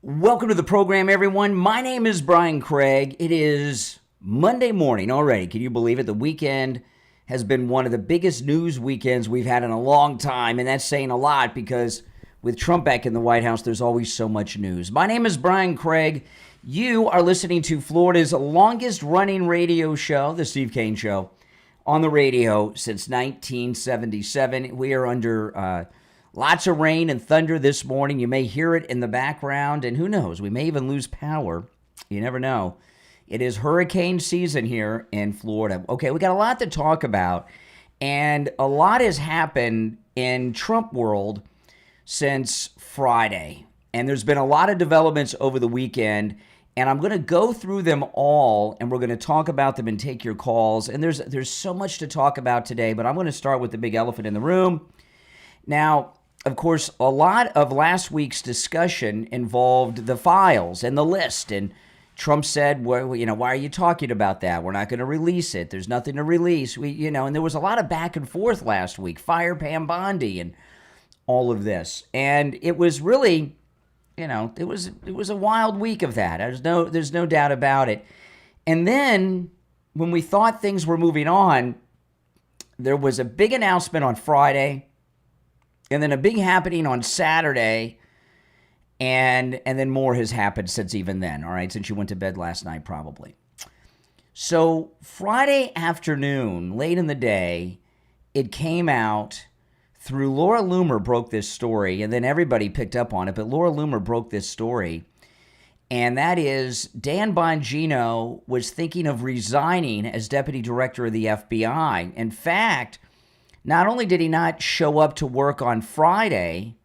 Welcome to the program, everyone. My name is Brian Craig. It is Monday morning already. Can you believe it? The weekend has been one of the biggest news weekends we've had in a long time, and that's saying a lot because with Trump back in the White House, there's always so much news. My name is Brian Craig. You are listening to Florida's longest-running radio show, The Steve Kane Show, on the radio since 1977. We are under lots of rain and thunder this morning. You may hear it in the background, and who knows, we may even lose power. You never know. It is hurricane season here in Florida. Okay, we got a lot to talk about, and a lot has happened in Trump world since Friday, and there's been a lot of developments over the weekend, and I'm going to go through them all, and we're going to talk about them and take your calls, and there's so much to talk about today, but I'm going to start with the big elephant in the room. Now, of course, a lot of last week's discussion involved the files and the list, and Trump said, well, why are you talking about that? We're not going to release it. There's nothing to release. And there was a lot of back and forth last week. Fire Pam Bondi and all of this. And it was really, it was a wild week of that. There's no doubt about it. And then when we thought things were moving on, there was a big announcement on Friday, and then a big happening on Saturday, and then more has happened since even then, all right, since you went to bed last night probably. So Friday afternoon, late in the day, it came out through Laura Loomer broke this story, and then everybody picked up on it, but Laura Loomer broke this story, and that is Dan Bongino was thinking of resigning as deputy director of the FBI. In fact, not only did he not show up to work on Friday,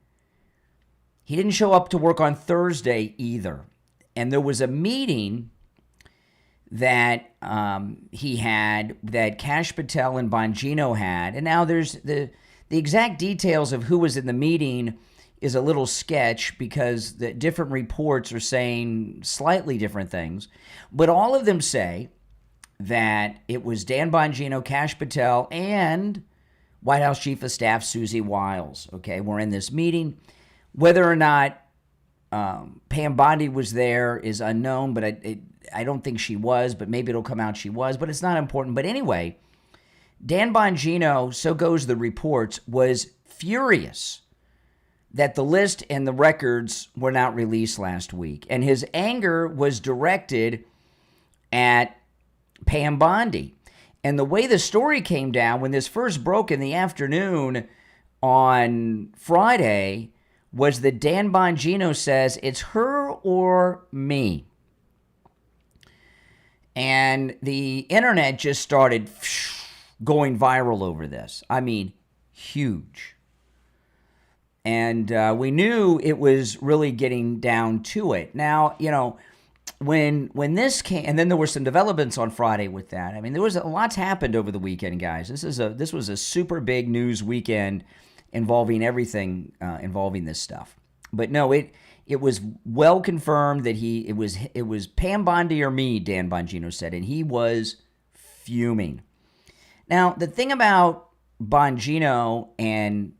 he didn't show up to work on Thursday either. And there was a meeting that he had, that Kash Patel and Bongino had. And now there's the exact details of who was in the meeting is a little sketch because the different reports are saying slightly different things. But all of them say that it was Dan Bongino, Kash Patel, and White House Chief of Staff Susie Wiles, okay, we're in this meeting. Whether or not Pam Bondi was there is unknown, but I don't think she was, but maybe it'll come out she was, but it's not important. But anyway, Dan Bongino, so goes the reports, was furious that the list and the records were not released last week. And his anger was directed at Pam Bondi. And the way the story came down when this first broke in the afternoon on Friday was that Dan Bongino says it's her or me. And the internet just started going viral over this. I mean, huge. And we knew it was really getting down to it. Now, when this came, and then there were some developments on Friday with that. I mean, there was a lot's happened over the weekend, guys. This was a super big news weekend involving everything, involving this stuff. But no, it was well confirmed that it was Pam Bondi or me, Dan Bongino said, and he was fuming. Now, the thing about Bongino and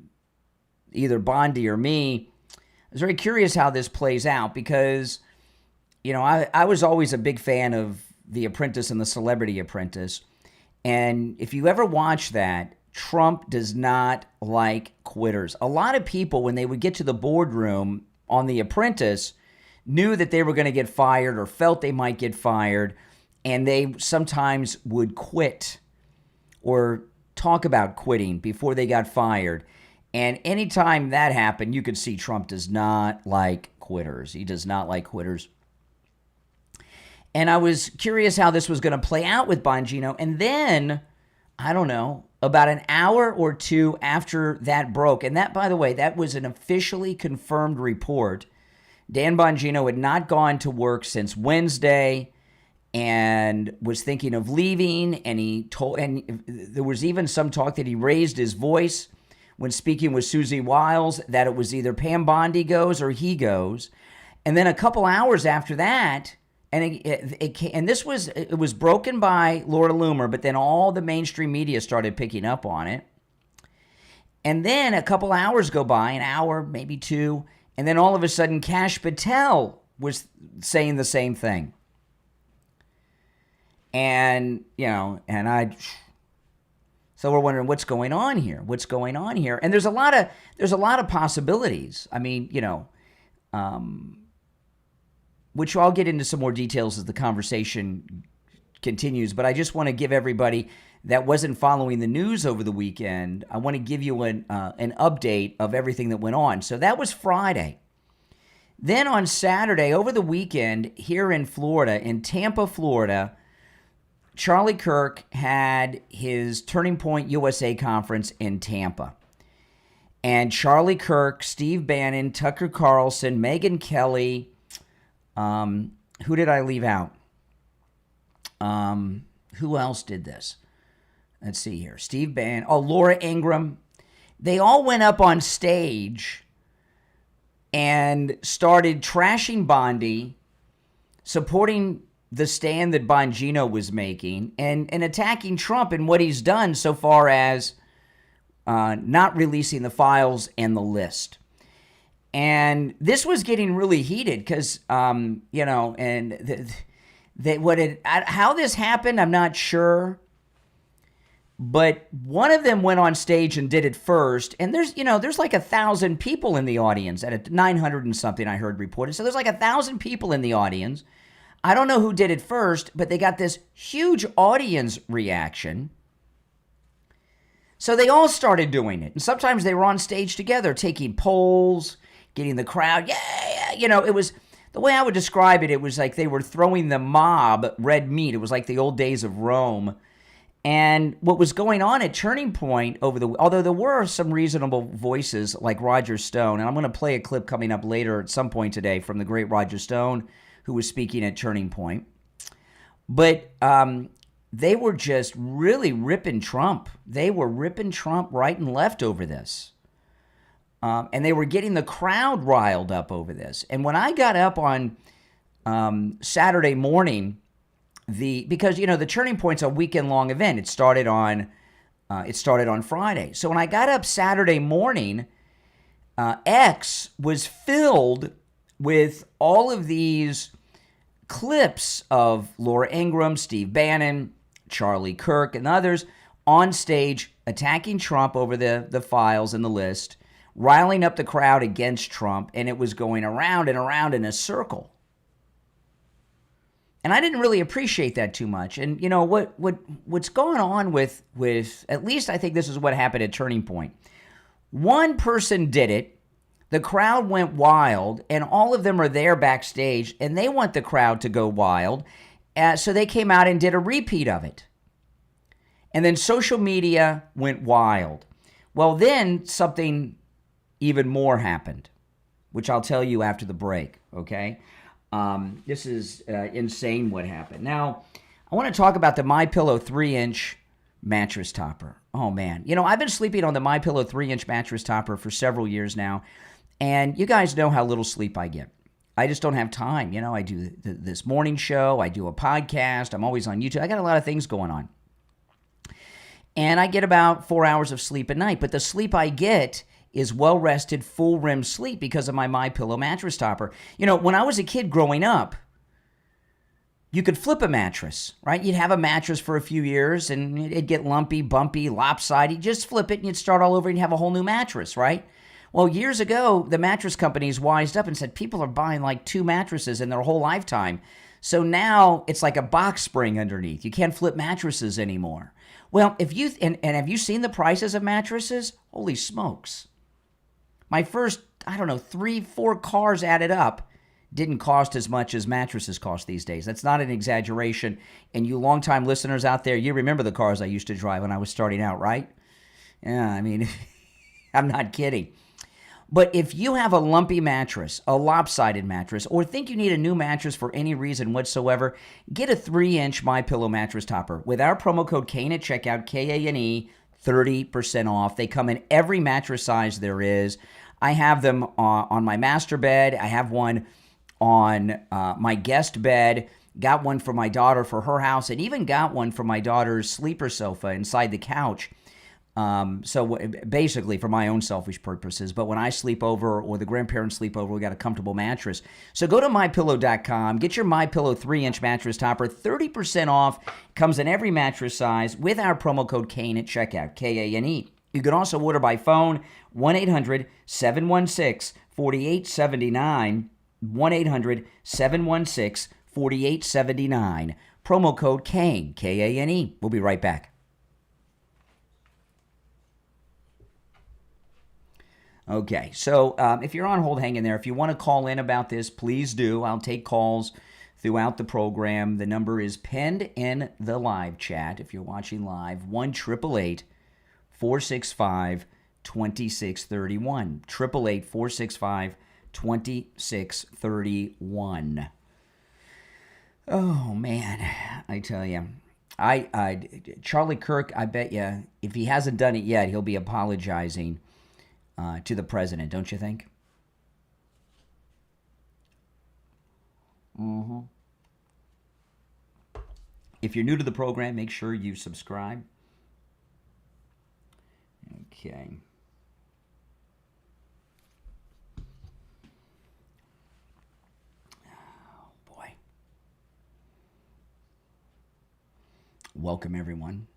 either Bondi or me, I was very curious how this plays out because I was always a big fan of The Apprentice and The Celebrity Apprentice. And if you ever watch that, Trump does not like quitters. A lot of people, when they would get to the boardroom on The Apprentice, knew that they were going to get fired or felt they might get fired. And they sometimes would quit or talk about quitting before they got fired. And anytime that happened, you could see Trump does not like quitters. He does not like quitters. And I was curious how this was going to play out with Bongino. And then, I don't know, about an hour or two after that broke, and that, by the way, that was an officially confirmed report. Dan Bongino had not gone to work since Wednesday and was thinking of leaving. And there was even some talk that he raised his voice when speaking with Susie Wiles, that it was either Pam Bondi goes or he goes. And then a couple hours after that, and it was broken by Laura Loomer, but then all the mainstream media started picking up on it. And then a couple hours go by, an hour, maybe two, and then all of a sudden Kash Patel was saying the same thing. And, so we're wondering what's going on here. And there's a lot of possibilities. I mean, which I'll get into some more details as the conversation continues, but I just want to give everybody that wasn't following the news over the weekend, I want to give you an update of everything that went on. So that was Friday. Then on Saturday, over the weekend, here in Florida, in Tampa, Florida, Charlie Kirk had his Turning Point USA conference in Tampa. And Charlie Kirk, Steve Bannon, Tucker Carlson, Megyn Kelly, who did I leave out? Who else did this? Let's see here. Steve Bannon. Oh, Laura Ingraham. They all went up on stage and started trashing Bondi, supporting the stand that Bongino was making, and attacking Trump and what he's done so far as not releasing the files and the list. And this was getting really heated because, how this happened, I'm not sure. But one of them went on stage and did it first. And there's like 1,000 people in the audience at 900 and something I heard reported. So there's like 1,000 people in the audience. I don't know who did it first, but they got this huge audience reaction. So they all started doing it. And sometimes they were on stage together, taking polls, getting the crowd. Yeah. It was, the way I would describe it, it was like they were throwing the mob red meat. It was like the old days of Rome. And what was going on at Turning Point although there were some reasonable voices like Roger Stone, and I'm going to play a clip coming up later at some point today from the great Roger Stone, who was speaking at Turning Point. But they were just really ripping Trump. They were ripping Trump right and left over this. And they were getting the crowd riled up over this. And when I got up on Saturday morning, because the Turning Point's a weekend-long event. It started on Friday. So when I got up Saturday morning, X was filled with all of these clips of Laura Ingraham, Steve Bannon, Charlie Kirk, and others on stage attacking Trump over the files and the list, riling up the crowd against Trump, and it was going around and around in a circle. And I didn't really appreciate that too much. And what's going on with at least I think this is what happened at Turning Point. One person did it, the crowd went wild, and all of them are there backstage, and they want the crowd to go wild. So they came out and did a repeat of it. And then social media went wild. Well, then something even more happened, which I'll tell you after the break, okay? This is insane what happened. Now, I want to talk about the MyPillow 3-inch mattress topper. Oh, man. I've been sleeping on the MyPillow 3-inch mattress topper for several years now, and you guys know how little sleep I get. I just don't have time. I do this morning show. I do a podcast. I'm always on YouTube. I got a lot of things going on. And I get about 4 hours of sleep a night, but the sleep I get is well-rested, full REM sleep because of my MyPillow mattress topper. When I was a kid growing up, you could flip a mattress, right? You'd have a mattress for a few years, and it'd get lumpy, bumpy, lopsided. You'd just flip it, and you'd start all over, and you'd have a whole new mattress, right? Well, years ago, the mattress companies wised up and said people are buying like 2 mattresses in their whole lifetime. So now it's like a box spring underneath. You can't flip mattresses anymore. Well, have you seen the prices of mattresses? Holy smokes. My first, 3-4 cars added up didn't cost as much as mattresses cost these days. That's not an exaggeration. And you longtime listeners out there, you remember the cars I used to drive when I was starting out, right? Yeah, I'm not kidding. But if you have a lumpy mattress, a lopsided mattress, or think you need a new mattress for any reason whatsoever, get a 3-inch MyPillow mattress topper. With our promo code Kane at checkout, Kane, 30% off. They come in every mattress size there is. I have them on my master bed. I have one on my guest bed. Got one for my daughter for her house, and even got one for my daughter's sleeper sofa inside the couch. Basically for my own selfish purposes, but when I sleep over or the grandparents sleep over, we got a comfortable mattress. So go to mypillow.com, get your MyPillow 3-inch mattress topper, 30% off, comes in every mattress size with our promo code KANE at checkout, Kane. You can also order by phone, 1-800-716-4879, 1-800-716-4879, promo code KANE, Kane. We'll be right back. Okay, so if you're on hold, hang in there. If you want to call in about this, please do. I'll take calls throughout the program. The number is pinned in the live chat if you're watching live, 1-888-465-2631, 888-465-2631. Oh, man, I tell you. Charlie Kirk, I bet you, if he hasn't done it yet, he'll be apologizing to the president, don't you think? Mm-hmm. If you're new to the program, make sure you subscribe. Okay. Oh, boy. Welcome, everyone.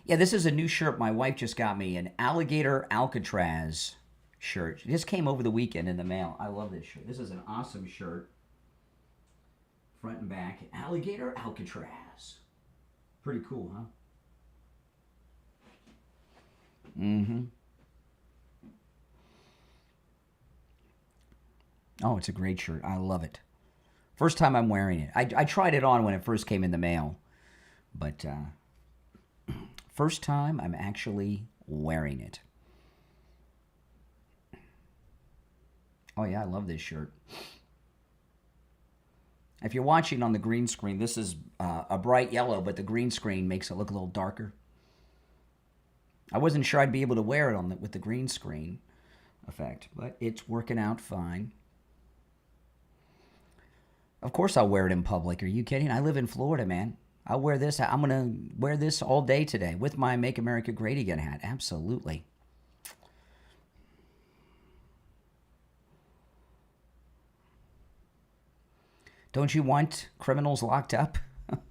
Yeah, this is a new shirt my wife just got me, an alligator Alcatraz shirt. It just came over the weekend in the mail. I love this shirt. This is an awesome shirt. Front and back. Alligator Alcatraz. Pretty cool, huh? Mm-hmm. Oh, it's a great shirt. I love it. First time I'm wearing it. I tried it on when it first came in the mail, but first time I'm actually wearing it. Oh, yeah, I love this shirt. If you're watching on the green screen, this is a bright yellow, but the green screen makes it look a little darker. I wasn't sure I'd be able to wear it with the green screen effect, but it's working out fine. Of course I'll wear it in public. Are you kidding? I live in Florida, man. I'll wear this. I'm going to wear this all day today with my Make America Great Again hat. Absolutely. Don't you want criminals locked up? What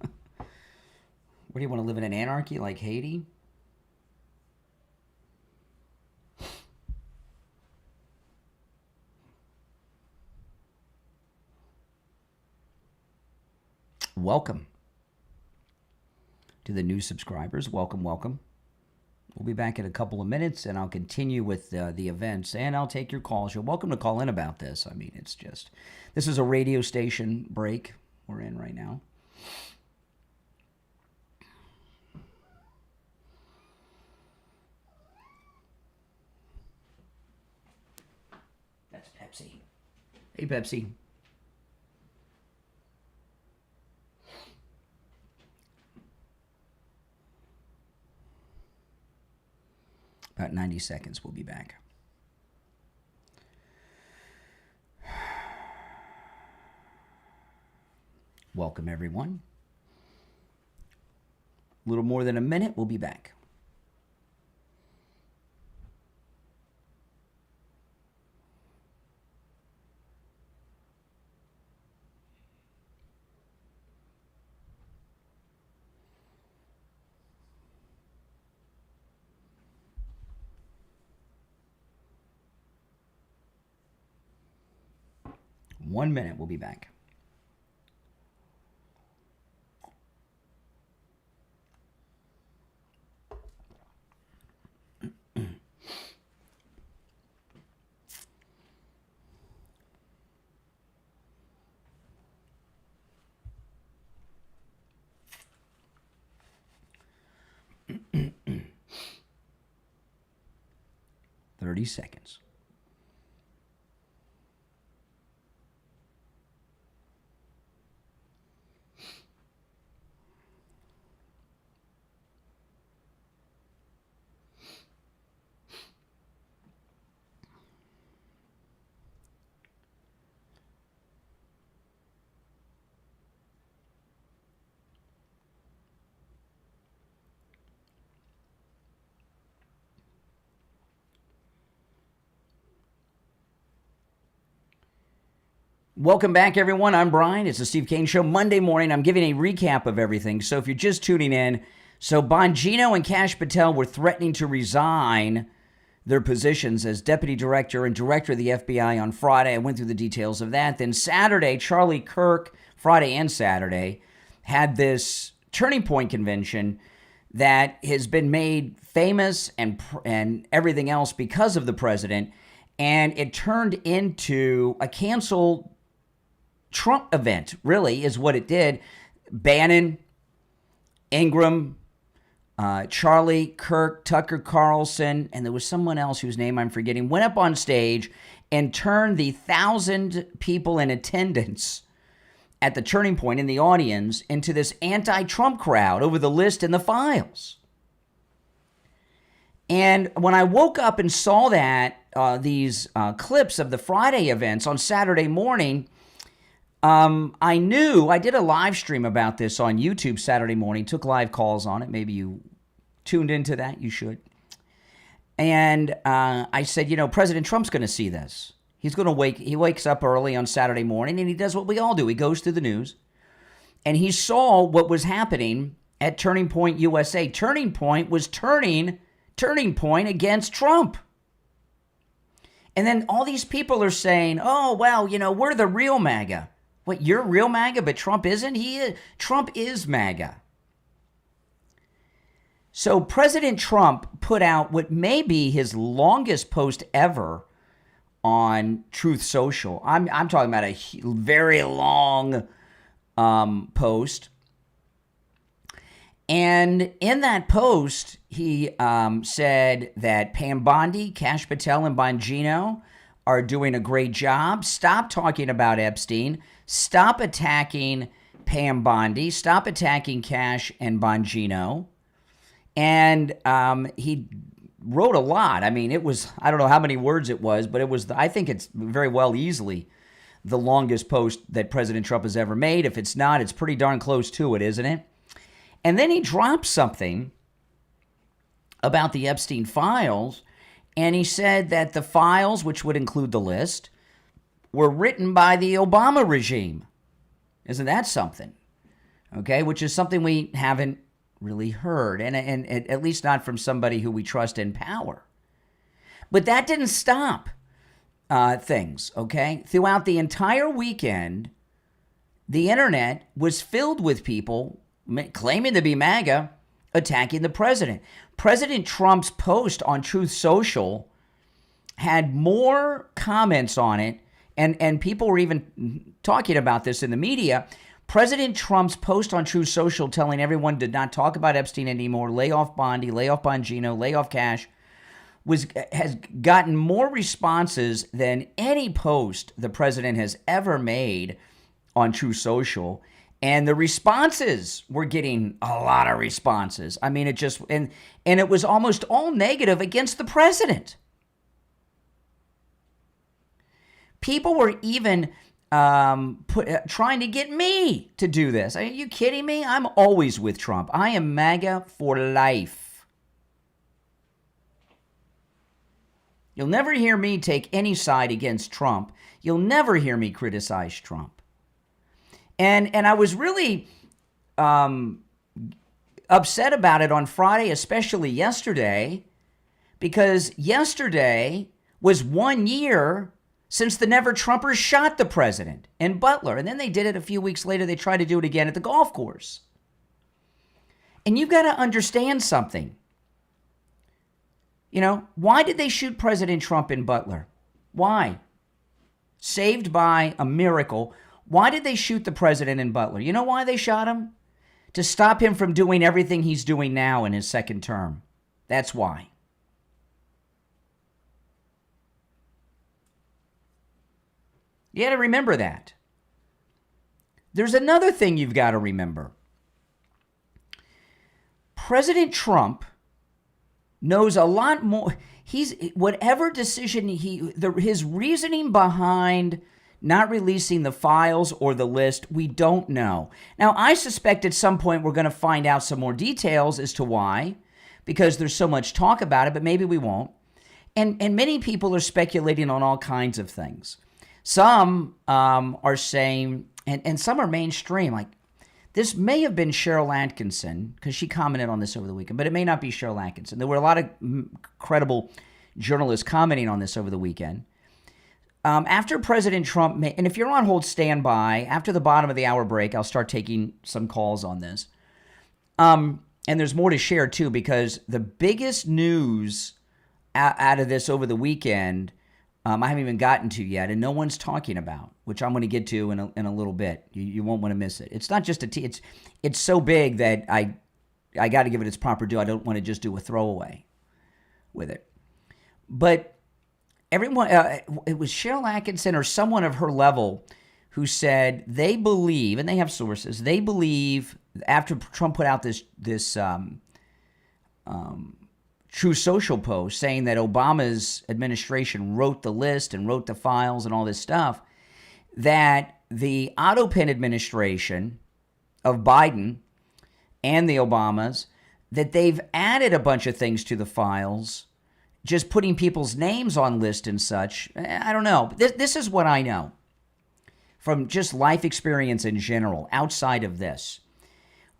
do you want to live in anarchy like Haiti? Welcome to the new subscribers. Welcome, welcome. We'll be back in a couple of minutes, and I'll continue with the events, and I'll take your calls. You're welcome to call in about this. I mean, it's just, this is a radio station break we're in right now. That's Pepsi. Hey, Pepsi. About 90 seconds, we'll be back. Welcome, everyone. A little more than a minute, we'll be back. One minute, we'll be back. Thirty seconds. Welcome back, everyone. I'm Brian. It's the Steve Kane Show. Monday morning, I'm giving a recap of everything. So if you're just tuning in, so Bongino and Kash Patel were threatening to resign their positions as Deputy Director and Director of the FBI on Friday. I went through the details of that. Then Saturday, Charlie Kirk, Friday and Saturday, had this Turning Point convention that has been made famous and everything else because of the president. And it turned into a canceled Trump event, really, is what it did. Bannon, Ingram, Charlie Kirk, Tucker Carlson, and there was someone else whose name I'm forgetting, went up on stage and turned the 1,000 people in attendance at the Turning Point in the audience into this anti-Trump crowd over the list and the files. And when I woke up and saw that, these clips of the Friday events on Saturday morning, I knew, I did a live stream about this on YouTube Saturday morning, took live calls on it. Maybe you tuned into that. You should. And I said, President Trump's going to see this. He wakes up early on Saturday morning and he does what we all do. He goes through the news and he saw what was happening at Turning Point USA. Turning Point was Turning Point against Trump. And then all these people are saying, oh, well, we're the real MAGA. What, you're real MAGA, but Trump isn't? Trump is MAGA. So President Trump put out what may be his longest post ever on Truth Social. I'm talking about a very long post. And in that post, he said that Pam Bondi, Kash Patel, and Bongino are doing a great job. Stop talking about Epstein. Stop attacking Pam Bondi. Stop attacking Kash and Bongino. And he wrote a lot. I mean, it was, I don't know how many words it was, but it was, I think it's very well easily the longest post that President Trump has ever made. If it's not, it's pretty darn close to it, isn't it? And then he dropped something about the Epstein files, and he said that the files, which would include the list, were written by the Obama regime. Isn't that something? Okay, which is something we haven't really heard, and at least not from somebody who we trust in power. But that didn't stop things, okay? Throughout the entire weekend, the internet was filled with people claiming to be MAGA attacking the president. President Trump's post on Truth Social had more comments on it, and people were even talking about this in the media. President Trump's post on Truth Social telling everyone to not talk about Epstein anymore, lay off Bondi, lay off Bongino, lay off Kash, has gotten more responses than any post the president has ever made on Truth Social. And the responses were getting a lot of responses. I mean, and it was almost all negative against the president. People were even trying to get me to do this. Are you kidding me? I'm always with Trump. I am MAGA for life. You'll never hear me take any side against Trump. You'll never hear me criticize Trump. And I was really upset about it on Friday, especially yesterday, because yesterday was 1 year since the Never-Trumpers shot the president in Butler. And then they did it a few weeks later. They tried to do it again at the golf course. And you've got to understand something. Why did they shoot President Trump in Butler? Why? Saved by a miracle. Why did they shoot the president in Butler? You know why they shot him? To stop him from doing everything he's doing now in his second term. That's why. You got to remember that. There's another thing you've got to remember. President Trump knows a lot more. Whatever decision his reasoning behind not releasing the files or the list, we don't know. Now, I suspect at some point we're going to find out some more details as to why, because there's so much talk about it, but maybe we won't. And many people are speculating on all kinds of things. Some are saying, and some are mainstream, like this may have been Cheryl Atkinson, because she commented on this over the weekend, but it may not be Cheryl Atkinson. There were a lot of credible journalists commenting on this over the weekend. After President Trump, and if you're on hold, stand by. After the bottom of the hour break, I'll start taking some calls on this. And there's more to share, too, because the biggest news out of this over the weekend, I haven't even gotten to yet, and no one's talking about, which I'm going to get to in a little bit. You won't want to miss it. It's not just it's so big that I got to give it its proper due. I don't want to just do a throwaway with it. But everyone, it was Cheryl Atkinson or someone of her level who said they believe, and they have sources, they believe after Trump put out this True Social post saying that Obama's administration wrote the list and wrote the files and all this stuff, that the Autopin administration of Biden and the Obamas, that they've added a bunch of things to the files, just putting people's names on lists and such. I don't know. This is what I know from just life experience in general, outside of this.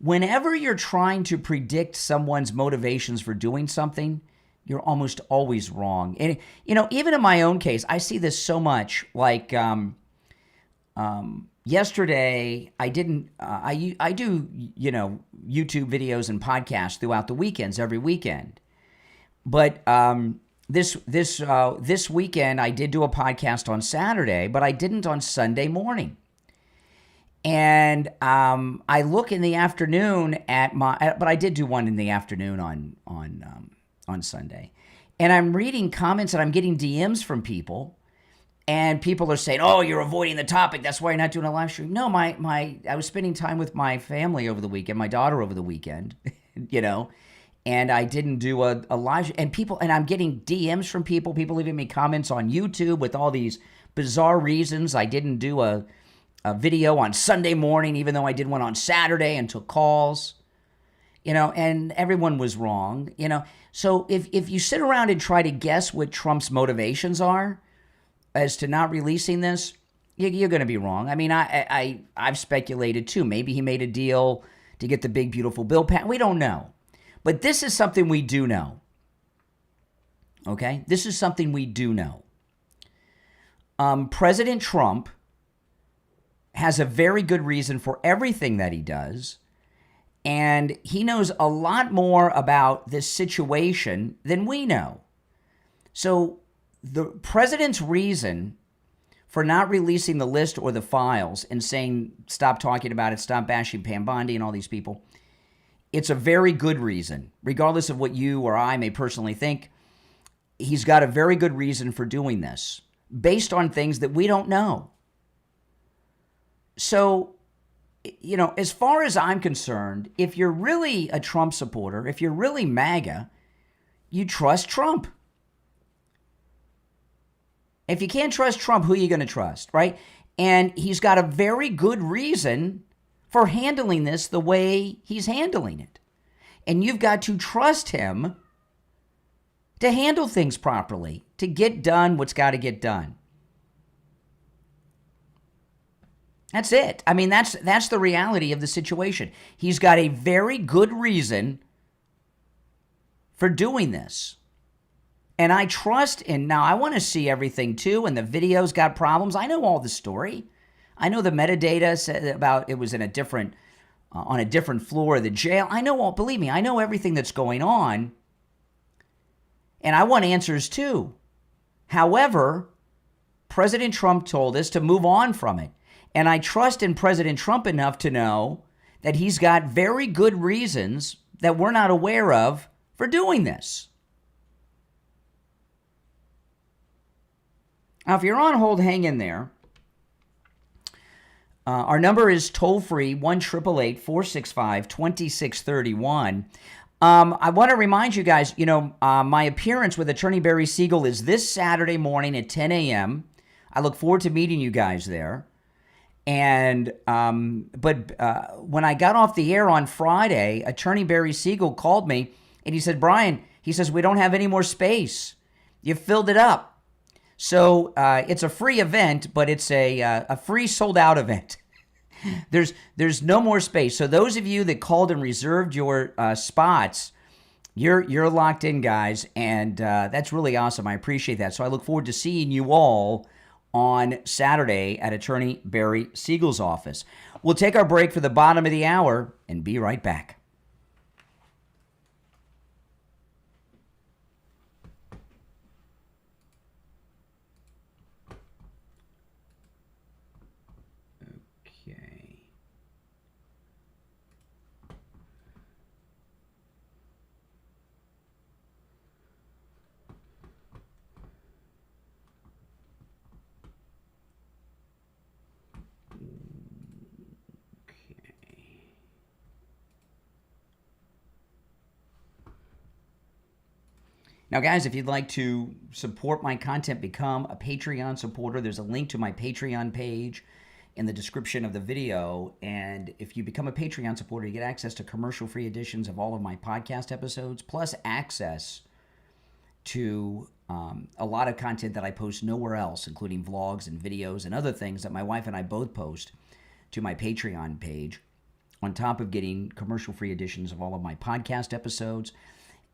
Whenever you're trying to predict someone's motivations for doing something, you're almost always wrong. And, even in my own case, I see this so much. Like yesterday, I didn't, I do, YouTube videos and podcasts throughout the weekends, every weekend. But this weekend, I did do a podcast on Saturday, but I didn't on Sunday morning. And I look in the afternoon but I did do one in the afternoon on Sunday, and I'm reading comments and I'm getting DMs from people, and people are saying, "Oh, you're avoiding the topic. That's why you're not doing a live stream." No, I was spending time with my family over the weekend, my daughter over the weekend, and I didn't do a live. And I'm getting DMs from people leaving me comments on YouTube with all these bizarre reasons I didn't do a video on Sunday morning, even though I did one on Saturday and took calls, and everyone was wrong, So if you sit around and try to guess what Trump's motivations are as to not releasing this, you're going to be wrong. I mean, I've speculated too. Maybe he made a deal to get the big, beautiful bill passed. We don't know. But this is something we do know. Okay? This is something we do know. President Trump has a very good reason for everything that he does, and he knows a lot more about this situation than we know. So the president's reason for not releasing the list or the files and saying, stop talking about it, stop bashing Pam Bondi and all these people, it's a very good reason. Regardless of what you or I may personally think, he's got a very good reason for doing this, based on things that we don't know. So, as far as I'm concerned, if you're really a Trump supporter, if you're really MAGA, you trust Trump. If you can't trust Trump, who are you going to trust, right? And he's got a very good reason for handling this the way he's handling it. And you've got to trust him to handle things properly, to get done what's got to get done. That's it. I mean, that's the reality of the situation. He's got a very good reason for doing this. And I trust in, now I want to see everything too, and the video's got problems. I know all the story. I know the metadata said about it was in a different, on a different floor of the jail. I know all, believe me, I know everything that's going on. And I want answers too. However, President Trump told us to move on from it. And I trust in President Trump enough to know that he's got very good reasons that we're not aware of for doing this. Now, if you're on hold, hang in there. Our number is toll-free, 1-888-465-2631. I want to remind you guys, my appearance with Attorney Barry Siegel is this Saturday morning at 10 a.m. I look forward to meeting you guys there. And but when I got off the air on Friday, Attorney Barry Siegel called me and he said, Brian, he says, we don't have any more space. You filled it up. So it's a free event, but it's a free sold-out event. There's no more space. So those of you that called and reserved your spots, you're locked in, guys, and that's really awesome. I appreciate that. So I look forward to seeing you all on Saturday at Attorney Barry Siegel's office. We'll take our break for the bottom of the hour and be right back. Now, guys, if you'd like to support my content, become a Patreon supporter. There's a link to my Patreon page in the description of the video. And if you become a Patreon supporter, you get access to commercial-free editions of all of my podcast episodes, plus access to a lot of content that I post nowhere else, including vlogs and videos and other things that my wife and I both post to my Patreon page, on top of getting commercial-free editions of all of my podcast episodes.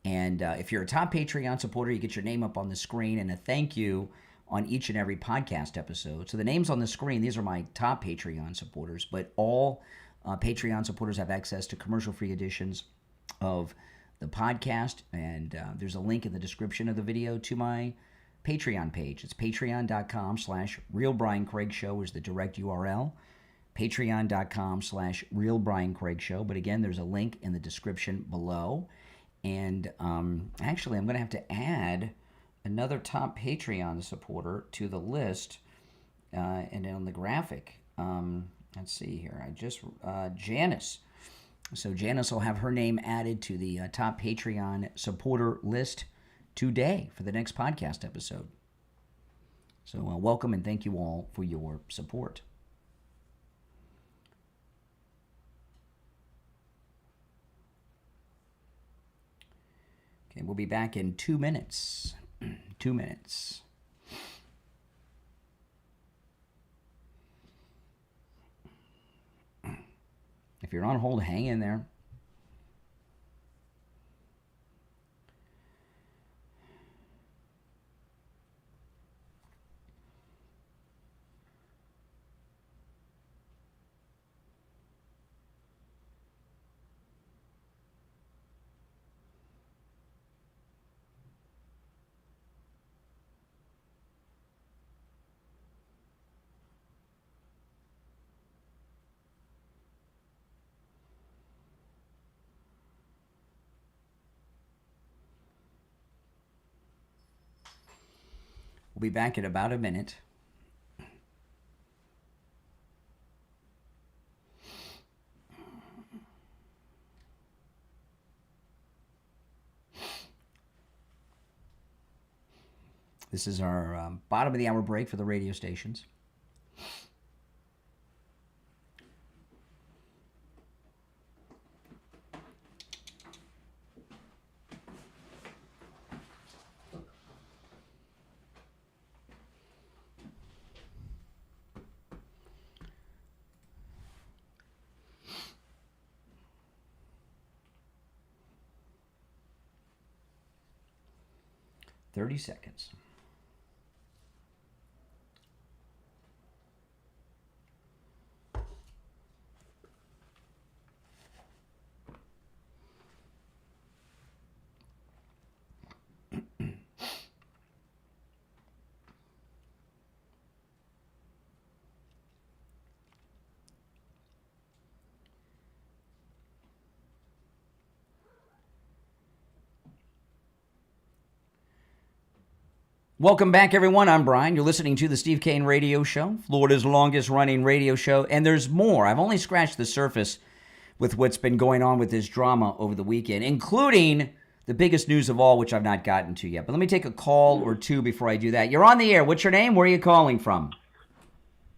And if you're a top Patreon supporter, you get your name up on the screen and a thank you on each and every podcast episode. So the names on the screen, these are my top Patreon supporters, but all Patreon supporters have access to commercial-free editions of the podcast. And there's a link in the description of the video to my Patreon page. It's patreon.com/RealBrianCraigShow is the direct URL. Patreon.com/RealBrianCraigShow. But again, there's a link in the description below. And actually, I'm going to have to add another top Patreon supporter to the list. And on the graphic, let's see here. Janice. So Janice will have her name added to the top Patreon supporter list today for the next podcast episode. So welcome and thank you all for your support. Okay, we'll be back in 2 minutes. 2 minutes. If you're on hold, hang in there. We'll be back in about a minute. This is our bottom of the hour break for the radio stations. Thirty seconds. Welcome back, everyone. I'm Brian. You're listening to the Steve Kane Radio Show, Florida's longest-running radio show, and there's more. I've only scratched the surface with what's been going on with this drama over the weekend, including the biggest news of all, which I've not gotten to yet. But let me take a call or two before I do that. You're on the air. What's your name? Where are you calling from?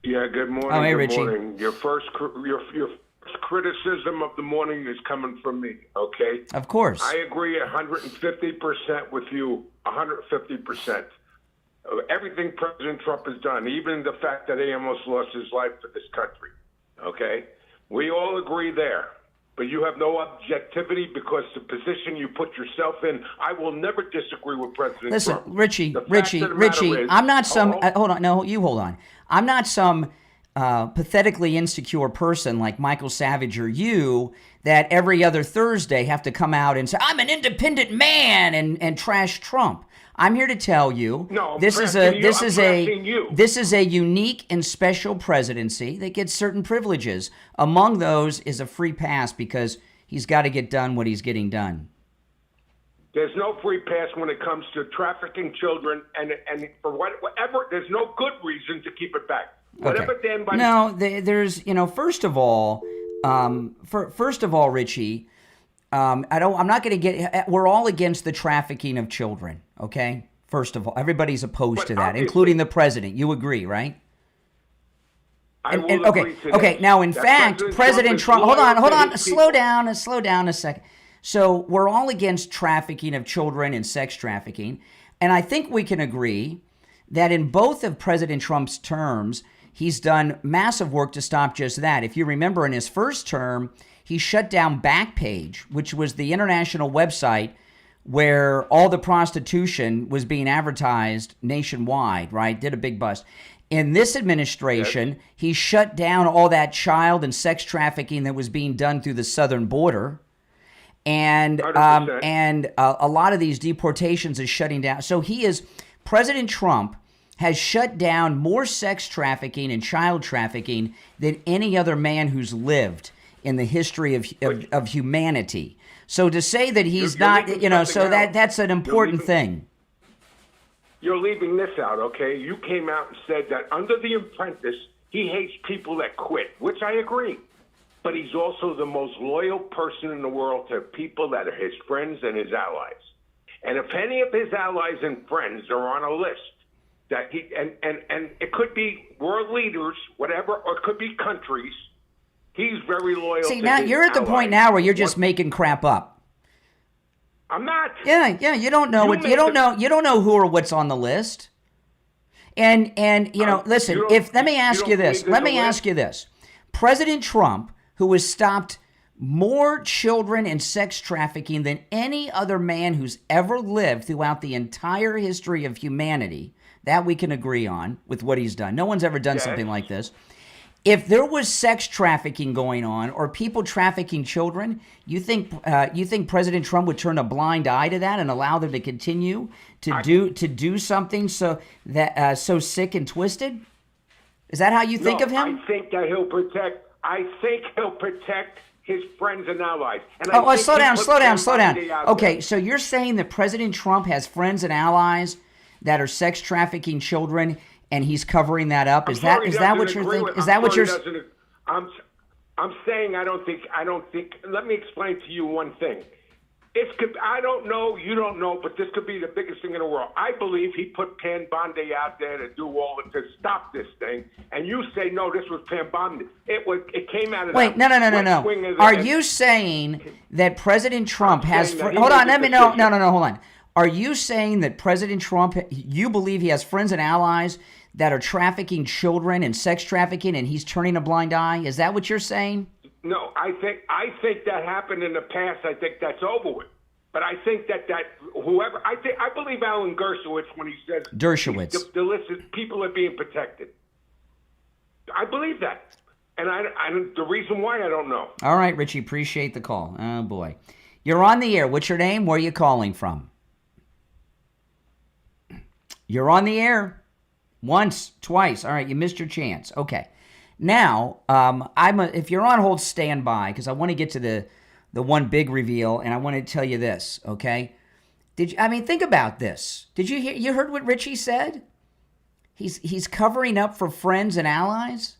Yeah, good morning. Oh, hey, good Richie. morning. Your first criticism of the morning is coming from me, okay? Of course. I agree 150% with you, 150%. everything President Trump has done, even the fact that he almost lost his life for this country. Okay? We all agree there. But you have no objectivity because the position you put yourself in, I will never disagree with President Trump. Listen, Richie, I'm not some, hold on, no, you hold on. I'm not some pathetically insecure person like Michael Savage or you that every other Thursday have to come out and say, I'm an independent man and trash Trump. I'm here to tell you, this is a unique and special presidency that gets certain privileges. Among those is a free pass because he's got to get done what he's getting done. There's no free pass when it comes to trafficking children, and for whatever, there's no good reason to keep it back. Whatever okay. No, there's, first of all, Richie, I'm not going to get. We're all against the trafficking of children. Okay. First of all, everybody's opposed to that, including the president. You agree, right? Okay. Now, in fact, President Trump. Hold on. Slow down a second. So we're all against trafficking of children and sex trafficking, and I think we can agree that in both of President Trump's terms, he's done massive work to stop just that. If you remember, in his first term, he shut down Backpage, which was the international website where all the prostitution was being advertised nationwide, right? Did a big bust. In this administration, he shut down all that child and sex trafficking that was being done through the southern border. And a lot of these deportations is shutting down. So President Trump has shut down more sex trafficking and child trafficking than any other man who's lived in the history of humanity. So to say that he's that's an important thing. You're leaving this out, okay? You came out and said that under The Apprentice, he hates people that quit, which I agree. But he's also the most loyal person in the world to people that are his friends and his allies. And if any of his allies and friends are on a list, that he and it could be world leaders, whatever, or it could be countries. He's very loyal. See, now you're at the point now where you're just making crap up. I'm not. Yeah. You don't know You don't know who or what's on the list. And listen. Let me ask you this. President Trump, who has stopped more children and sex trafficking than any other man who's ever lived throughout the entire history of humanity. That we can agree on with what he's done. No one's ever done something like this. If there was sex trafficking going on or people trafficking children, you think President Trump would turn a blind eye to that and allow them to continue to do something so sick and twisted? Is that how you think of him? I think that he'll protect his friends and allies. And slow down. Okay, so you're saying that President Trump has friends and allies that are sex trafficking children, and he's covering that up. Is that what you're thinking? Is that what you're? I'm saying I don't think. Let me explain to you one thing. I don't know, you don't know, but this could be the biggest thing in the world. I believe he put Pam Bondi out there to do all to stop this thing, and you say no, this was Pam Bondi. It came out of no. Are you saying that President Trump has? Hold on, hold on. Are you saying that President Trump, you believe he has friends and allies that are trafficking children and sex trafficking, and he's turning a blind eye? Is that what you're saying? No, I think that happened in the past. I think that's over with. But I think that whoever, I believe Alan Dershowitz when he says the list is people are being protected. I believe that. And the reason why I don't know. All right, Richie, appreciate the call. Oh, boy. You're on the air. What's your name? Where are you calling from? You're on the air. Once, twice. All right, you missed your chance. Okay. Now, if you're on hold, stand by, because I want to get to the one big reveal, and I want to tell you this, okay? Think about this. Did you hear? You heard what Richie said? He's covering up for friends and allies.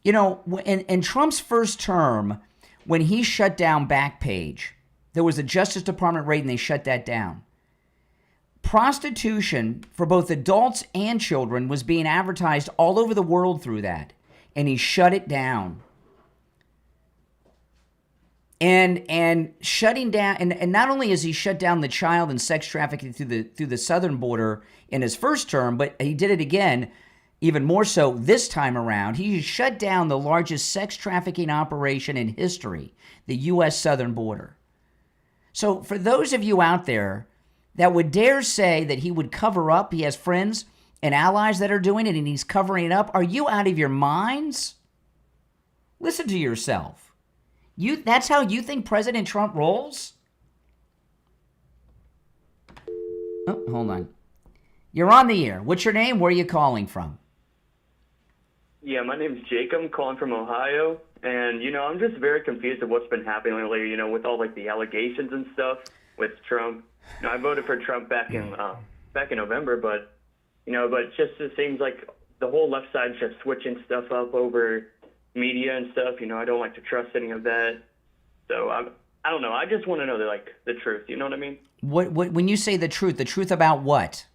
In Trump's first term, when he shut down Backpage, there was a Justice Department raid, and they shut that down. Prostitution for both adults and children was being advertised all over the world through that, and he shut it down. and shutting down, and not only has he shut down the child and sex trafficking through the southern border in his first term, but he did it again, even more so this time around. He shut down the largest sex trafficking operation in history, the U.S. southern border. So for those of you out there that would dare say that he would cover up, he has friends and allies that are doing it and he's covering it up, are you out of your minds? Listen to yourself. That's how you think President Trump rolls? Oh, hold on. You're on the air. What's your name? Where are you calling from? Yeah, my name's Jake. I'm calling from Ohio. And, I'm just very confused of what's been happening lately, with all, the allegations and stuff with Trump. I voted for Trump back in November, but, it seems like the whole left side's just switching stuff up over media and stuff. I don't like to trust any of that. So I don't know. I just want to know the truth. You know what I mean? What when you say the truth about what?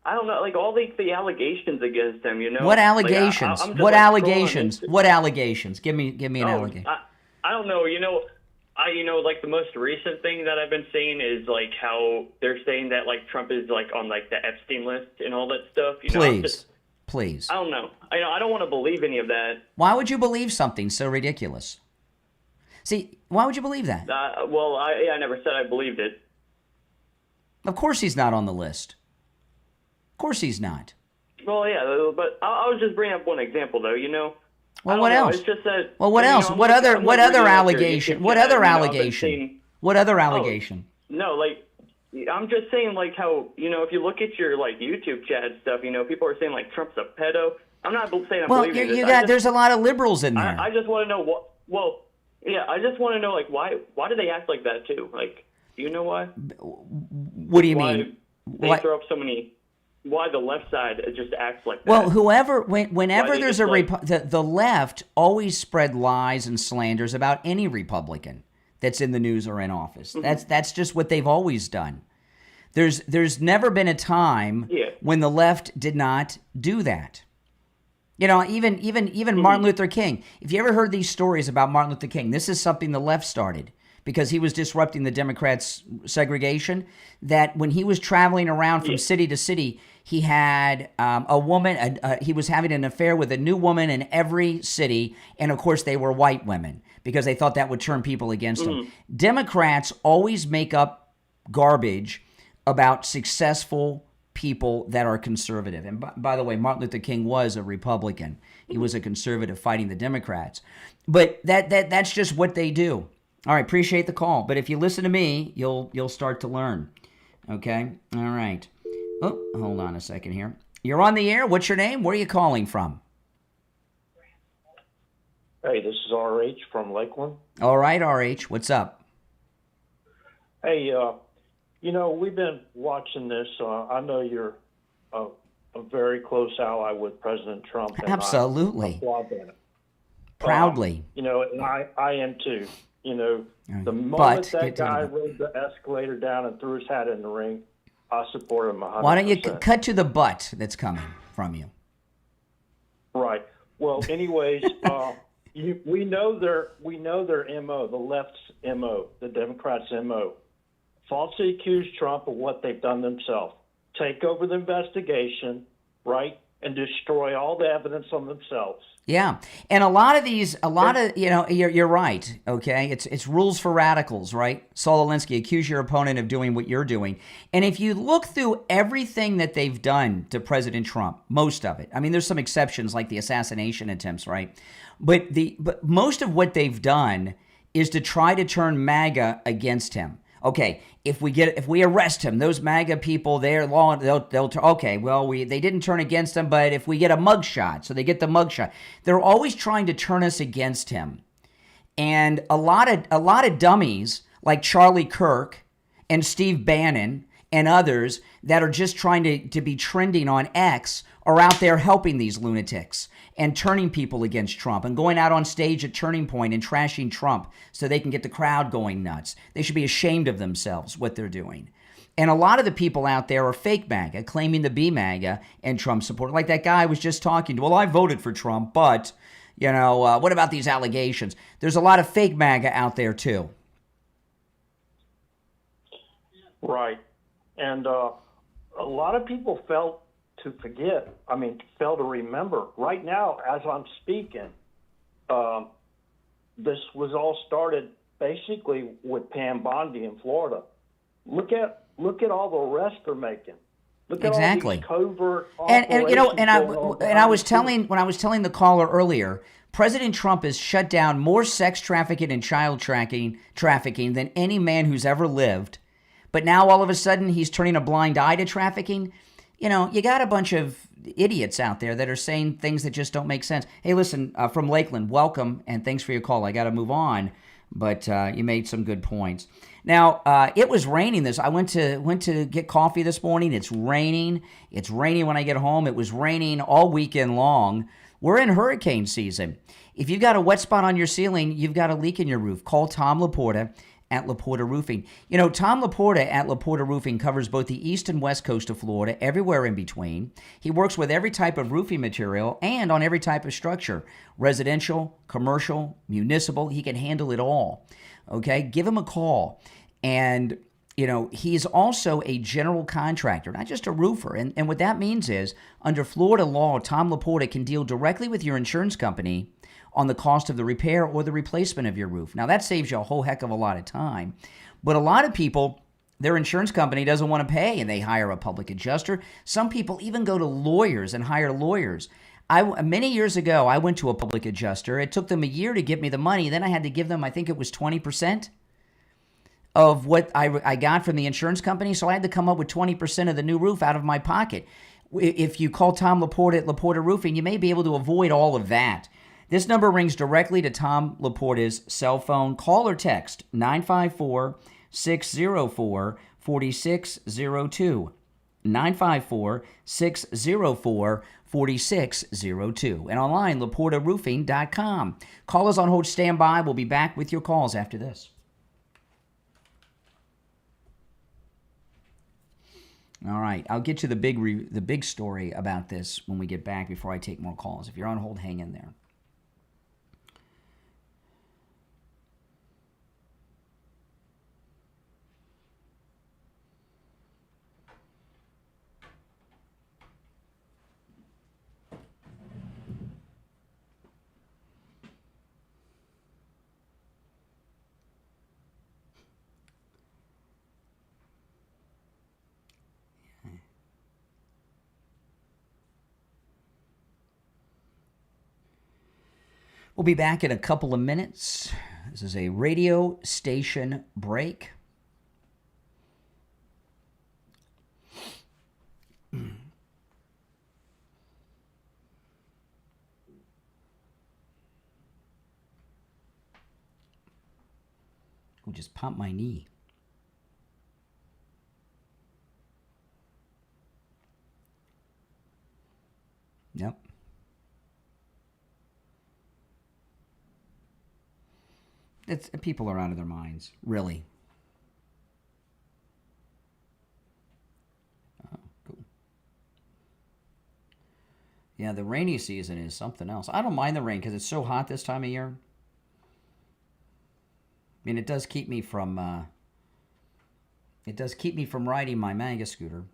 I don't know. All the allegations against him. What allegations? What allegations? What allegations? Give me an allegation. I don't know. The most recent thing that I've been seeing is how they're saying that Trump is on the Epstein list and all that stuff. Please. I don't know. I don't want to believe any of that. Why would you believe something so ridiculous? See, why would you believe that? I never said I believed it. Of course he's not on the list. Of course he's not. Well, yeah, but I was just bringing up one example, though. Well, what else? It's just that. Well, what else? What other allegation? What other allegation? What other allegation? No, I'm just saying, how, if you look at your, YouTube chat and stuff, people are saying, Trump's a pedo. I'm not saying I'm believing this. There's a lot of liberals in there. I just want to know I just want to know, why do they act like that, too? Do you know why? What do you mean? They throw up so many... Why the left side just acts like that? Well, whenever there's the left always spread lies and slanders about any Republican that's in the news or in office. Mm-hmm. That's just what they've always done. There's never been a time when the left did not do that. Even mm-hmm. Martin Luther King. If you ever heard these stories about Martin Luther King, this is something the left started because he was disrupting the Democrats' segregation. That when he was traveling around from city to city, he had a woman, he was having an affair with a new woman in every city. And of course, they were white women because they thought that would turn people against him. Democrats always make up garbage about successful people that are conservative. And by the way, Martin Luther King was a Republican. He was a conservative fighting the Democrats. But that's just what they do. All right, appreciate the call. But if you listen to me, you'll start to learn. Okay? All right. Oh, hold on a second here. You're on the air. What's your name? Where are you calling from? Hey, this is RH from Lakeland. All right, RH. What's up? Hey, we've been watching this. I know you're a very close ally with President Trump. And absolutely. I applaud that. Proudly. And I am too. The moment that guy rode the escalator down and threw his hat in the ring, I support him 100%. Why don't you cut to the butt that's coming from you? Right. Well, anyways, we know their MO, the left's MO, the Democrats' MO. Falsely accuse Trump of what they've done themselves. Take over the investigation, right, and destroy all the evidence on themselves. Yeah, and you're right, okay? It's rules for radicals, right? Saul Alinsky, accuse your opponent of doing what you're doing. And if you look through everything that they've done to President Trump, most of it, I mean, there's some exceptions like the assassination attempts, right? But most of what they've done is to try to turn MAGA against him. Okay, if we arrest him, those MAGA people, they'll okay, well, they didn't turn against him, but if we get a mugshot, so they get the mugshot. They're always trying to turn us against him. And a lot of dummies like Charlie Kirk and Steve Bannon and others that are just trying to be trending on X are out there helping these lunatics and turning people against Trump and going out on stage at Turning Point and trashing Trump so they can get the crowd going nuts. They should be ashamed of themselves, what they're doing. And a lot of the people out there are fake MAGA, claiming to be MAGA and Trump supporter. Like that guy I was just talking to. Well, I voted for Trump, but, What about these allegations? There's a lot of fake MAGA out there, too. Right. And a lot of people fail to remember. Right now, as I'm speaking, this was all started basically with Pam Bondi in Florida. Look at all the arrests they're making. Look at all these covert operations. I was telling the caller earlier, President Trump has shut down more sex trafficking and child trafficking than any man who's ever lived. But now all of a sudden he's turning a blind eye to trafficking. You got a bunch of idiots out there that are saying things that just don't make sense. Hey, listen, from Lakeland, welcome, and thanks for your call. I got to move on, but you made some good points. Now, it was raining. I went to get coffee this morning. It's raining. It's raining when I get home. It was raining all weekend long. We're in hurricane season. If you've got a wet spot on your ceiling, you've got a leak in your roof, call Tom Laporta at Laporta Roofing. Tom Laporta at Laporta Roofing covers both the east and west coast of Florida, everywhere in between. He works with every type of roofing material and on every type of structure, residential, commercial, municipal. He can handle it all. Okay, give him a call. And, he's also a general contractor, not just a roofer. And what that means is, under Florida law, Tom Laporta can deal directly with your insurance company on the cost of the repair or the replacement of your roof. Now, that saves you a whole heck of a lot of time. But a lot of people, their insurance company doesn't want to pay, and they hire a public adjuster. Some people even go to lawyers and hire lawyers. Many years ago, I went to a public adjuster. It took them a year to get me the money. Then I had to give them, I think it was 20% of what I got from the insurance company. So I had to come up with 20% of the new roof out of my pocket. If you call Tom Laporta at Laporta Roofing, you may be able to avoid all of that. This number rings directly to Tom Laporta's cell phone. Call or text 954-604-4602. 954-604-4602. And online, LaportaRoofing.com. Call us on hold, stand by. We'll be back with your calls after this. All right, I'll get to the big story about this when we get back before I take more calls. If you're on hold, hang in there. We'll be back in a couple of minutes. This is a radio station break. We'll just pump my knee. Yep. People are out of their minds, really. Oh, cool. Yeah, the rainy season is something else. I don't mind the rain because it's so hot this time of year. I mean, it does keep me from riding my MAGA scooter.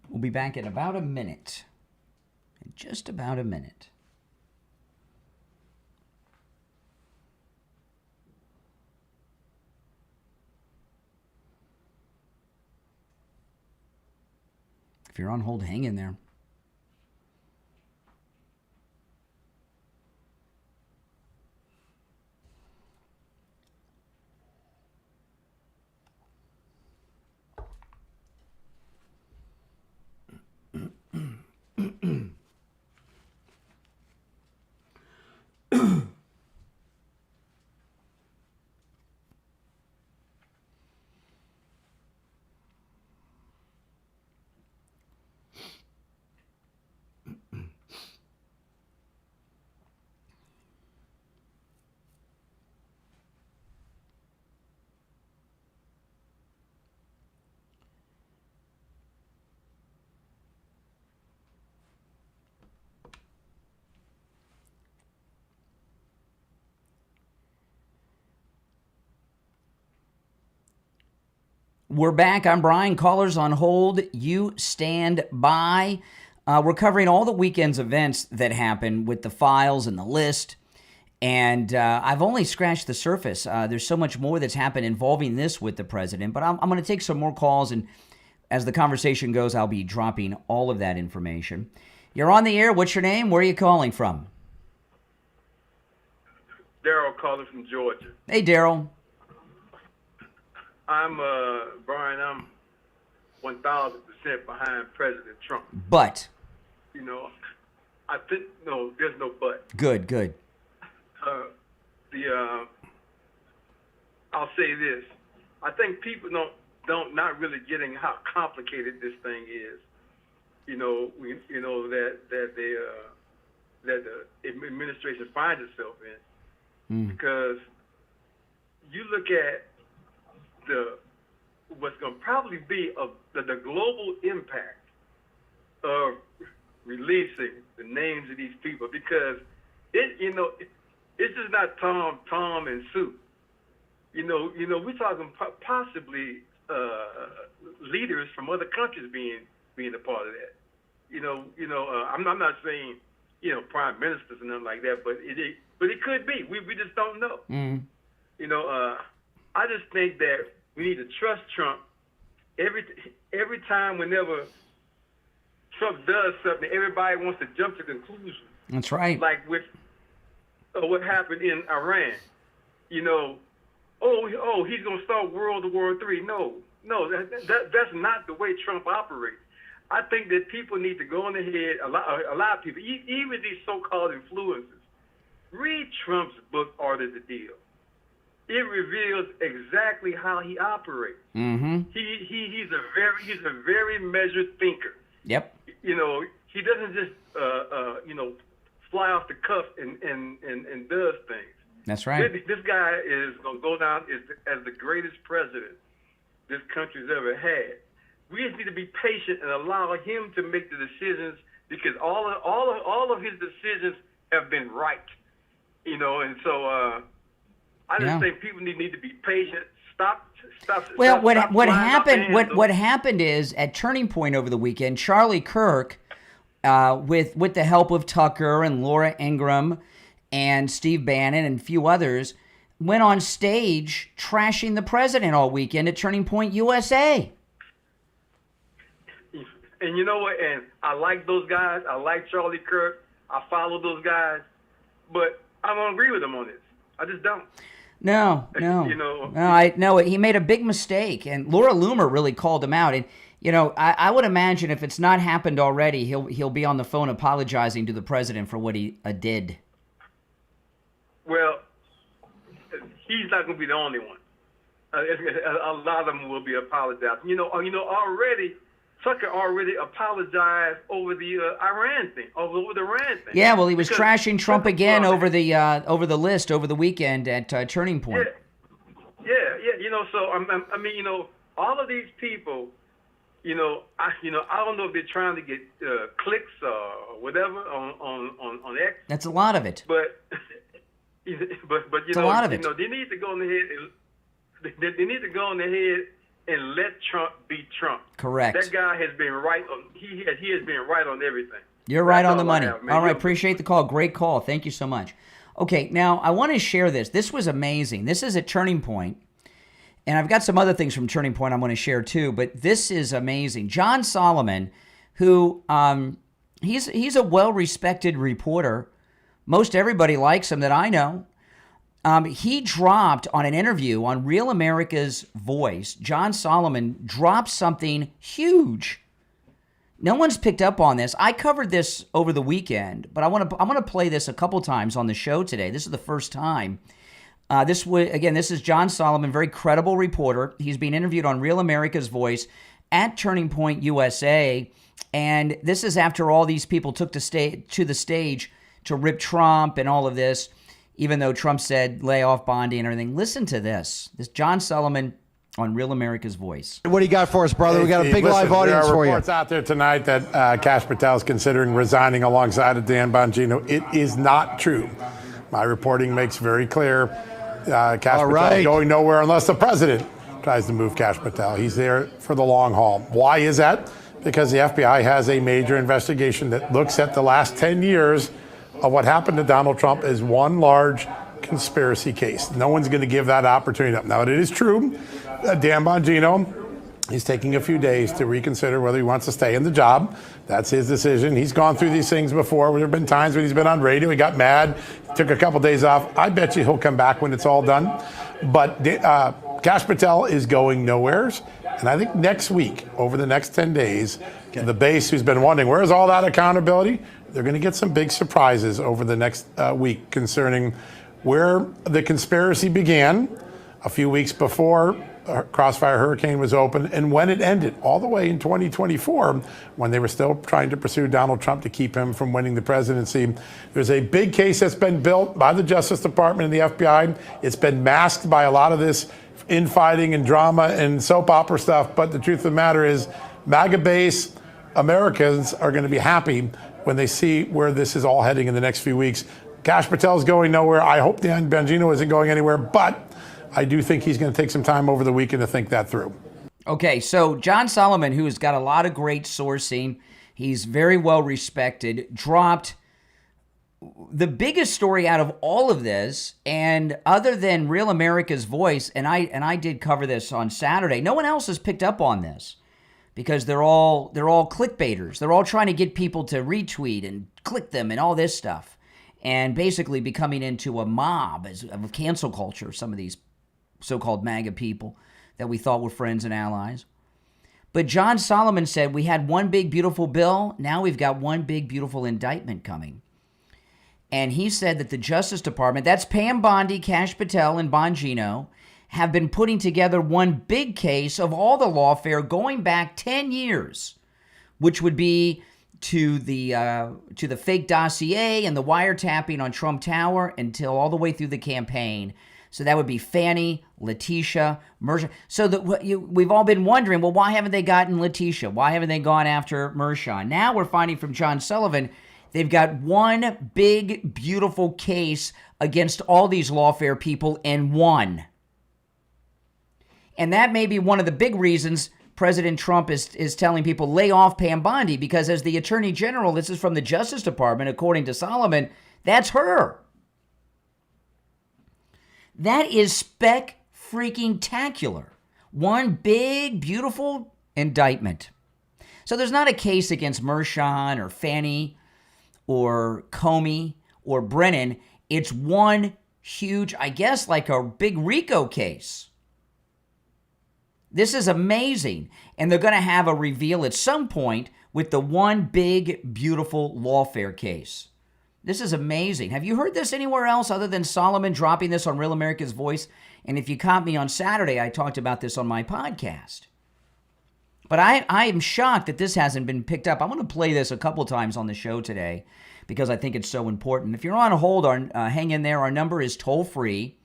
We'll be back in about a minute. In just about a minute. If you're on hold, hang in there. We're back. I'm Brian. Callers on hold. You stand by. We're covering all the weekend's events that happened with the files and the list. And I've only scratched the surface. There's so much more that's happened involving this with the president. But I'm going to take some more calls. And as the conversation goes, I'll be dropping all of that information. You're on the air. What's your name? Where are you calling from? Daryl calling from Georgia. Hey, Daryl. I'm Brian. I'm 1,000% behind President Trump. But. You know, I think there's no but. Good. I'll say this. I think people not really getting how complicated this thing is. That the administration finds itself in, because you look at what's going to probably be the global impact of releasing the names of these people, because it's just not Tom and Sue. We're talking possibly leaders from other countries being a part of that. I'm not saying prime ministers and nothing like that, but it could be. We just don't know. I just think that we need to trust Trump. Every time, whenever Trump does something, everybody wants to jump to conclusions. That's right. Like with what happened in Iran. He's going to start World War III. No, that's not the way Trump operates. I think that people need to go on ahead, a lot of people, even these so-called influencers, read Trump's book, Art of the Deal. It reveals exactly how he operates. Mm-hmm. He's a very measured thinker. Yep. He doesn't just fly off the cuff and does things. That's right. This guy is going to go down as the greatest president this country's ever had. We just need to be patient and allow him to make the decisions, because all of his decisions have been right. And so I just think people need to be patient. Stop. Well, what happened is, at Turning Point over the weekend, Charlie Kirk, with the help of Tucker and Laura Ingraham and Steve Bannon and a few others, went on stage trashing the president all weekend at Turning Point USA. And you know what? And I like those guys. I like Charlie Kirk. I follow those guys. But I don't agree with them on this. I just don't. No. He made a big mistake. And Laura Loomer really called him out. And, I would imagine if it's not happened already, he'll be on the phone apologizing to the president for what he did. Well, he's not going to be the only one. A lot of them will be apologizing. Already, Tucker already apologized over the Iran thing, over the Iran thing. Yeah, well, he was trashing Trump again over the list over the weekend at Turning Point. Yeah. So all of these people, I don't know if they're trying to get clicks or whatever on X. That's a lot of it. But a lot of it. They need to go on ahead and let Trump be Trump. Correct. That guy has been right on. He has been right on everything. You're right on the money. All right, appreciate the call. Great call. Thank you so much. Okay, now I want to share this. This was amazing. This is at Turning Point, and I've got some other things from Turning Point I want to share too. But this is amazing. John Solomon, who he's a well-respected reporter. Most everybody likes him that I know. He dropped on an interview on Real America's Voice. John Solomon dropped something huge. No one's picked up on this. I covered this over the weekend, but I want to play this a couple times on the show today. This is the first time. This is John Solomon, very credible reporter. He's being interviewed on Real America's Voice at Turning Point USA, and this is after all these people took to the stage to rip Trump and all of this, even though Trump said lay off Bondi and everything. Listen to this. This John Solomon on Real America's Voice. What do you got for us, brother? We got a big live audience for you. There are reports out there tonight that Kash Patel is considering resigning alongside of Dan Bongino. It is not true. My reporting makes very clear Kash Patel is going nowhere unless the president tries to move Kash Patel. He's there for the long haul. Why is that? Because the FBI has a major investigation that looks at the last 10 years of what happened to Donald Trump as one large conspiracy case. No one's going to give that opportunity up. Now, it is true Dan Bongino is taking a few days to reconsider whether he wants to stay in the job. That's his decision. He's gone through these things before. There have been times when he's been on radio, he got mad, took a couple days off. I bet you he'll come back when it's all done. But Kash Patel is going nowheres. And I think next week, over the next 10 days, the base who's been wondering, where's all that accountability? They're going to get some big surprises over the next week concerning where the conspiracy began a few weeks before Crossfire Hurricane was open and when it ended, all the way in 2024, when they were still trying to pursue Donald Trump to keep him from winning the presidency. There's a big case that's been built by the Justice Department and the FBI. It's been masked by a lot of this infighting and drama and soap opera stuff. But the truth of the matter is, MAGA base Americans are going to be happy when they see where this is all heading in the next few weeks. Kash Patel is going nowhere. I hope Dan Bongino isn't going anywhere, but I do think he's going to take some time over the weekend to think that through. Okay, so John Solomon, who has got a lot of great sourcing, he's very well respected, dropped the biggest story out of all of this, and other than Real America's Voice, and I did cover this on Saturday, no one else has picked up on this because they're all clickbaiters. They're all trying to get people to retweet and click them and all this stuff, and basically becoming into a mob of cancel culture, some of these so-called MAGA people that we thought were friends and allies. But John Solomon said we had one big, beautiful bill. Now we've got one big, beautiful indictment coming. And he said that the Justice Department, that's Pam Bondi, Kash Patel, and Bongino, have been putting together one big case of all the lawfare going back 10 years, which would be to the fake dossier and the wiretapping on Trump Tower until all the way through the campaign. So that would be Fannie, Letitia, Mershon. So we've all been wondering, well, why haven't they gotten Letitia? Why haven't they gone after Mershon? Now we're finding from John Sullivan, they've got one big, beautiful case against all these lawfare people in one. And that may be one of the big reasons President Trump is telling people, lay off Pam Bondi, because as the Attorney General, this is from the Justice Department, according to Solomon, that's her. That is spec-freaking-tacular. One big, beautiful indictment. So there's not a case against Mershon or Fannie or Comey or Brennan. It's one huge, I guess, like a big RICO case. This is amazing. And they're going to have a reveal at some point with the one big, beautiful lawfare case. This is amazing. Have you heard this anywhere else other than Solomon dropping this on Real America's Voice? And if you caught me on Saturday, I talked about this on my podcast. But I am shocked that this hasn't been picked up. I'm going to play this a couple times on the show today because I think it's so important. If you're on hold, hang in there. Our number is toll-free,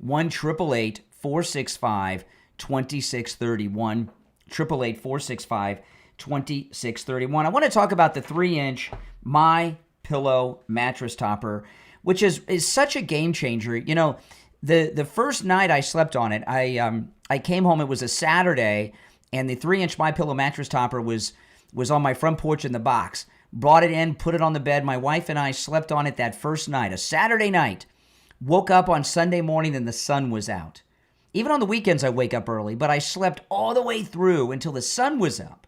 1-888-465-2631, 888-465-2631. I want to talk about the 3-inch My Pillow mattress topper, which is such a game changer. You know, the first night I slept on it, I came home, it was a Saturday, and the 3-inch My Pillow mattress topper was on my front porch in the box. Brought it in, put it on the bed. My wife and I slept on it that first night, a Saturday night. Woke up on Sunday morning and the sun was out. Even on the weekends I wake up early, but I slept all the way through until the sun was up.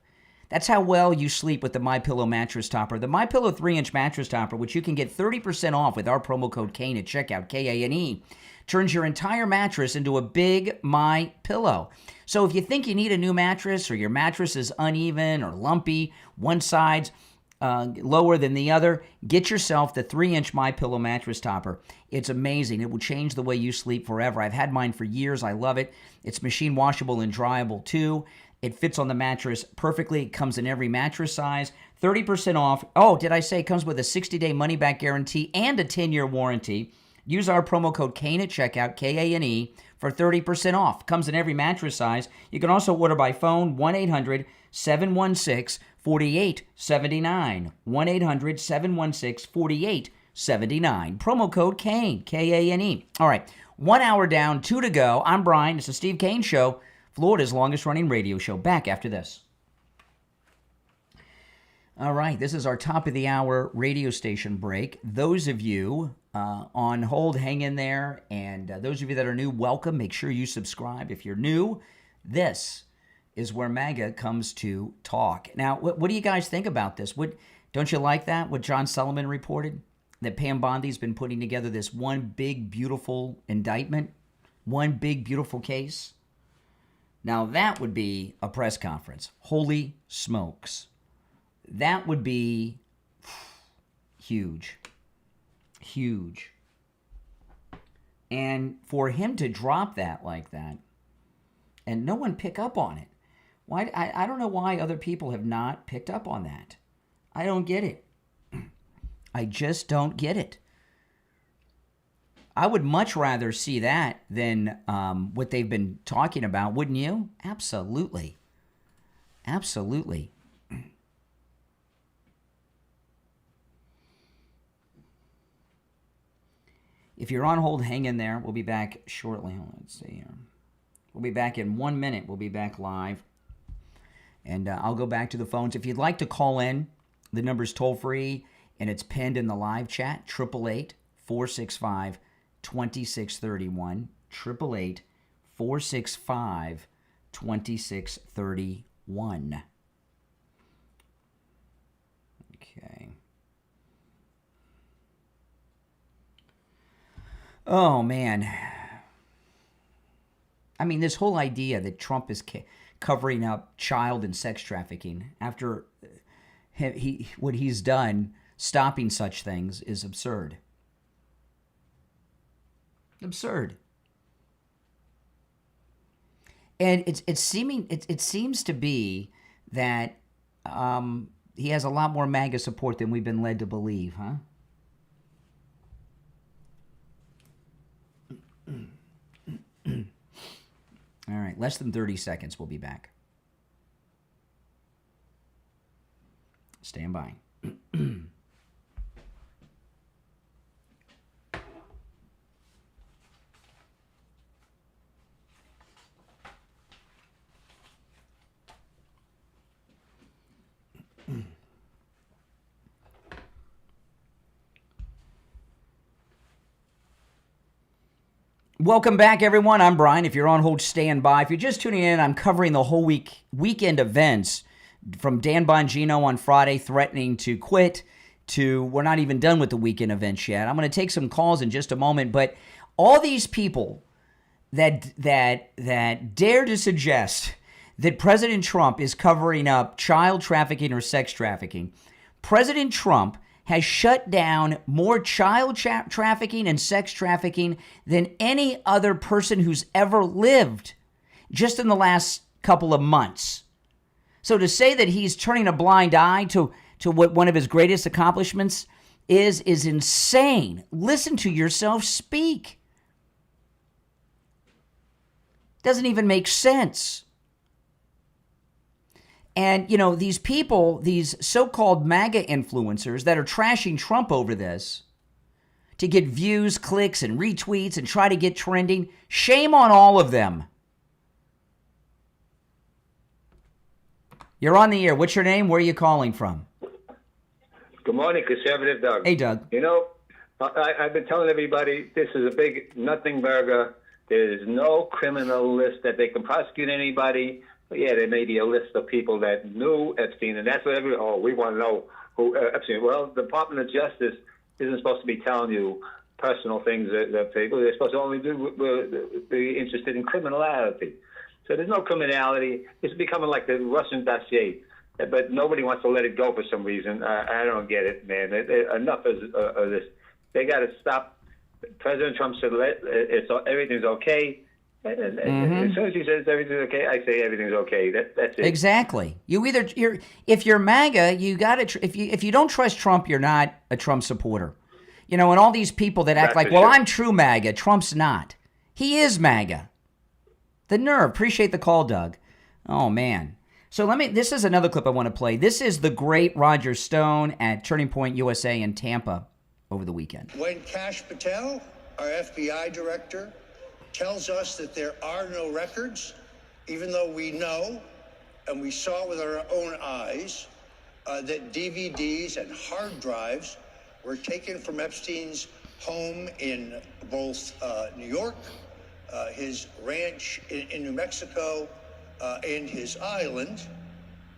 That's how well you sleep with the My Pillow mattress topper. The My Pillow 3-inch mattress topper, which you can get 30% off with our promo code Kane at checkout, Kane, turns your entire mattress into a big My Pillow. So if you think you need a new mattress or your mattress is uneven or lumpy, one side's lower than the other, get yourself the 3-inch My Pillow mattress topper. It's amazing. It will change the way you sleep forever. I've had mine for years. I love it. It's machine washable and dryable too. It fits on the mattress perfectly. It comes in every mattress size. 30% off. Oh, did I say it comes with a 60-day money-back guarantee and a 10-year warranty. Use our promo code Kane at checkout, Kane, for 30% off. Comes in every mattress size. You can also order by phone, 1-800-716-4879. 1-800-716-4879. Promo code Kane, Kane. All right, 1 hour down, 2 to go. I'm Brian. It's the Steve Kane Show. Florida's longest-running radio show. Back after this. All right, this is our top of the hour radio station break. Those of you on hold, hang in there. And those of you that are new, welcome. Make sure you subscribe. If you're new, this is where MAGA comes to talk. Now, what do you guys think about this? Don't you like that, what John Sullivan reported? That Pam Bondi's been putting together this one big, beautiful indictment, one big, beautiful case. Now, that would be a press conference. Holy smokes. That would be huge. Huge. And for him to drop that like that and no one pick up on it. Why? I don't know why other people have not picked up on that. I don't get it. I just don't get it. I would much rather see that than what they've been talking about, wouldn't you? Absolutely. Absolutely. If you're on hold, hang in there. We'll be back shortly. Let's see here. We'll be back in 1 minute. We'll be back live. And I'll go back to the phones. If you'd like to call in, the number's toll free, and it's pinned in the live chat, 888-465-2631. 888-465-2631. Okay. Oh, man. I mean, this whole idea that Trump is covering up child and sex trafficking after what he's done stopping such things is absurd. Absurd. And it seems to be that he has a lot more MAGA support than we've been led to believe, huh? All right, less than 30 seconds. We'll be back. Stand by. Welcome back, everyone. I'm Brian. If you're on hold, stand by. If you're just tuning in, I'm covering the whole weekend events from Dan Bongino on Friday threatening to quit to we're not even done with the weekend events yet. I'm going to take some calls in just a moment, but all these people that dare to suggest that President Trump is covering up child trafficking or sex trafficking, President Trump has shut down more child trafficking and sex trafficking than any other person who's ever lived just in the last couple of months. So to say that he's turning a blind eye to what one of his greatest accomplishments is insane. Listen to yourself speak. Doesn't even make sense. And, you know, these people, these so-called MAGA influencers that are trashing Trump over this to get views, clicks, and retweets and try to get trending, shame on all of them. You're on the air. What's your name? Where are you calling from? Good morning, Conservative Doug. Hey, Doug. You know, I've been telling everybody this is a big nothing burger. There's no criminal list that they can prosecute anybody. Yeah, there may be a list of people that knew Epstein, and that's what we want to know who Epstein. Well, the Department of Justice isn't supposed to be telling you personal things that people. They're supposed to only be interested in criminality. So there's no criminality. It's becoming like the Russian dossier, but nobody wants to let it go for some reason. I don't get it, man. Enough of this. They got to stop. President Trump said everything's okay. As soon as he says everything's okay, I say everything's okay. That's it. Exactly. If you're MAGA, you got to. If you don't trust Trump, you're not a Trump supporter. You know, and all these people that act like, well, I'm true MAGA. Trump's not. He is MAGA. The nerve. Appreciate the call, Doug. Oh man. So this is another clip I want to play. This is the great Roger Stone at Turning Point USA in Tampa over the weekend. When Kash Patel, our FBI director, tells us that there are no records, even though we know and we saw with our own eyes that DVDs and hard drives were taken from Epstein's home in both New York, his ranch in New Mexico, and his island,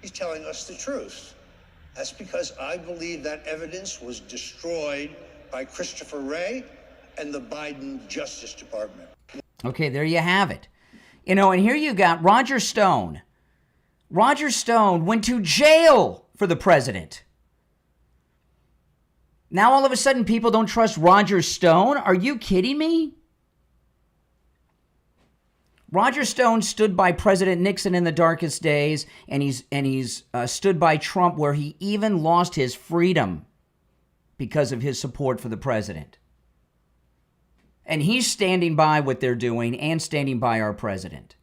he's telling us the truth. That's because I believe that evidence was destroyed by Christopher Wray and the Biden Justice Department. Okay, there you have it. You know, and here you got Roger Stone. Roger Stone went to jail for the president. Now all of a sudden people don't trust Roger Stone? Are you kidding me? Roger Stone stood by President Nixon in the darkest days, and he's stood by Trump where he even lost his freedom because of his support for the president. And he's standing by what they're doing and standing by our president.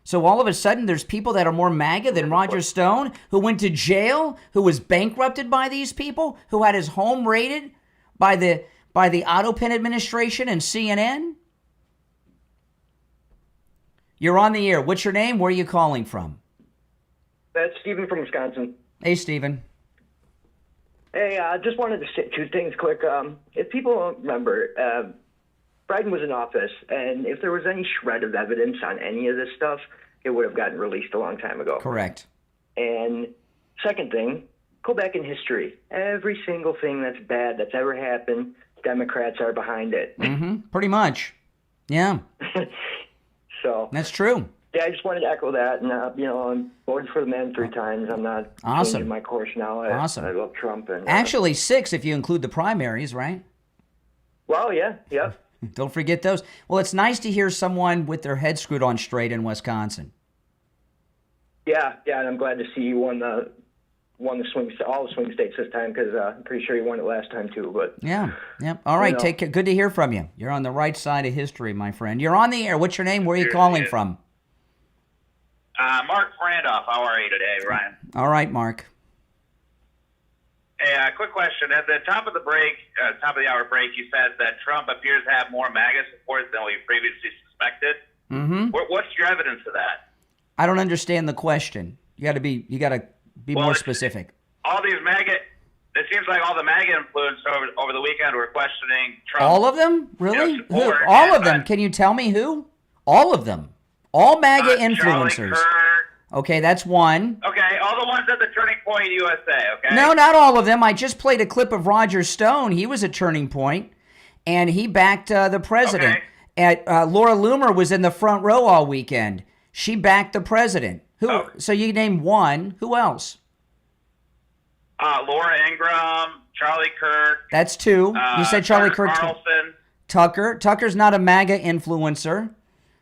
So all of a sudden, there's people that are more MAGA than Roger Stone, who went to jail, who was bankrupted by these people, who had his home raided by the Autopin administration and CNN. You're on the air. What's your name? Where are you calling from? That's Steven from Wisconsin. Hey, Steven. Hey, I just wanted to say two things quick. If people don't remember, Biden was in office, and if there was any shred of evidence on any of this stuff, it would have gotten released a long time ago. Correct. And second thing, go back in history. Every single thing that's bad that's ever happened, Democrats are behind it. Mm-hmm. Pretty much. Yeah. So that's true. Yeah, I just wanted to echo that. And, I'm voted for the man 3 times. I'm not changing my course now. Awesome. I love Trump. And actually 6 if you include the primaries, right? Well, yeah. Don't forget those. Well, it's nice to hear someone with their head screwed on straight in Wisconsin. Yeah, and I'm glad to see you won the all the swing states this time, because I'm pretty sure you won it last time too. But yeah. All right, take care. Good to hear from you. You're on the right side of history, my friend. You're on the air. What's your name? Where are you calling from? Mark Randolph. How are you today, Ryan? All right, Mark. Hey, quick question. At the top of the hour break, you said that Trump appears to have more MAGA support than we previously suspected. Mm-hmm. What's your evidence of that? I don't understand the question. You got to be more specific. All these MAGA. It seems like all the MAGA influence over the weekend were questioning Trump. All of them? Really? Who? All of them? Can you tell me who? All of them. All MAGA influencers. Okay, that's one. Okay, all the ones at the Turning Point USA, okay? No, not all of them. I just played a clip of Roger Stone. He was a Turning Point, and he backed the president. Okay. Laura Loomer was in the front row all weekend. She backed the president. Who? Oh. So you named one. Who else? Laura Ingraham, Charlie Kirk. That's 2. You said Charlie Kirk. Carlson. Tucker's not a MAGA influencer.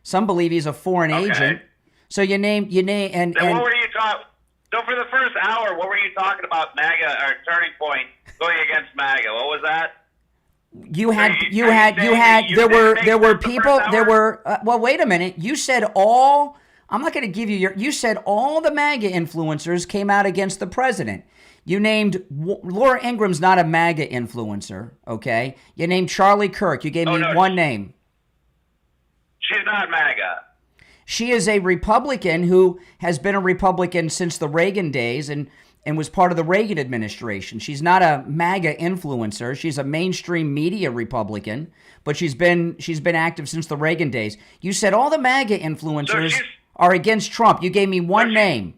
Some believe he's a foreign agent. So you name and what were you talking? So for the first hour, what were you talking about? MAGA or Turning Point going against MAGA? What was that? There were people. Well, wait a minute. You said all. I'm not going to give you You said all the MAGA influencers came out against the president. You named Laura Ingraham's not a MAGA influencer. Okay. You named Charlie Kirk. You gave me one name. She's not MAGA. She is a Republican who has been a Republican since the Reagan days and was part of the Reagan administration. She's not a MAGA influencer. She's a mainstream media Republican, but she's been active since the Reagan days. You said all the MAGA influencers are against Trump. You gave me one name.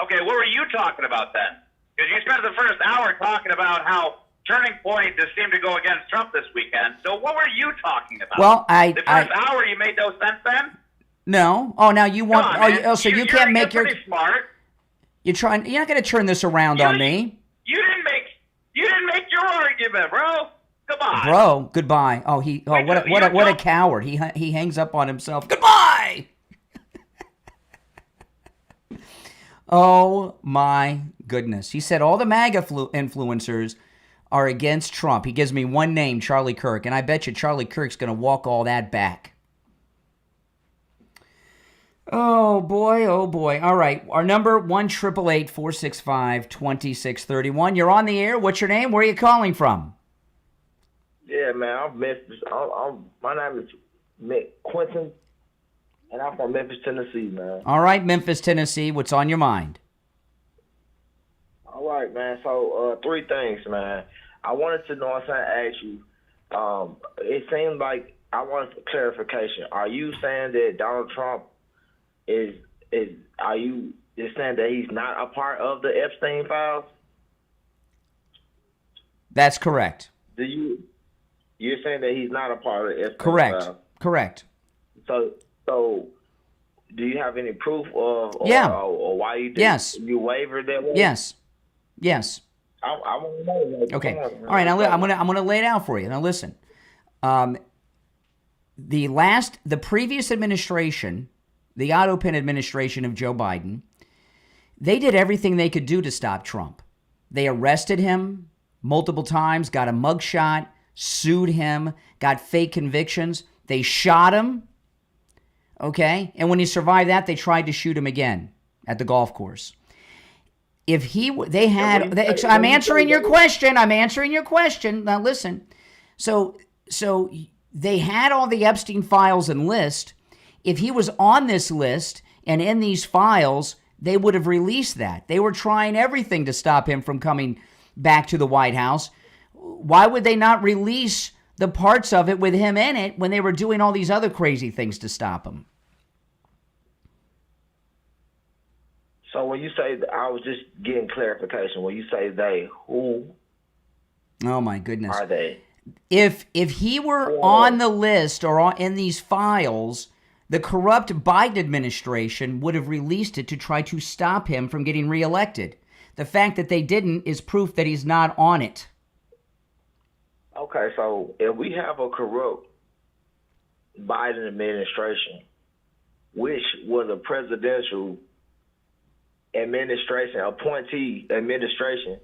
Okay, what were you talking about then? Because you spent the first hour talking about how Turning Point just seemed to go against Trump this weekend. So what were you talking about? Well, the first hour you made no sense then? No. Oh, now you want? So you can't make your. Smart. You're not going to turn this around on me. You didn't make your argument, bro. Come on. Bro, goodbye. Oh, what a coward. He hangs up on himself. Goodbye. Oh my goodness. He said all the MAGA influencers are against Trump. He gives me one name, Charlie Kirk, and I bet you Charlie Kirk's going to walk all that back. Oh boy. All right. Our number 1-888-465-2631. You're on the air. What's your name? Where are you calling from? Yeah, man. I've missed this. My name is Quentin, and I'm from Memphis, Tennessee, man. All right, Memphis, Tennessee, what's on your mind? All right, man. So, 3 things, man. I wanted to know, ask you, it seemed like I wanted clarification. Are you saying that Donald Trump is saying that he's not a part of the Epstein files? That's correct. You're saying that he's not a part of the Epstein files? Correct. So do you have any proof of or why you think you wavered that way? Yes. I want to know. Like, okay. All right. Now I'm gonna lay it out for you. Now listen. The previous administration, the Otto Penn administration of Joe Biden, they did everything they could do to stop Trump. They arrested him multiple times, got a mugshot, sued him, got fake convictions. They shot him. Okay? And when he survived that, they tried to shoot him again at the golf course. I'm answering your question. Now listen. So they had all the Epstein files and list. If he was on this list and in these files, they would have released that. They were trying everything to stop him from coming back to the White House. Why would they not release the parts of it with him in it when they were doing all these other crazy things to stop him? So when you say, I was just getting clarification. When you say they, who? Oh my goodness. Are they? If he were on the list or in these files, the corrupt Biden administration would have released it to try to stop him from getting reelected. The fact that they didn't is proof that he's not on it. Okay, so if we have a corrupt Biden administration, which was a presidential administration, appointee administration,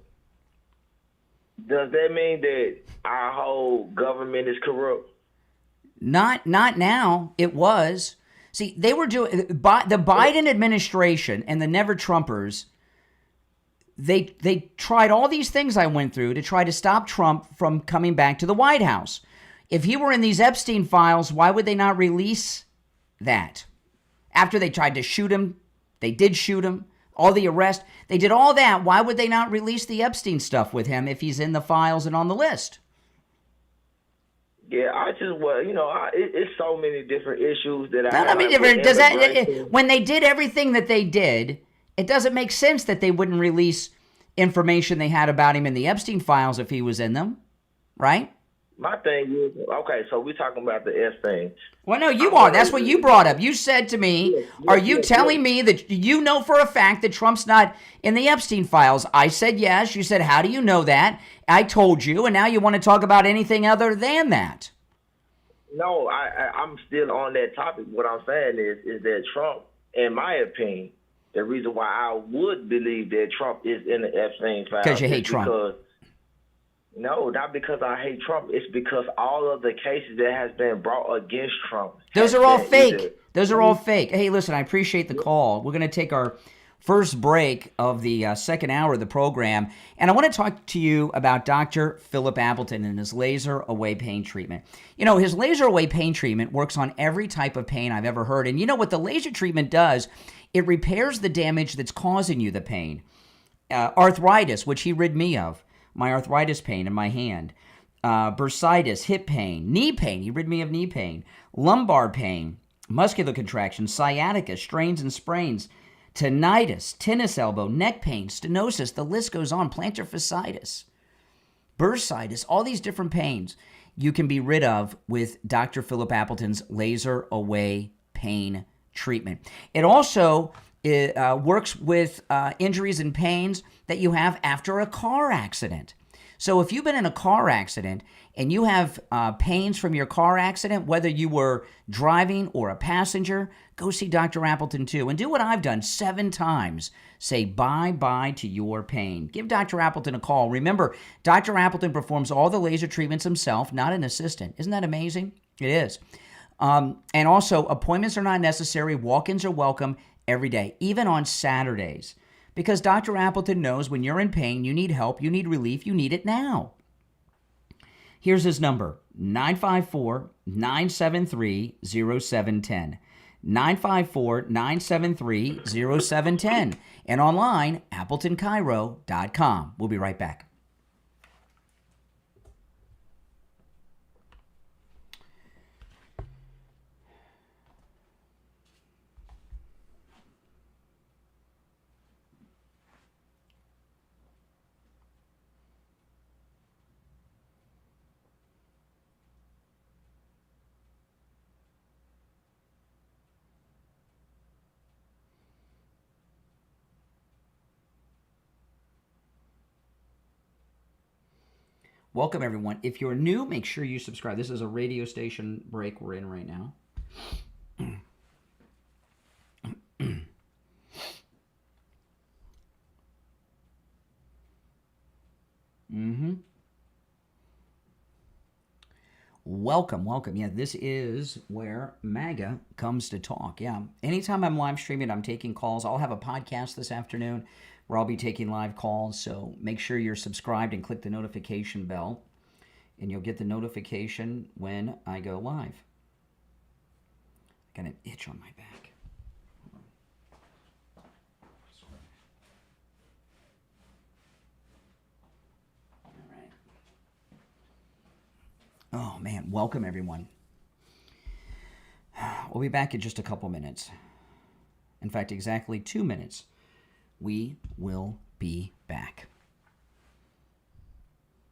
does that mean that our whole government is corrupt? Not now. It was. See, they were doing the Biden administration and the Never Trumpers. They tried all these things I went through to try to stop Trump from coming back to the White House. If he were in these Epstein files, why would they not release that? After they tried to shoot him, they did shoot him. All the arrest, they did all that. Why would they not release the Epstein stuff with him if he's in the files and on the list? Yeah, it's so many different issues that when they did everything that they did, it doesn't make sense that they wouldn't release information they had about him in the Epstein files if he was in them, right? My thing is, okay, so we're talking about the Epstein. Well, no, you are. That's what you brought up. You said to me, are you telling me that you know for a fact that Trump's not in the Epstein files? I said yes. You said, how do you know that? I told you, and now you want to talk about anything other than that. No, I'm still on that topic. What I'm saying is that Trump, in my opinion, the reason why I would believe that Trump is in the Epstein files. Because you hate Trump. No, not because I hate Trump. It's because all of the cases that has been brought against Trump. Those are all fake. Those are all fake. Hey, listen, I appreciate the call. We're going to take our first break of the second hour of the program. And I want to talk to you about Dr. Philip Appleton and his laser away pain treatment. You know, his laser away pain treatment works on every type of pain I've ever heard. And you know what the laser treatment does? It repairs the damage that's causing you the pain. Arthritis, which he rid me of. My arthritis pain in my hand, bursitis, hip pain, knee pain. He rid me of knee pain, lumbar pain, muscular contractions, sciatica, strains and sprains, tinnitus, tennis elbow, neck pain, stenosis. The list goes on. Plantar fasciitis, bursitis, all these different pains you can be rid of with Dr. Philip Appleton's laser away pain treatment. It also works with injuries and pains that you have after a car accident. So if you've been in a car accident and you have pains from your car accident, whether you were driving or a passenger, go see Dr. Appleton too. And do what I've done 7 times. Say bye-bye to your pain. Give Dr. Appleton a call. Remember, Dr. Appleton performs all the laser treatments himself, not an assistant. Isn't that amazing? It is. And also, appointments are not necessary. Walk-ins are welcome every day, even on Saturdays. Because Dr. Appleton knows when you're in pain, you need help, you need relief, you need it now. Here's his number, 954-973-0710. 954-973-0710. And online, AppletonCairo.com. We'll be right back. Welcome, everyone. If you're new, make sure you subscribe. This is a radio station break we're in right now. Welcome. Yeah, this is where MAGA comes to talk. Yeah. Anytime I'm live streaming, I'm taking calls. I'll have a podcast this afternoon where I'll be taking live calls. So make sure you're subscribed and click the notification bell, and you'll get the notification when I go live. Got an itch on my back. All right. Oh, man. Welcome, everyone. We'll be back in just a couple minutes. In fact, exactly 2 minutes. We will be back.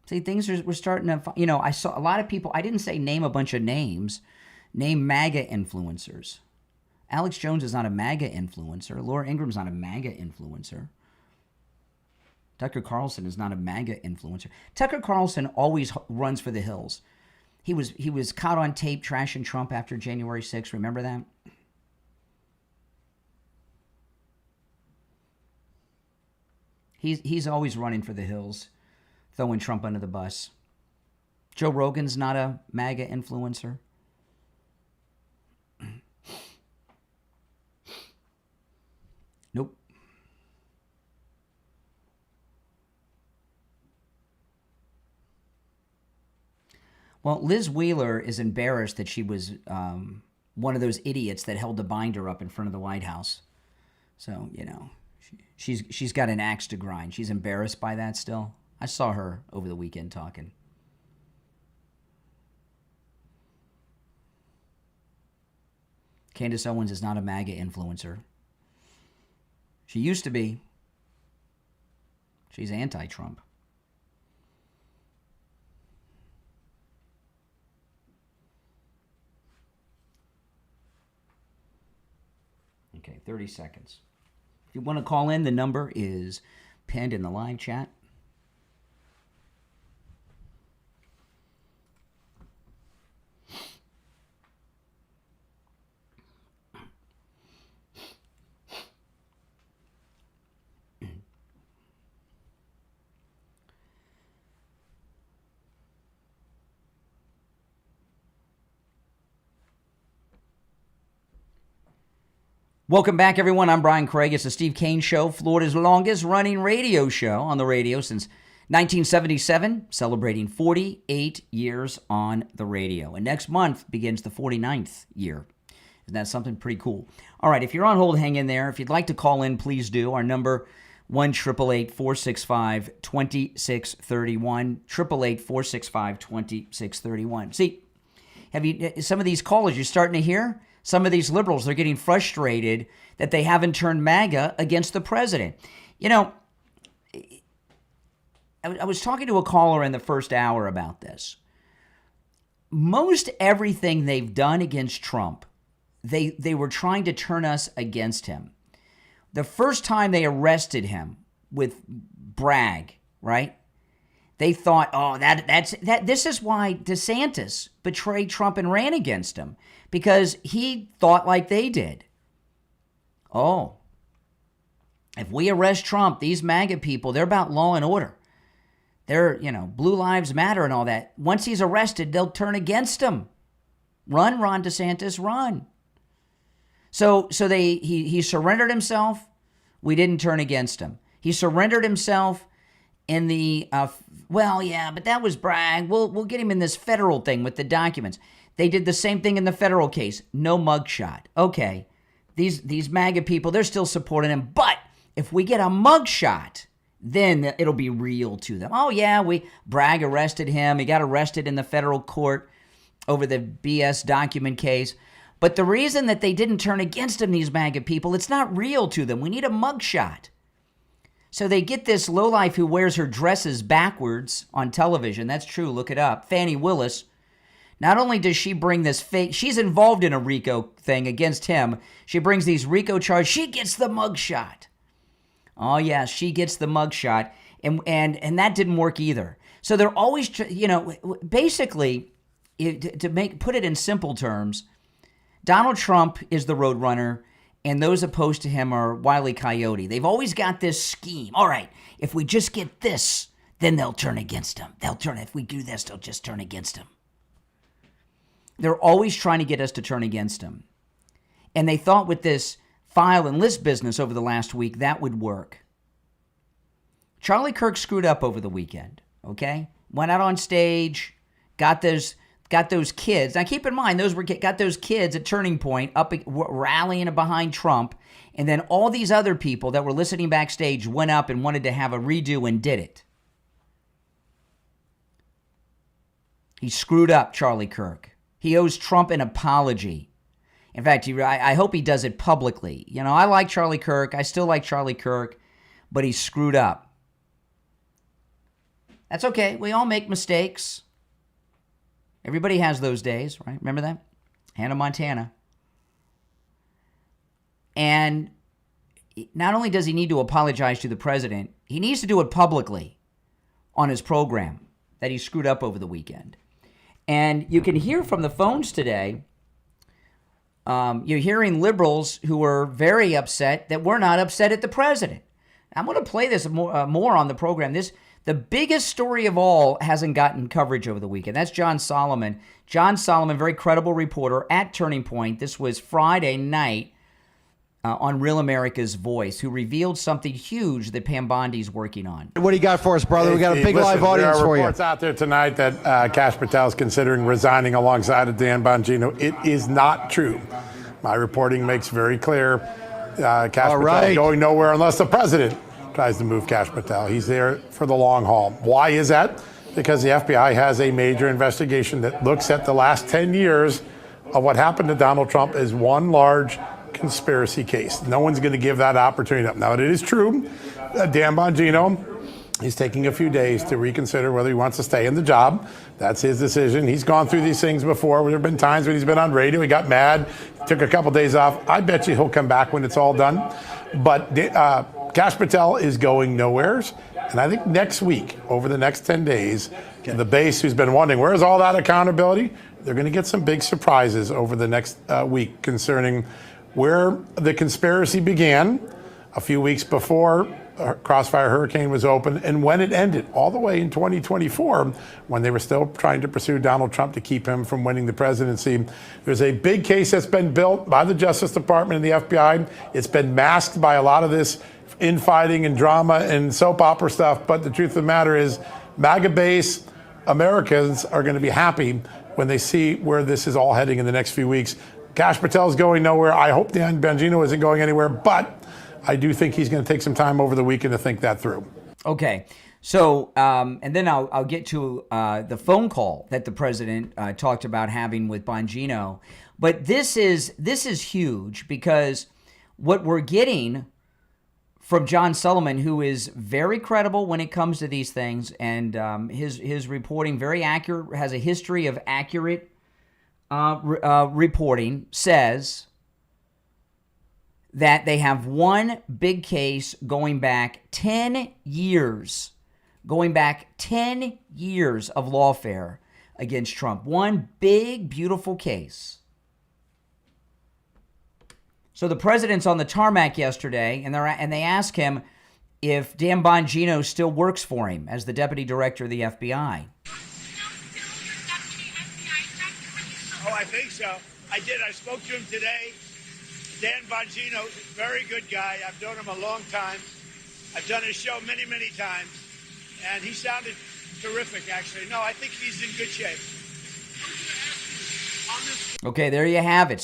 See, we're starting to, I saw a lot of people, I didn't say name a bunch of names, name MAGA influencers. Alex Jones is not a MAGA influencer. Laura Ingram's not a MAGA influencer. Tucker Carlson is not a MAGA influencer. Tucker Carlson always runs for the hills. He was caught on tape trashing Trump after January 6th. Remember that? He's always running for the hills, throwing Trump under the bus. Joe Rogan's not a MAGA influencer. Nope. Well, Liz Wheeler is embarrassed that she was one of those idiots that held the binder up in front of the White House. So, she's got an axe to grind. She's embarrassed by that still. I saw her over the weekend talking. Candace Owens is not a MAGA influencer. She used to be. She's anti-Trump. Okay, 30 seconds. If you want to call in, the number is pinned in the live chat. Welcome back, everyone. I'm Brian Craig. It's the Steve Kane Show, Florida's longest-running radio show on the radio since 1977, celebrating 48 years on the radio. And next month begins the 49th year. Isn't that something pretty cool? All right, if you're on hold, hang in there. If you'd like to call in, please do. Our number, 1-888-465-2631, 888-465-2631. See, some of these callers you're starting to hear? Some of these liberals, they're getting frustrated that they haven't turned MAGA against the president. I was talking to a caller in the first hour about this. Most everything they've done against Trump, they were trying to turn us against him. The first time they arrested him with Bragg, right? They thought, this is why DeSantis betrayed Trump and ran against him, because he thought like they did. Oh, if we arrest Trump, these MAGA people, they're about law and order. They're, Blue Lives Matter and all that. Once he's arrested, they'll turn against him. Run, Ron DeSantis, run. So he surrendered himself. We didn't turn against him. He surrendered himself. in the, well, yeah, but that was brag. We'll get him in this federal thing with the documents. They did the same thing in the federal case. No mugshot. Okay, these MAGA people, they're still supporting him. But if we get a mugshot, then it'll be real to them. Oh, yeah, Bragg arrested him. He got arrested in the federal court over the BS document case. But the reason that they didn't turn against him, these MAGA people, it's not real to them. We need a mugshot. So they get this lowlife who wears her dresses backwards on television. That's true. Look it up. Fannie Willis. Not only does she bring this fake, she's involved in a RICO thing against him. She brings these RICO charges. She gets the mugshot. Oh, yeah, she gets the mugshot. And that didn't work either. So they're always, basically, put it in simple terms, Donald Trump is the roadrunner, and those opposed to him are Wile E. Coyote. They've always got this scheme. All right, if we just get this, then they'll turn against him. If we do this, they'll just turn against him. They're always trying to get us to turn against him. And they thought with this file and list business over the last week, that would work. Charlie Kirk screwed up over the weekend, okay? Went out on stage, got those kids. Now, keep in mind, got those kids at Turning Point up rallying behind Trump, and then all these other people that were listening backstage went up and wanted to have a redo and did it. He screwed up, Charlie Kirk. He owes Trump an apology. In fact, I hope he does it publicly. I like Charlie Kirk. I still like Charlie Kirk, but he screwed up. That's okay. We all make mistakes. Everybody has those days, right? Remember that? Hannah Montana. And not only does he need to apologize to the president, he needs to do it publicly on his program that he screwed up over the weekend. And you can hear from the phones today, you're hearing liberals who are very upset that we're not upset at the president. I'm going to play this more on the program. The biggest story of all hasn't gotten coverage over the weekend. That's John Solomon. John Solomon, very credible reporter at Turning Point. This was Friday night on Real America's Voice, who revealed something huge that Pam Bondi's working on. What do you got for us, brother? We got a big live audience for you. There are reports out there tonight that Kash Patel is considering resigning alongside of Dan Bongino. It is not true. My reporting makes very clear Kash Patel is going nowhere unless the president tries to move Kash Patel. He's there for the long haul. Why is that? Because the FBI has a major investigation that looks at the last 10 years of what happened to Donald Trump as one large conspiracy case. No one's going to give that opportunity up. Now, it is true Dan Bongino is taking a few days to reconsider whether he wants to stay in the job. That's his decision. He's gone through these things before. There have been times when he's been on radio. He got mad, took a couple days off. I bet you he'll come back when it's all done. But Kash Patel is going nowheres. And I think next week, over the next 10 days, the base who's been wondering, where's all that accountability? They're going to get some big surprises over the next week concerning where the conspiracy began a few weeks before Crossfire Hurricane was open and when it ended, all the way in 2024, when they were still trying to pursue Donald Trump to keep him from winning the presidency. There's a big case that's been built by the Justice Department and the FBI. It's been masked by a lot of this infighting and drama and soap opera stuff. But the truth of the matter is, MAGA base Americans are going to be happy when they see where this is all heading in the next few weeks. Kash Patel is going nowhere. I hope Dan Bongino isn't going anywhere, but I do think he's going to take some time over the weekend to think that through. Okay. So, and then I'll get to the phone call that the president talked about having with Bongino. But this is huge because what we're getting from John Solomon, who is very credible when it comes to these things, and his reporting very accurate, has a history of accurate reporting, says that they have one big case going back 10 years of lawfare against Trump. One big, beautiful case. So the president's on the tarmac yesterday, and they ask him if Dan Bongino still works for him as the deputy director of the FBI. Oh, I think so. I did. I spoke to him today. Dan Bongino is a very good guy. I've known him a long time. I've done his show many, many times. and he sounded terrific, actually. No, I think he's in good shape. Okay, there you have it.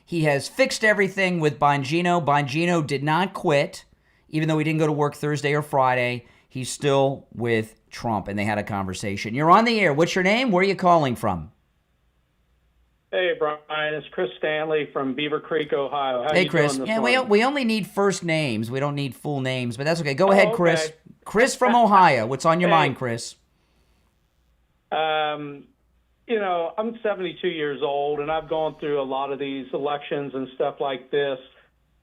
He has fixed everything with Bongino. Bongino did not quit, even though he didn't go to work Thursday or Friday. He's still with Trump, and they had a conversation. You're on the air. What's your name? Where are you calling from? Hey, Brian. It's Chris Stanley from Beaver Creek, Ohio. How Hey, you Chris. doing this Yeah, morning? we only need first names. We don't need full names, but that's okay. Go ahead, okay. Chris. Chris from Ohio. What's on your mind, Chris? You know, I'm 72 years old, and I've gone through a lot of these elections and stuff like this.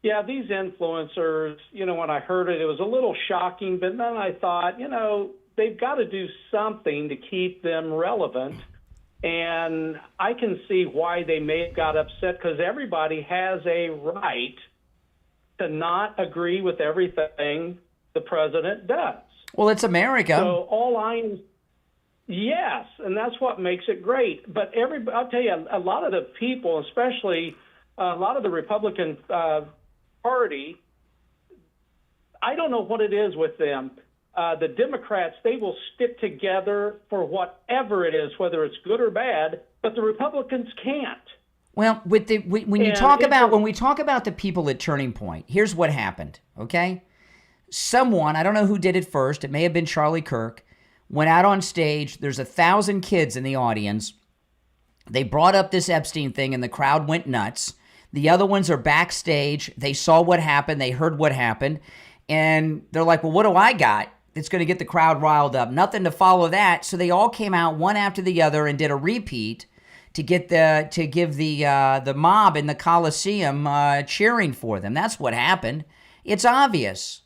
Yeah, these influencers, you know, when I heard it, it was a little shocking, but then I thought, you know, they've got to do something to keep them relevant. And I can see why they may have got upset, because everybody has a right to not agree with everything the president does. Well, it's America. So yes, and that's what makes it great. But I'll tell you, a lot of the people, especially a lot of the Republican Party, I don't know what it is with them. The Democrats, they will stick together for whatever it is, whether it's good or bad, but the Republicans can't. Well, when we talk about the people at Turning Point, here's what happened, okay? Someone, I don't know who did it first, it may have been Charlie Kirk, went out on stage. There's 1,000 kids in the audience. They brought up this Epstein thing, and the crowd went nuts. The other ones are backstage. They saw what happened. They heard what happened. And they're like, well, what do I got that's going to get the crowd riled up? Nothing to follow that. So they all came out one after the other and did a repeat to give the mob in the Coliseum cheering for them. That's what happened. It's obvious.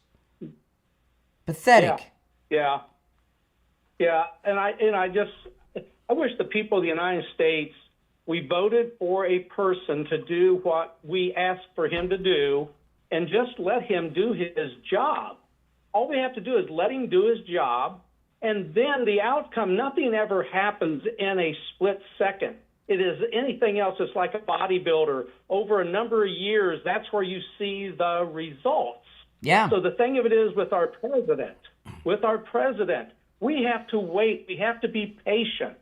Pathetic. Yeah. And I wish the people of the United States, we voted for a person to do what we asked for him to do, and just let him do his job. All we have to do is let him do his job, and then the outcome, nothing ever happens in a split second. It is anything else. It's like a bodybuilder. Over a number of years, that's where you see the results. Yeah. So the thing of it is with our president, we have to wait. We have to be patient.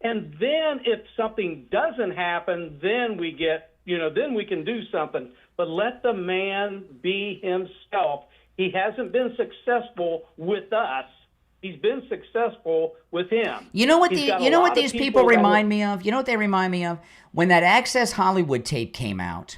And then if something doesn't happen, then we can do something. But let the man be himself. He hasn't been successful with us. He's been successful with him. You know what these people remind me of? You know what they remind me of? When that Access Hollywood tape came out.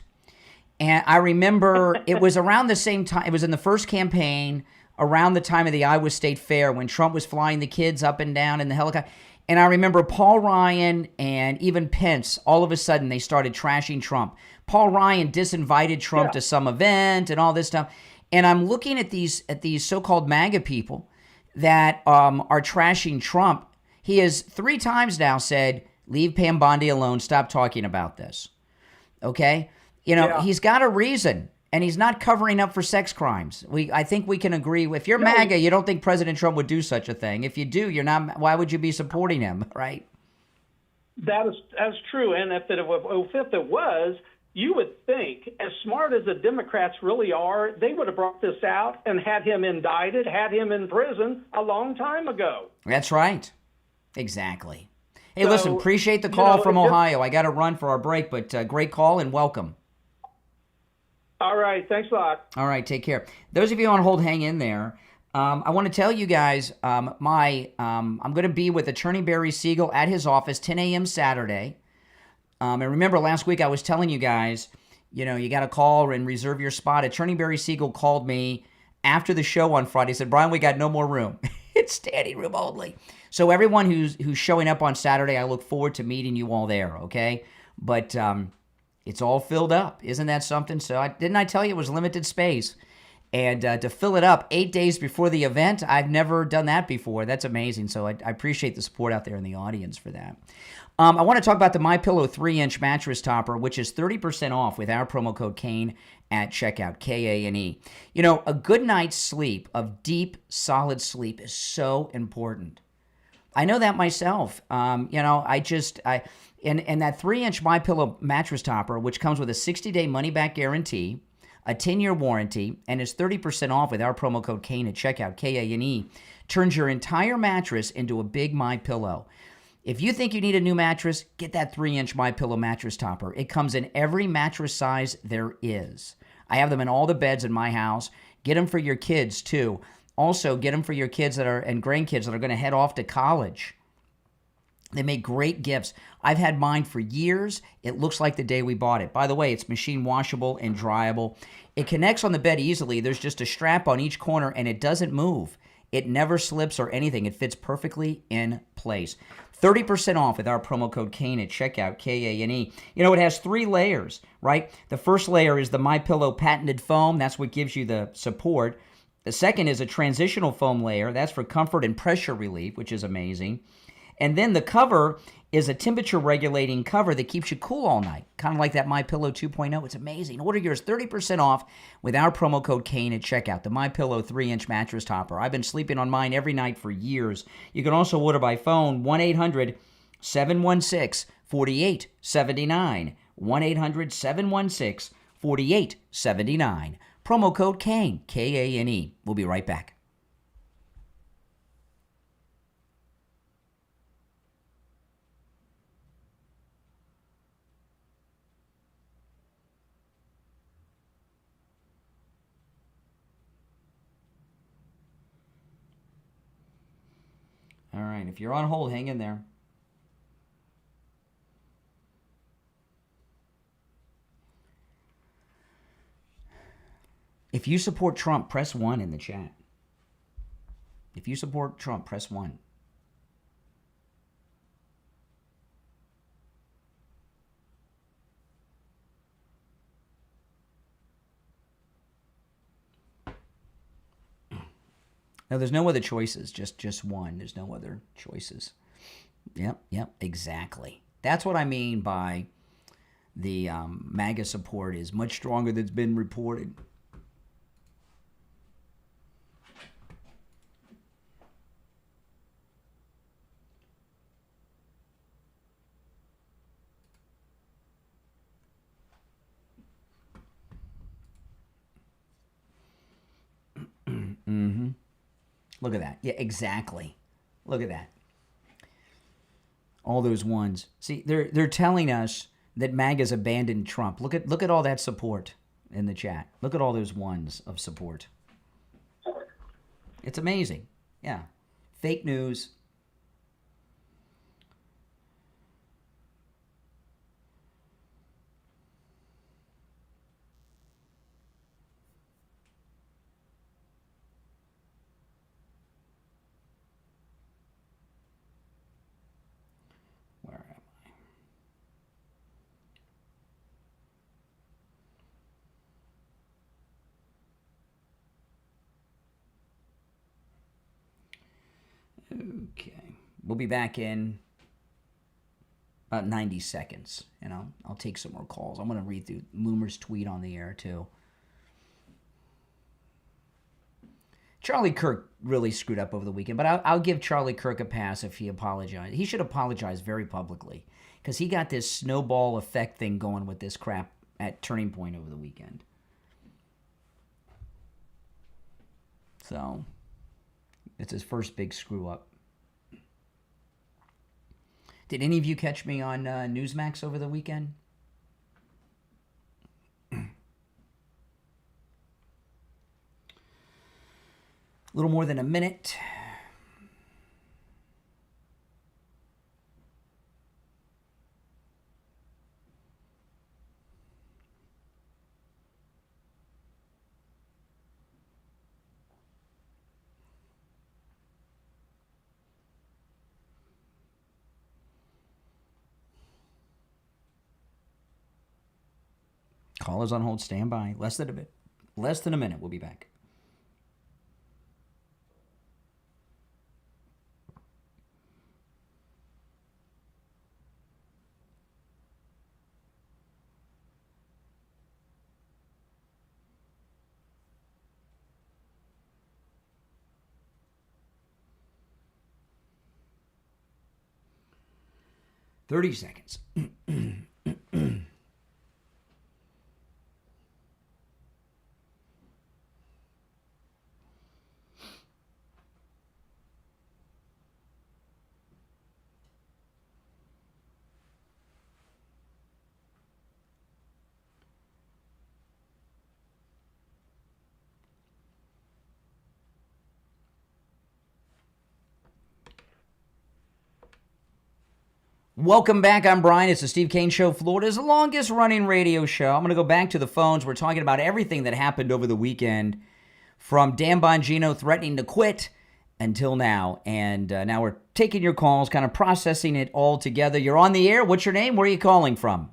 And I remember it was around the same time. It was in the first campaign, around the time of the Iowa State Fair, when Trump was flying the kids up and down in the helicopter. And I remember Paul Ryan and even Pence, all of a sudden, they started trashing Trump. Paul Ryan disinvited Trump to some event and all this stuff. And I'm looking at these so-called MAGA people that are trashing Trump. He has 3 times now said, leave Pam Bondi alone, stop talking about this. Okay? He's got a reason, and he's not covering up for sex crimes. I think we can agree. If you're MAGA, you don't think President Trump would do such a thing. If you do, you're not. Why would you be supporting him, right? That's true. And if it was, you would think, as smart as the Democrats really are, they would have brought this out and had him indicted, had him in prison a long time ago. That's right. Exactly. Hey, listen, appreciate the call from Ohio. I got to run for our break, but great call and welcome. All right. Thanks a lot. All right. Take care. Those of you on hold, hang in there. I want to tell you guys, I'm going to be with Attorney Barry Siegel at his office 10 a.m. Saturday. And remember, last week I was telling you guys, you got to call and reserve your spot. Attorney Barry Siegel called me after the show on Friday. He said, Brian, we got no more room. It's standing room only. So everyone who's showing up on Saturday, I look forward to meeting you all there, okay? But it's all filled up. Isn't that something? So didn't I tell you it was limited space? And to fill it up 8 days before the event, I've never done that before. That's amazing. So I appreciate the support out there in the audience for that. I want to talk about the MyPillow 3-inch mattress topper, which is 30% off with our promo code Kane at checkout, Kane. A good night's sleep, of deep, solid sleep, is so important. I know that myself. And that 3-inch MyPillow mattress topper, which comes with a 60-day money-back guarantee, a 10-year warranty, and is 30% off with our promo code Kane at checkout, K-A-N-E, turns your entire mattress into a big MyPillow. If you think you need a new mattress, get that 3-inch MyPillow mattress topper. It comes in every mattress size there is. I have them in all the beds in my house. Get them for your kids, too. Also, get them for your kids and grandkids that are going to head off to college. They make great gifts. I've had mine for years. It looks like the day we bought it. By the way, it's machine washable and dryable. It connects on the bed easily. There's just a strap on each corner, and it doesn't move. It never slips or anything. It fits perfectly in place. 30% off with our promo code Kane at checkout, K-A-N-E. You know, it has 3 layers, right? The first layer is the MyPillow patented foam. That's what gives you the support. The second is a transitional foam layer. That's for comfort and pressure relief, which is amazing. And then the cover is a temperature-regulating cover that keeps you cool all night, kind of like that MyPillow 2.0. It's amazing. Order yours 30% off with our promo code Kane at checkout, the MyPillow 3-inch mattress topper. I've been sleeping on mine every night for years. You can also order by phone, 1-800-716-4879, 1-800-716-4879. Promo code Kane, K-A-N-E. We'll be right back. All right, if you're on hold, hang in there. If you support Trump, press 1 in the chat. If you support Trump, press 1. Now, there's no other choices, just one. There's no other choices. Yep, exactly. That's what I mean by the MAGA support is much stronger than's been reported. Mm-hmm. Look at that. Yeah, exactly. Look at that. All those ones. See, they're telling us that MAGA's abandoned Trump. Look at all that support in the chat. Look at all those ones of support. It's amazing. Yeah. Fake news. Okay. We'll be back in about 90 seconds. You know, I'll take some more calls. I'm going to read through Loomer's tweet on the air, too. Charlie Kirk really screwed up over the weekend, but I'll give Charlie Kirk a pass if he apologized. He should apologize very publicly because he got this snowball effect thing going with this crap at Turning Point over the weekend. So, it's his first big screw up. Did any of you catch me on Newsmax over the weekend? A little more than a minute. Callers on hold, stand by. Less than a minute. We'll be back. Thirty seconds. Welcome back. I'm Brian. It's the Steve Kane Show, Florida's longest-running radio show. I'm going to go back to the phones. We're talking about everything that happened over the weekend, from Dan Bongino threatening to quit until now. And now we're taking your calls, kind of processing it all together. You're on the air. What's your name? Where are you calling from?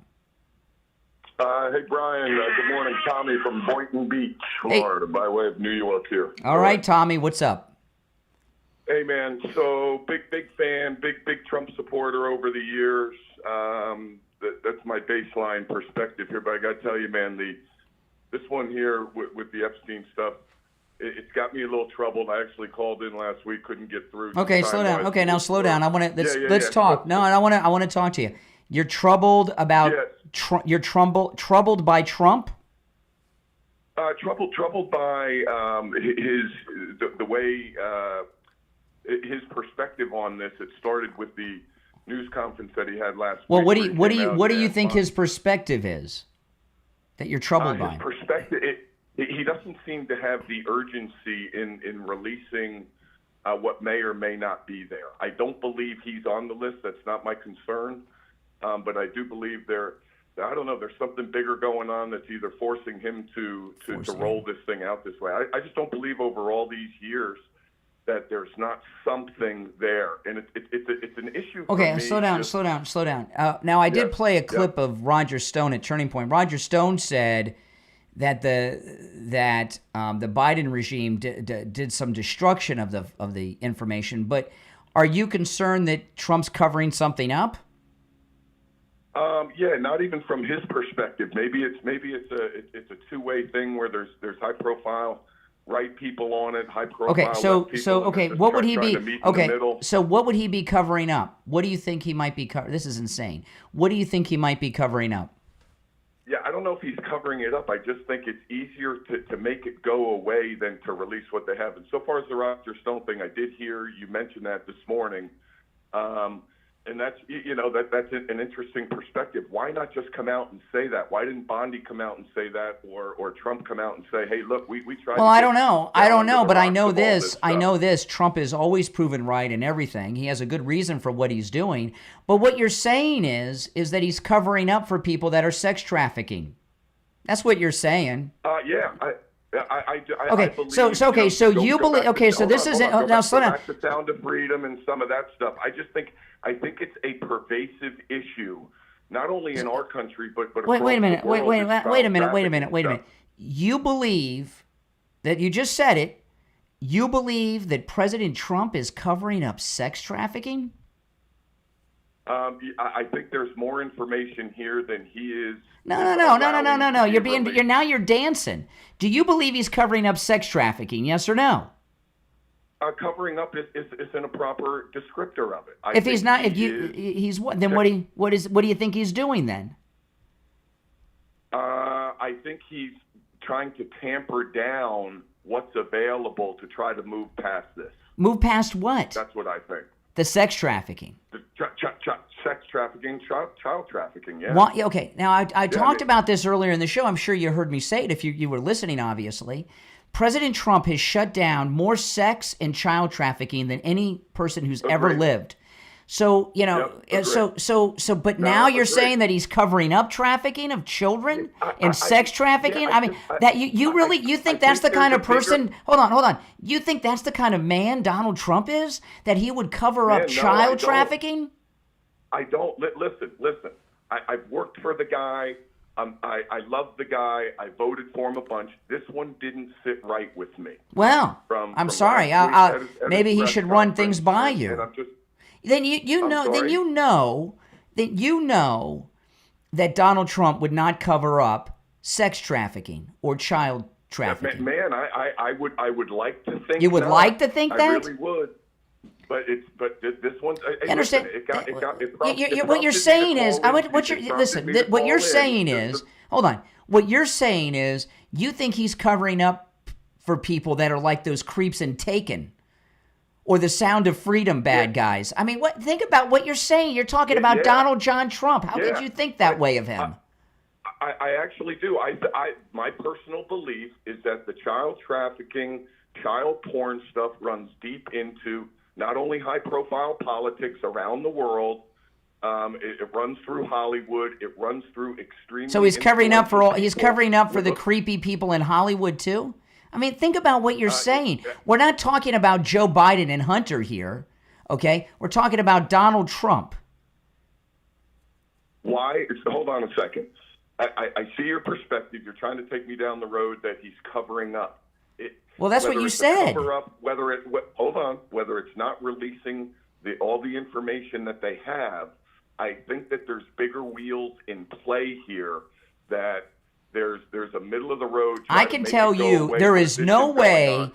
Hey, Brian. Good morning. Tommy from Boynton Beach, Florida, by way of New York here. All right, Tommy. What's up? Hey, man. So, big fan, big Trump supporter over the years. That's my baseline perspective here. But I got to tell you, man, this one here with the Epstein stuff, it's got me a little troubled. I actually called in last week, couldn't get through. Okay, slow down. Okay, now slow down. I want to let's talk. No, I want to talk to you. You're troubled about you're troubled by Trump? Troubled by the way his perspective on this. It started with the news conference that he had last week. Well, what do you think his perspective is that you're troubled by? His perspective, he doesn't seem to have the urgency in releasing what may or may not be there. I don't believe he's on the list. That's not my concern. But I do believe there's something bigger going on that's either forcing him to roll this thing out this way. I just don't believe over all these years that there's not something there, and it's an issue. Okay, for me. slow down. Now, I did play a clip of Roger Stone at Turning Point. Roger Stone said that the Biden regime did some destruction of the information. But are you concerned that Trump's covering something up? Yeah, not even from his perspective. Maybe it's a two-way thing where there's high profile right people on it, high profile. Okay, what would he be? Okay, so what would he be covering up? What do you think he might be covering? This is insane. What do you think he might be covering up? Yeah, I don't know if he's covering it up. I just think it's easier to make it go away than to release what they have. And so far as the Roger Stone thing, I did hear you mention that this morning. And that's an interesting perspective. Why not just come out and say that? Why didn't Bondi come out and say that, or Trump come out and say, "Hey, look, we tried." Well, I don't know, but I know this. I know this. Trump is always proven right in everything. He has a good reason for what he's doing. But what you're saying is that he's covering up for people that are sex trafficking. That's what you're saying. Yeah. Okay, so you believe? Okay, so this isn't. Now slow down. The sound of freedom and some of that stuff. I think it's a pervasive issue, not only in our country but across wait a minute. the world. Wait a minute. You believe that you just said it? You believe that President Trump is covering up sex trafficking? I think there's more information here than he is. No. You're dancing. Do you believe he's covering up sex trafficking? Yes or no? Covering up isn't a proper descriptor of it. He's what? Then what do you think he's doing then? I think he's trying to tamper down what's available to try to move past this. Move past what? That's what I think. The sex trafficking. Sex trafficking, child trafficking, yeah. Okay, now I talked about this earlier in the show. I'm sure you heard me say it if you were listening, obviously. President Trump has shut down more sex and child trafficking than any person who's ever lived. So, but now you're saying that he's covering up trafficking of children and sex trafficking? You think that's the kind of person, hold on. You think that's the kind of man Donald Trump is? That he would cover up child trafficking? I don't. Listen. I've worked for the guy. I love the guy. I voted for him a bunch. This one didn't sit right with me. Well, I'm sorry. Maybe he should run things by you. Then you know that Donald Trump would not cover up sex trafficking or child trafficking. Man, I would like to think. You would like to think that? I really would. But this one. I understand. What you're saying is, What you're saying is, hold on. What you're saying is, you think he's covering up for people that are like those creeps in Taken, or the Sound of Freedom bad guys. I mean, think about what you're saying. You're talking about Donald John Trump. How could you think that way of him? I actually do. My personal belief is that the child trafficking, child porn stuff runs deep into not only high-profile politics around the world, It runs through Hollywood. It runs through extremely. So he's covering up for all. influential He's people. covering up for the creepy people in Hollywood too. I mean, think about what you're saying. We're not talking about Joe Biden and Hunter here, okay? We're talking about Donald Trump. Why? Hold on a second. I see your perspective. You're trying to take me down the road that he's covering up. Well, that's what you said. Cover up, hold on. Whether it's not releasing all the information that they have, I think that there's bigger wheels in play here. That there's a middle of the road. I can tell you, there is no way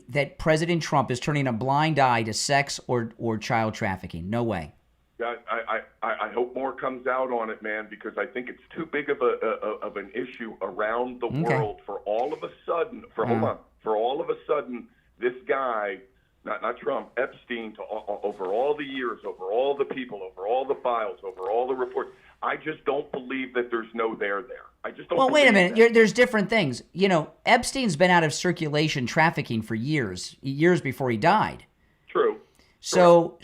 that President Trump is turning a blind eye to sex or child trafficking. No way. I hope more comes out on it, man, because I think it's too big of an issue around the world for all of a sudden. For all of a sudden, this guy, not Trump, Epstein, over all the years, over all the people, over all the files, over all the reports. I just don't believe that there's no there. I just don't. Well, wait a minute. that. There's different things. You know, Epstein's been out of circulation trafficking for years before he died. True. So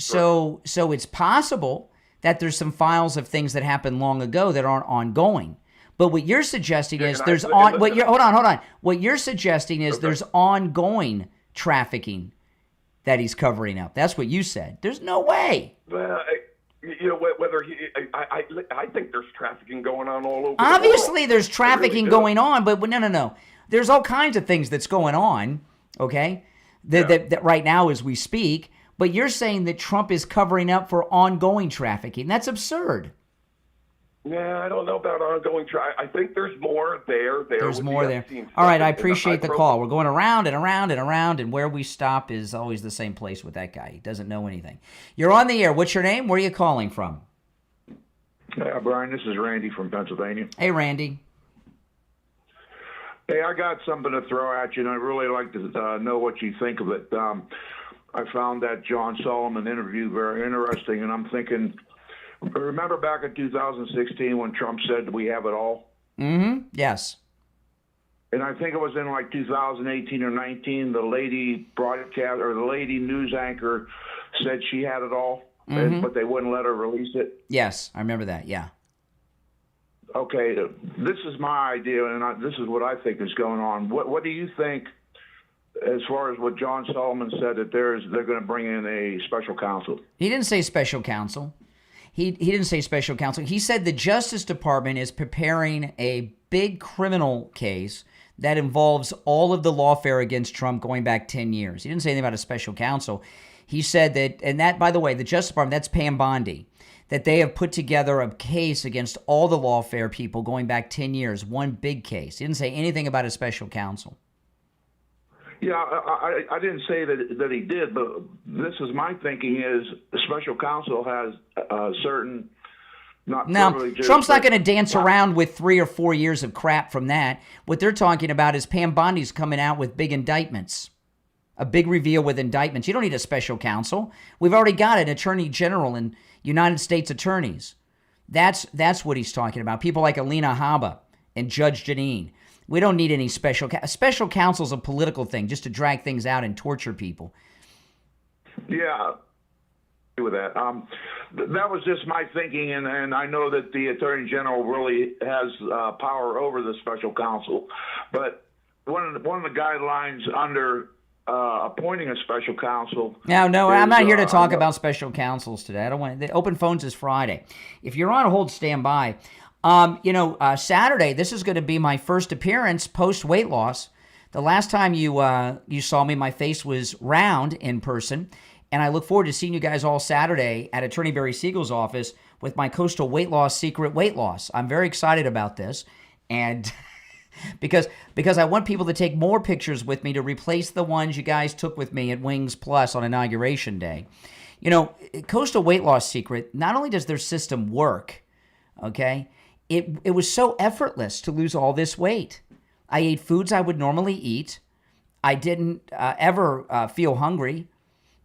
it's possible that there's some files of things that happened long ago that aren't ongoing. But what you're suggesting is hold on. What you're suggesting is there's ongoing trafficking that he's covering up. That's what you said. There's no way. Well, whether I think there's trafficking going on all over. Obviously, the world. there's trafficking going on, but no. There's all kinds of things that's going on. Okay, that right now as we speak. But you're saying that Trump is covering up for ongoing trafficking. That's absurd. Yeah, I don't know about ongoing trafficking. I think there's more there. There's more there. All right, I appreciate the call. We're going around and around and around, and where we stop is always the same place with that guy. He doesn't know anything. You're on the air. What's your name? Where are you calling from? Brian, this is Randy from Pennsylvania. Hey, Randy. Hey, I got something to throw at you, and I'd really like to know what you think of it. I found that John Solomon interview very interesting, and I'm thinking, remember back in 2016 when Trump said we have it all? Mm-hmm. Yes. And I think it was in like 2018 or 19, the lady broadcast or the lady news anchor said she had it all, but they wouldn't let her release it. Yes, I remember that. Yeah. Okay, this is my idea, and this is what I think is going on. What do you think? As far as what John Solomon said, that they're going to bring in a special counsel. He didn't say special counsel. He didn't say special counsel. He said the Justice Department is preparing a big criminal case that involves all of the lawfare against Trump going back 10 years. He didn't say anything about a special counsel. He said that, and that, by the way, the Justice Department, that's Pam Bondi, that they have put together a case against all the lawfare people going back 10 years, one big case. He didn't say anything about a special counsel. Yeah, I didn't say that he did, but this is my thinking is the special counsel has certain privileges. Trump's not going to dance around with 3 or 4 years of crap from that. What they're talking about is Pam Bondi's coming out with big indictments, a big reveal with indictments. You don't need a special counsel. We've already got an attorney general and United States attorneys. That's what he's talking about. People like Alina Habba and Judge Jeanine. We don't need any special counsel is a political thing, just to drag things out and torture people. Yeah, with that. That was just my thinking, and I know that the Attorney General really has power over the special counsel. But one of the guidelines under appointing a special counsel. No, I'm not here to talk about special counsels today. I don't want. The open phones is Friday. If you're on hold, stand by. Saturday, this is going to be my first appearance post weight loss. The last time you saw me, my face was round in person, and I look forward to seeing you guys all Saturday at Attorney Barry Siegel's office with my Coastal Weight Loss Secret Weight Loss. I'm very excited about this, and because I want people to take more pictures with me to replace the ones you guys took with me at Wings Plus on Inauguration Day. Coastal Weight Loss Secret, not only does their system work, okay, it was so effortless to lose all this weight. I ate foods I would normally eat. I didn't ever feel hungry.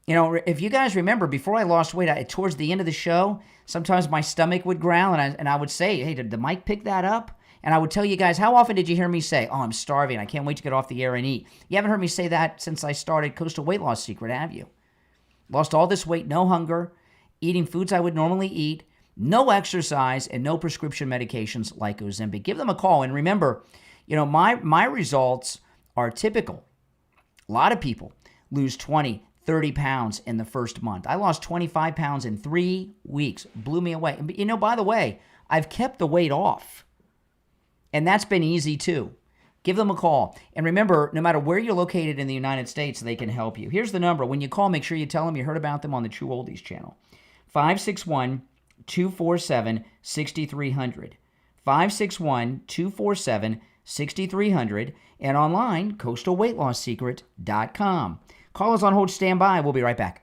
If you guys remember, before I lost weight, towards the end of the show, sometimes my stomach would growl, and I would say, hey, did the mic pick that up? And I would tell you guys, how often did you hear me say, oh, I'm starving, I can't wait to get off the air and eat? You haven't heard me say that since I started Coastal Weight Loss Secret, have you? Lost all this weight, no hunger, eating foods I would normally eat, no exercise, and no prescription medications like Ozempic. Give them a call. And remember, my results are typical. A lot of people lose 20, 30 pounds in the first month. I lost 25 pounds in 3 weeks. Blew me away. But by the way, I've kept the weight off. And that's been easy too. Give them a call. And remember, no matter where you're located in the United States, they can help you. Here's the number. When you call, make sure you tell them you heard about them on the True Oldies channel. 561-247-6300. 561-247-6300. And online, coastalweightlasssecret.com. Call us on hold, stand by. We'll be right back.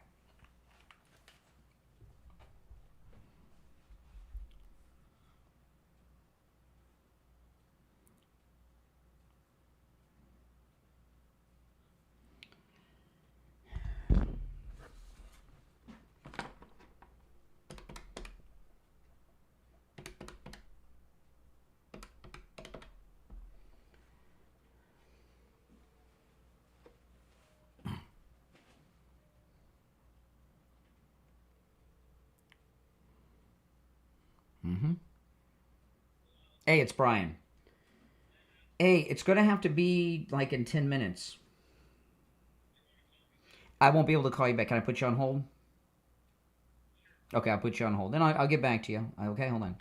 Hey, it's Brian. Hey, it's going to have to be like in 10 minutes. I won't be able to call you back. Can I put you on hold? Okay, I'll put you on hold. Then I'll get back to you. Okay, hold on.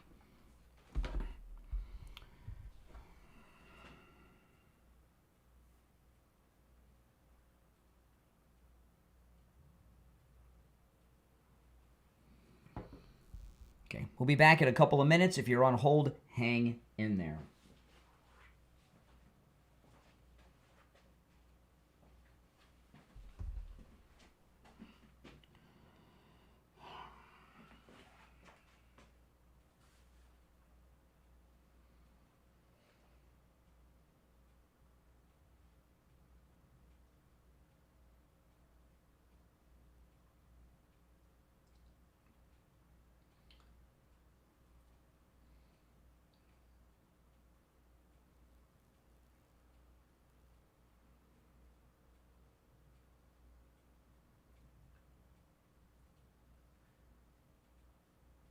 Okay, we'll be back in a couple of minutes. If you're on hold, hang in there.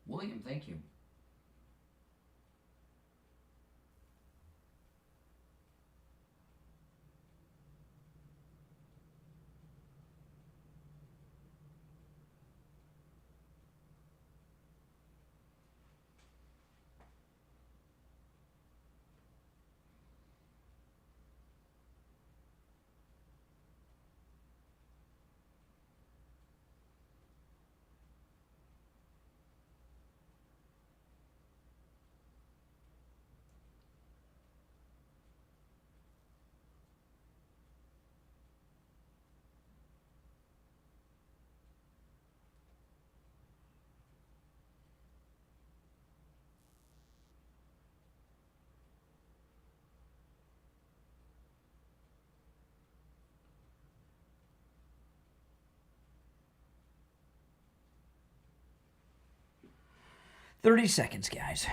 William, thank you. $30, guys.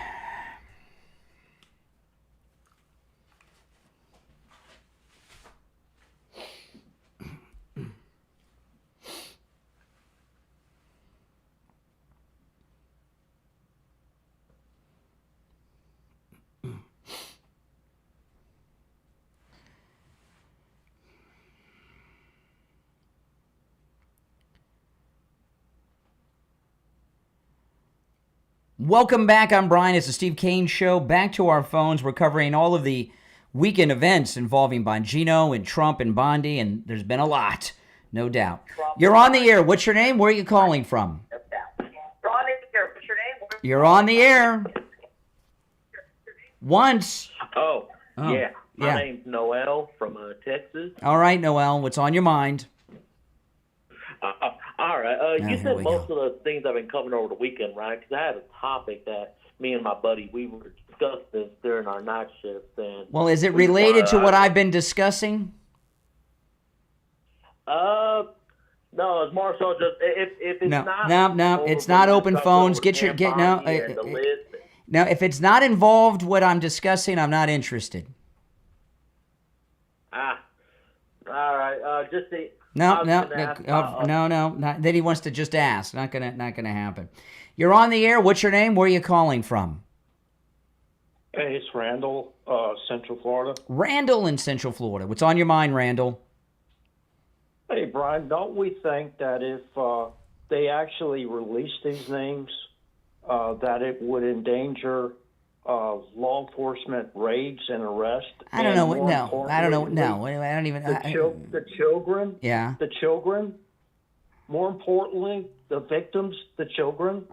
Welcome back. I'm Brian. It's the Steve Kane Show. Back to our phones. We're covering all of the weekend events involving Bongino and Trump and Bondi, and there's been a lot, no doubt. You're on the air. What's your name? Where are you calling from? You're on the air. Once. Oh, yeah. My name's Noel from Texas. All right, Noel. What's on your mind? All right. You said most of the things I've been covering over the weekend, right? Because I had a topic that me and my buddy, we were discussing this during our night shifts. And well, is it related to what I've been discussing? No, it's more so just if it's not. No, it's not open phones. Now, if it's not involved what I'm discussing, I'm not interested. All right. No. Then he wants to just ask. Not gonna happen. You're on the air. What's your name? Where are you calling from? Hey, it's Randall, Central Florida. Randall in Central Florida. What's on your mind, Randall? Hey, Brian, don't we think that if they actually release these names, that it would endanger law enforcement raids and arrests? I don't know. No, I don't know. No, I don't even. The children. Yeah. The children. More importantly, the victims, the children.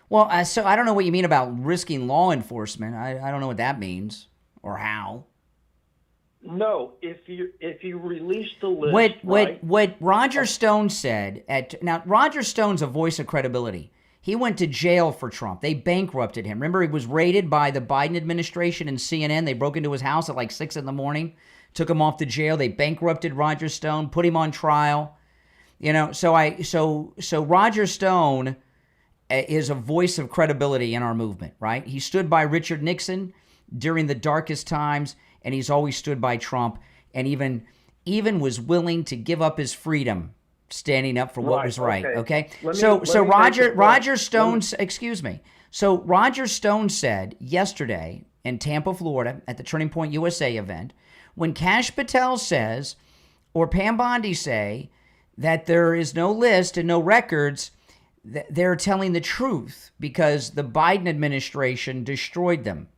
Well, so I don't know what you mean about risking law enforcement. I don't know what that means or how. No, if you release the list, what Roger Stone said now Roger Stone's a voice of credibility. He went to jail for Trump. They bankrupted him. Remember, he was raided by the Biden administration and CNN. They broke into his house at like 6 a.m, took him off to jail. They bankrupted Roger Stone, put him on trial. You know, so Roger Stone is a voice of credibility in our movement, right? He stood by Richard Nixon during the darkest times, and he's always stood by Trump, and even was willing to give up his freedom, standing up for what was right. Okay. So Roger Stone, excuse me. So Roger Stone said yesterday in Tampa, Florida, at the Turning Point USA event, when Kash Patel says, or Pam Bondi say, that there is no list and no records, they're telling the truth because the Biden administration destroyed them.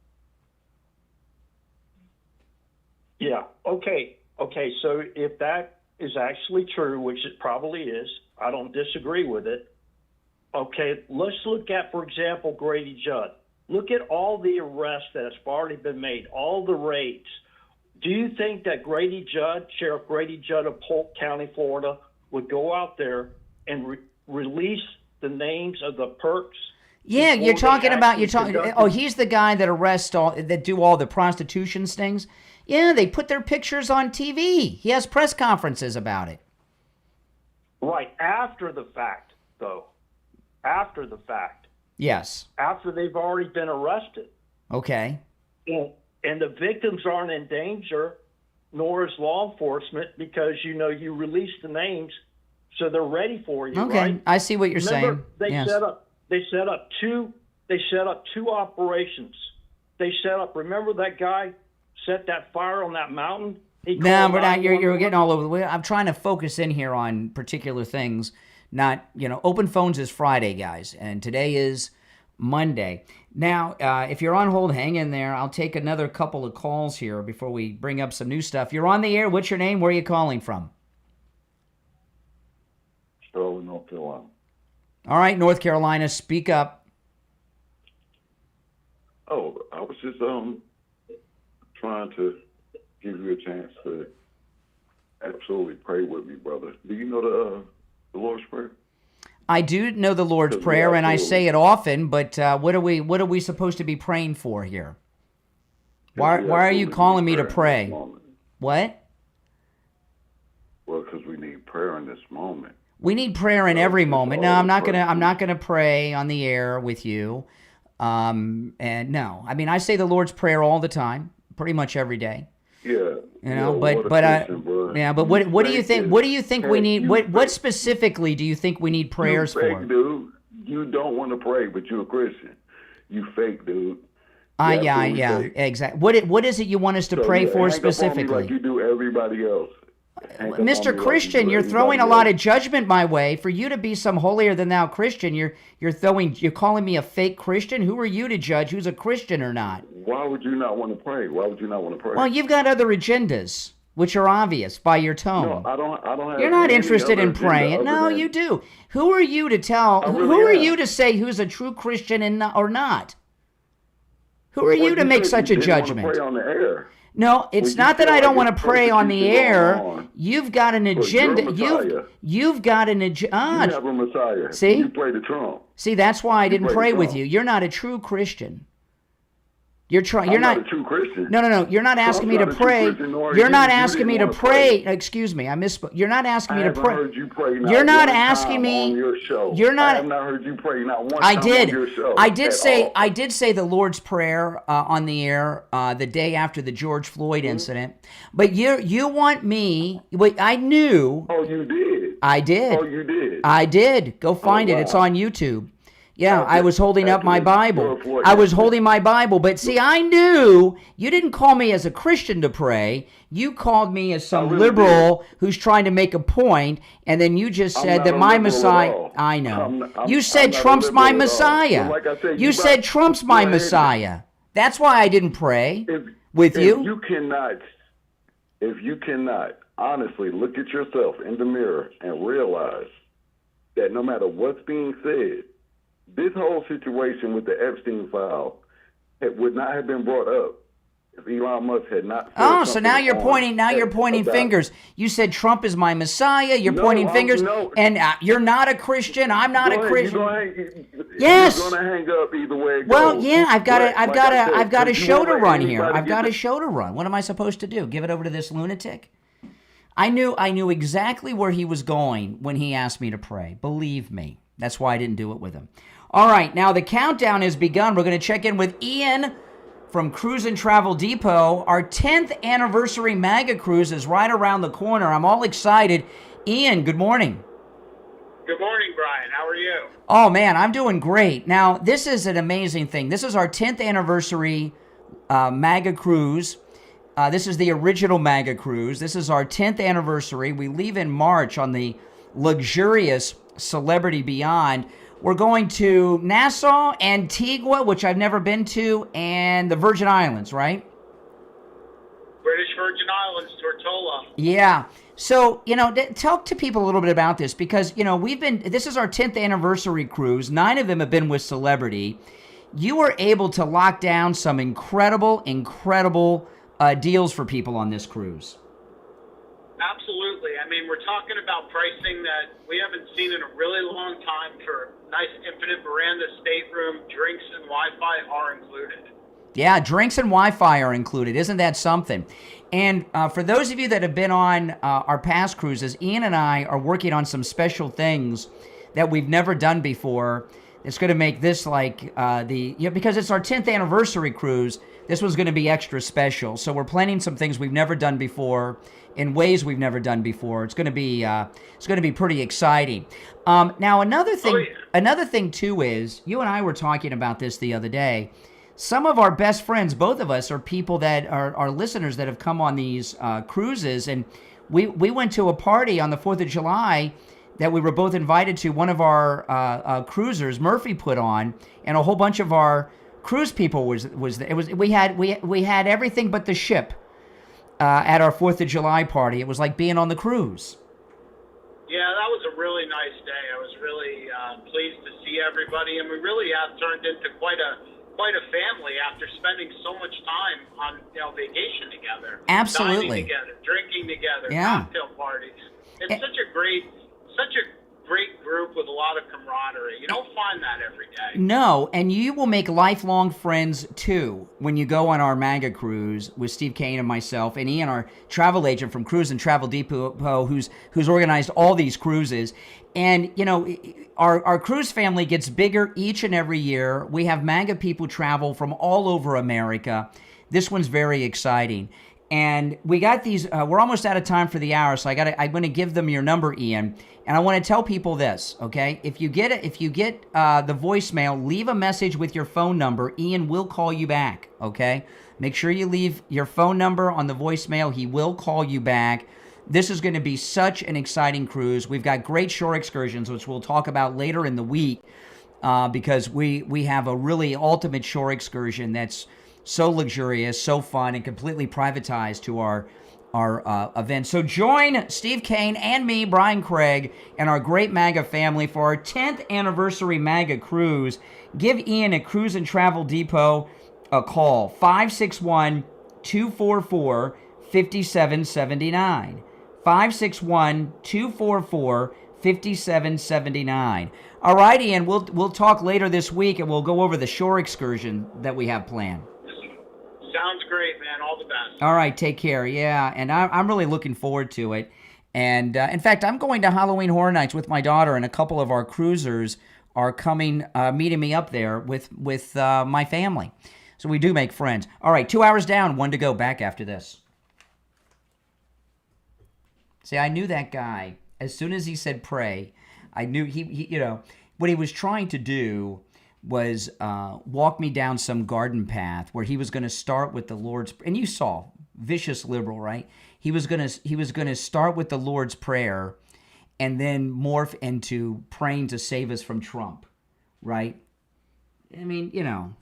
Yeah. Okay. So if that is actually true, which it probably is, I don't disagree with it. Okay, let's look at, for example, Grady Judd. Look at all the arrests that have already been made, all the raids. Do you think that Sheriff Grady Judd of Polk County, Florida, would go out there and release the names of the perks? Yeah, he's the guy that arrests that do all the prostitution stings. Yeah, they put their pictures on TV. He has press conferences about it. Right, after the fact, though. After the fact. Yes. After they've already been arrested. Okay. And the victims aren't in danger, nor is law enforcement, because, you release the names, so they're ready for you, okay. Right? I see what you're saying. They yes. set up two operations. Remember that guy set that fire on that mountain? No, we're not. You're getting all over the way. I'm trying to focus in here on particular things. Not, open phones is Friday, guys, and today is Monday. Now, if you're on hold, hang in there. I'll take another couple of calls here before we bring up some new stuff. You're on the air. What's your name? Where are you calling from? Charlotte, North Carolina. All right, North Carolina, speak up. Oh, I was just trying to give you a chance to absolutely pray with me, brother. Do you know the Lord's Prayer? I do know the Lord's Prayer, and I say it often. But what are we supposed to be praying for here? Why are you calling me to pray? What? Well, because we need prayer in this moment. We need prayer in every moment. No, I'm not gonna pray on the air with you. And no, I mean, I say the Lord's Prayer all the time, pretty much every day. Yeah. But what do you think? What do you think we need? What specifically do you think we need prayers for? You fake, dude. You don't want to pray, but you're a Christian. You fake, dude. Yeah, exactly. What is it you want us to pray for specifically? Like you do everybody else. Mr. Christian, you're throwing a lot of judgment my way. For you to be some holier than thou Christian, you're calling me a fake Christian. Who are you to judge who's a Christian or not? Why would you not want to pray? Well, you've got other agendas, which are obvious by your tone. No, I don't have. You're not interested in praying. No, you do. Who are you to tell? Who are you to say who's a true Christian or not? Who are you to make such a judgment? Pray on the air. No, it's not that I don't want to pray on the air. You've got an agenda. You've got an agenda. You have a Messiah. See? You pray to Trump. See, that's why I didn't pray with you. You're not a true Christian. You're trying. You're not a true Christian. No. You're not asking me to pray. You're not asking me to pray. Excuse me. I misspoke. You're not asking me to pray. I haven't heard you pray. You're not asking me on your show. You're not. I have not heard you pray not one time on your show. I did say the Lord's Prayer on the air the day after the George Floyd incident. But you want me? Wait, I knew. Oh, you did. I did. Oh, you did. I did. Go find it. It's on YouTube. Yeah, I was holding up my Bible. I was holding my Bible. But see, I knew you didn't call me as a Christian to pray. You called me as some liberal who's trying to make a point, and then you just said that my Messiah. I know. You said Trump's my Messiah. You said Trump's my Messiah. That's why I didn't pray with you. If you cannot honestly look at yourself in the mirror and realize that no matter what's being said, this whole situation with the Epstein file would not have been brought up if Elon Musk had not. So now you're pointing. Now you're pointing fingers. You said Trump is my Messiah. You're pointing fingers, and you're not a Christian. I'm not a Christian. Yes. You're gonna hang up either way it well, goes. Yeah, I've got a show to run here. I've got a show to run. What am I supposed to do? Give it over to this lunatic? I knew exactly where he was going when he asked me to pray. Believe me. That's why I didn't do it with him. All right, now the countdown has begun. We're going to check in with Ian from Cruise and Travel Depot. Our 10th anniversary MAGA cruise is right around the corner. I'm all excited. Ian, good morning. Good morning, Brian. How are you? Oh, man, I'm doing great. Now, this is an amazing thing. This is our 10th anniversary MAGA cruise. This is the original MAGA cruise. This is our 10th anniversary. We leave in March on the luxurious Celebrity Beyond. We're going to Nassau, Antigua, which I've never been to, and the Virgin Islands, right? British Virgin Islands, Tortola. Yeah. So, talk to people a little bit about this because, this is our 10th anniversary cruise. 9 of them have been with Celebrity. You were able to lock down some incredible deals for people on this cruise. Absolutely. I mean, we're talking about pricing that we haven't seen in a really long time for nice infinite veranda stateroom, drinks and Wi-Fi are included. Yeah, drinks and Wi-Fi are included. Isn't that something? And for those of you that have been on our past cruises, Ian and I are working on some special things that we've never done before. It's going to make this like because it's our 10th anniversary cruise, this was going to be extra special. So we're planning some things we've never done before in ways we've never done before. It's going to be pretty exciting. Now another thing too is you and I were talking about this the other day. Some of our best friends, both of us, are people that are listeners that have come on these cruises, and we went to a party on the 4th of July that we were both invited to. One of our cruisers, Murphy, put on, and a whole bunch of our cruise people was there. We had everything but the ship at our 4th of July party. It was like being on the cruise. Yeah, that was a really nice day. I was really pleased to see everybody, and we really have turned into quite a family after spending so much time on vacation together. Absolutely. Dining together, drinking together, yeah. Cocktail parties. It's such a great group with a lot of camaraderie. You don't find that every day. No, and you will make lifelong friends too when you go on our MAGA cruise with Steve Kane and myself and Ian, our travel agent from Cruise and Travel Depot, who's organized all these cruises. And our cruise family gets bigger each and every year. We have MAGA people travel from all over America. This one's very exciting. And we got these, we're almost out of time for the hour, so I'm going to give them your number, Ian. And I want to tell people this, okay? If you get the voicemail, leave a message with your phone number. Ian will call you back, okay? Make sure you leave your phone number on the voicemail. He will call you back. This is going to be such an exciting cruise. We've got great shore excursions, which we'll talk about later in the week, because we have a really ultimate shore excursion that's so luxurious, so fun, and completely privatized to our event. So join Steve Kane and me, Brian Craig, and our great MAGA family for our 10th anniversary MAGA cruise. Give Ian at Cruise and Travel Depot a call, 561-244-5779. 561-244-5779. All right, Ian, we'll talk later this week, and we'll go over the shore excursion that we have planned. Sounds great, man. All the best. All right, take care. Yeah, and I'm really looking forward to it. And in fact, I'm going to Halloween Horror Nights with my daughter, and a couple of our cruisers are coming, meeting me up there with my family. So we do make friends. All right, 2 hours down, 1 to go. Back after this. See, I knew that guy. As soon as he said pray, I knew he you know, what he was trying to do was walk me down some garden path where he was going to start with the Lord's, and you saw, vicious liberal, right? He was going to start with the Lord's Prayer and then morph into praying to save us from Trump, right? I mean, you know,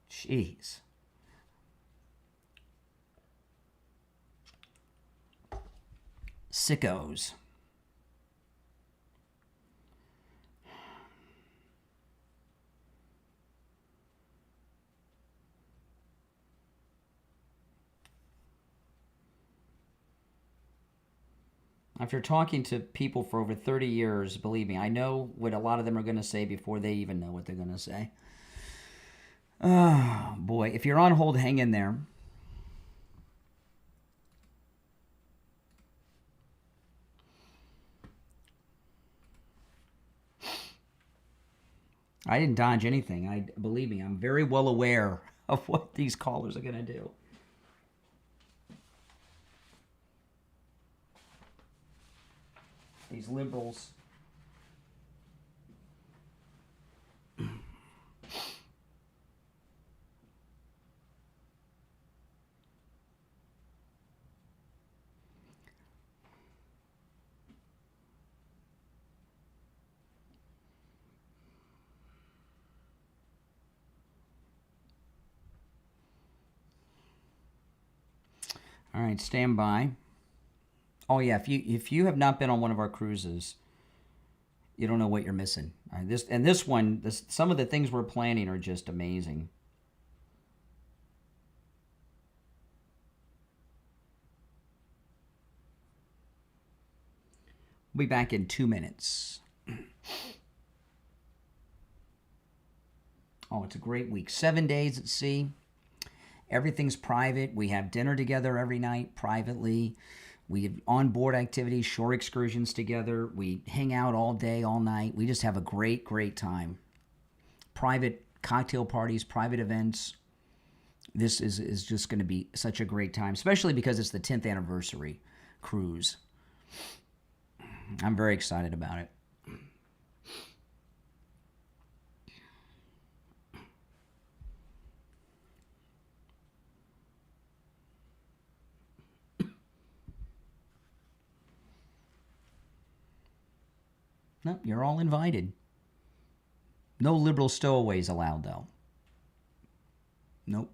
jeez. Sickos. After talking to people for over 30 years, believe me, I know what a lot of them are going to say before they even know what they're going to say. Oh, boy. If you're on hold, hang in there. I didn't dodge anything. Believe me, I'm very well aware of what these callers are going to do. These liberals. All right, stand by. Oh yeah, if you have not been on one of our cruises, you don't know what you're missing. All right, this one, some of the things we're planning are just amazing. We'll be back in 2 minutes. Oh, it's a great week. 7 days at sea. Everything's private. We have dinner together every night privately. We have onboard activities, shore excursions together. We hang out all day, all night. We just have a great, great time. Private cocktail parties, private events. This is just going to be such a great time, especially because it's the 10th anniversary cruise. I'm very excited about it. No, you're all invited. No liberal stowaways allowed, though. Nope.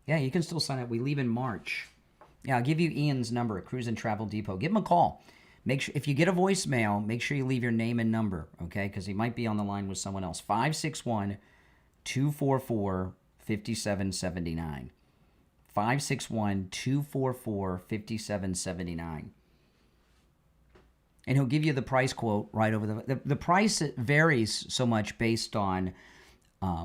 Yeah, you can still sign up. We leave in March. Yeah, I'll give you Ian's number at Cruise and Travel Depot. Give him a call. Make sure, if you get a voicemail, make sure you leave your name and number, okay? Because he might be on the line with someone else. 561-244-5779. 561-244-5779. And he'll give you the price quote right over the price varies so much based on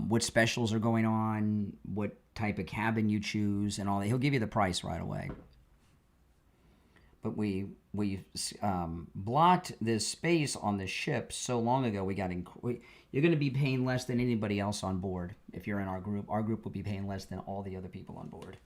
what specials are going on, what type of cabin you choose, and all that. He'll give you the price right away. But we blocked this space on the ship so long ago. You're going to be paying less than anybody else on board if you're in our group. Our group will be paying less than all the other people on board.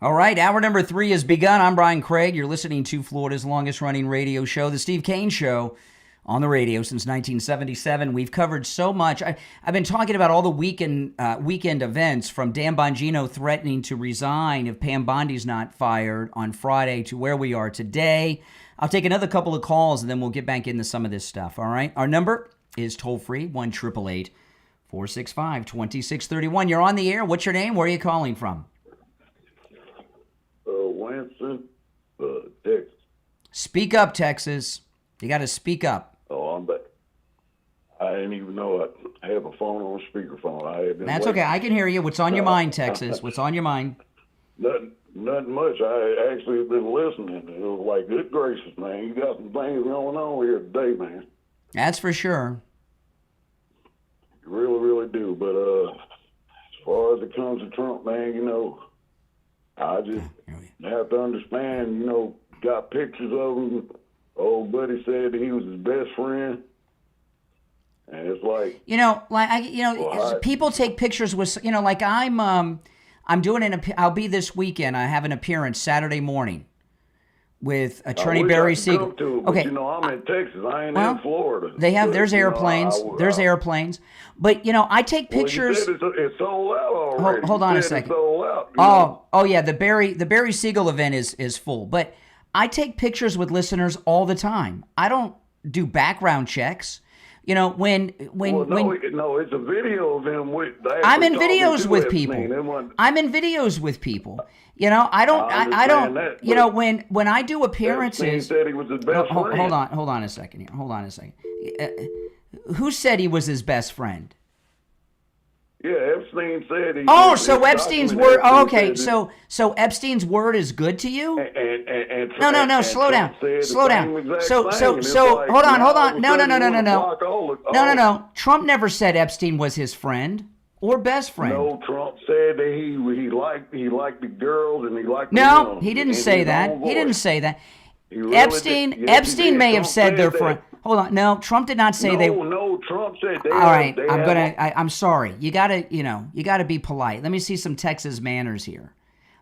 All right, hour number 3 has begun. I'm Brian Craig. You're listening to Florida's longest-running radio show, The Steve Kane Show, on the radio since 1977. We've covered so much. I've been talking about all the weekend events, from Dan Bongino threatening to resign if Pam Bondi's not fired on Friday to where we are today. I'll take another couple of calls, and then we'll get back into some of this stuff, all right? Our number is toll-free, 1-888-465-2631. You're on the air. What's your name? Where are you calling from? Winston, Texas. Speak up, Texas. You got to speak up. Oh, I'm back. I didn't even know I have a phone on speakerphone. That's okay. I can hear you. What's on your mind, Texas? What's on your mind? Nothing much. I actually have been listening. It was like, good gracious, man. You got some things going on here today, man. That's for sure. You really, really do. But as far as it comes to Trump, man, I just have to understand, got pictures of him. Old buddy said that he was his best friend. And it's like, people take pictures with, like I'm doing I'll be this weekend. I have an appearance Saturday morning with Attorney Barry Siegel. Okay, I'm in Texas. I ain't in Florida. There's airplanes. There's airplanes. But I take pictures. Well, it's sold out already. Hold on a second. Oh yeah, the Barry Siegel event is full. But I take pictures with listeners all the time. I don't do background checks. No, it's a video of him with. I'm in videos with people. I'm in videos with people. I don't. When I do appearances. Said he was his best friend. Hold on a second here. Hold on a second. Who said he was his best friend? Yeah, Epstein said he. Oh, so Epstein's word. Oh, okay, so Epstein's word is good to you? No. Slow down. So hold on. No. Trump never said Epstein was his friend or best friend. No, Trump said that he liked the girls and he liked. No, he didn't say that. He didn't say that. Epstein may have said they're friends. Hold on. No, Trump did not say they. No, Trump said they. All right, I'm sorry. You gotta be polite. Let me see some Texas manners here.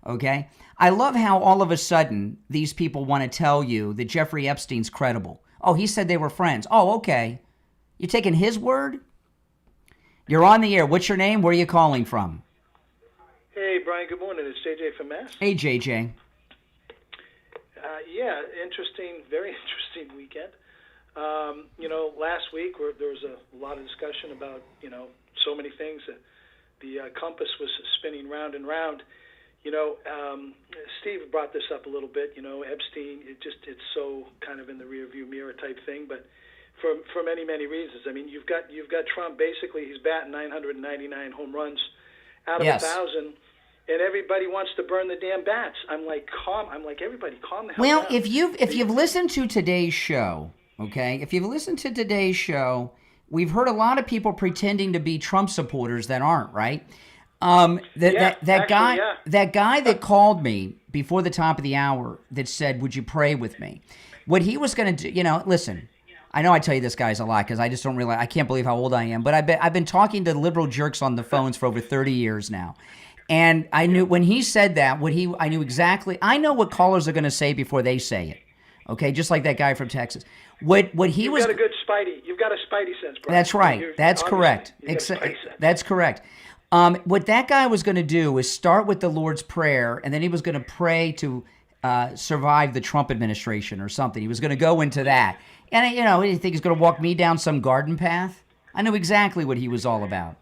Okay. I love how all of a sudden these people want to tell you that Jeffrey Epstein's credible. Oh, he said they were friends. Oh, okay. You're taking his word? You're on the air. What's your name? Where are you calling from? Hey, Brian. Good morning. It's JJ from Mass. Hey, JJ. Yeah, very interesting weekend. Last week there was a lot of discussion about, so many things. The compass was spinning round and round. Steve brought this up a little bit. Epstein, it's so kind of in the rearview mirror type thing, but for many, many reasons. I mean, you've got Trump. Basically, he's batting 999 home runs out of 1,000. And everybody wants to burn the damn bats. I'm like, everybody, calm the hell down. Well, if you've listened to today's show, okay, we've heard a lot of people pretending to be Trump supporters that aren't, right? That guy that called me before the top of the hour that said, "Would you pray with me?" What he was going to do, listen. I know I tell you this guys a lot because I just don't realize. I can't believe how old I am. But I've been talking to liberal jerks on the phones for over 30 years now. And I knew when he said that, I knew exactly. I know what callers are going to say before they say it. Okay, just like that guy from Texas. You've got a good spidey. You've got a spidey sense, Brian. That's right. That's correct. That's correct. What that guy was going to do is start with the Lord's Prayer, and then he was going to pray to survive the Trump administration or something. He was going to go into that. And, he think he's going to walk me down some garden path? I knew exactly what he was all about.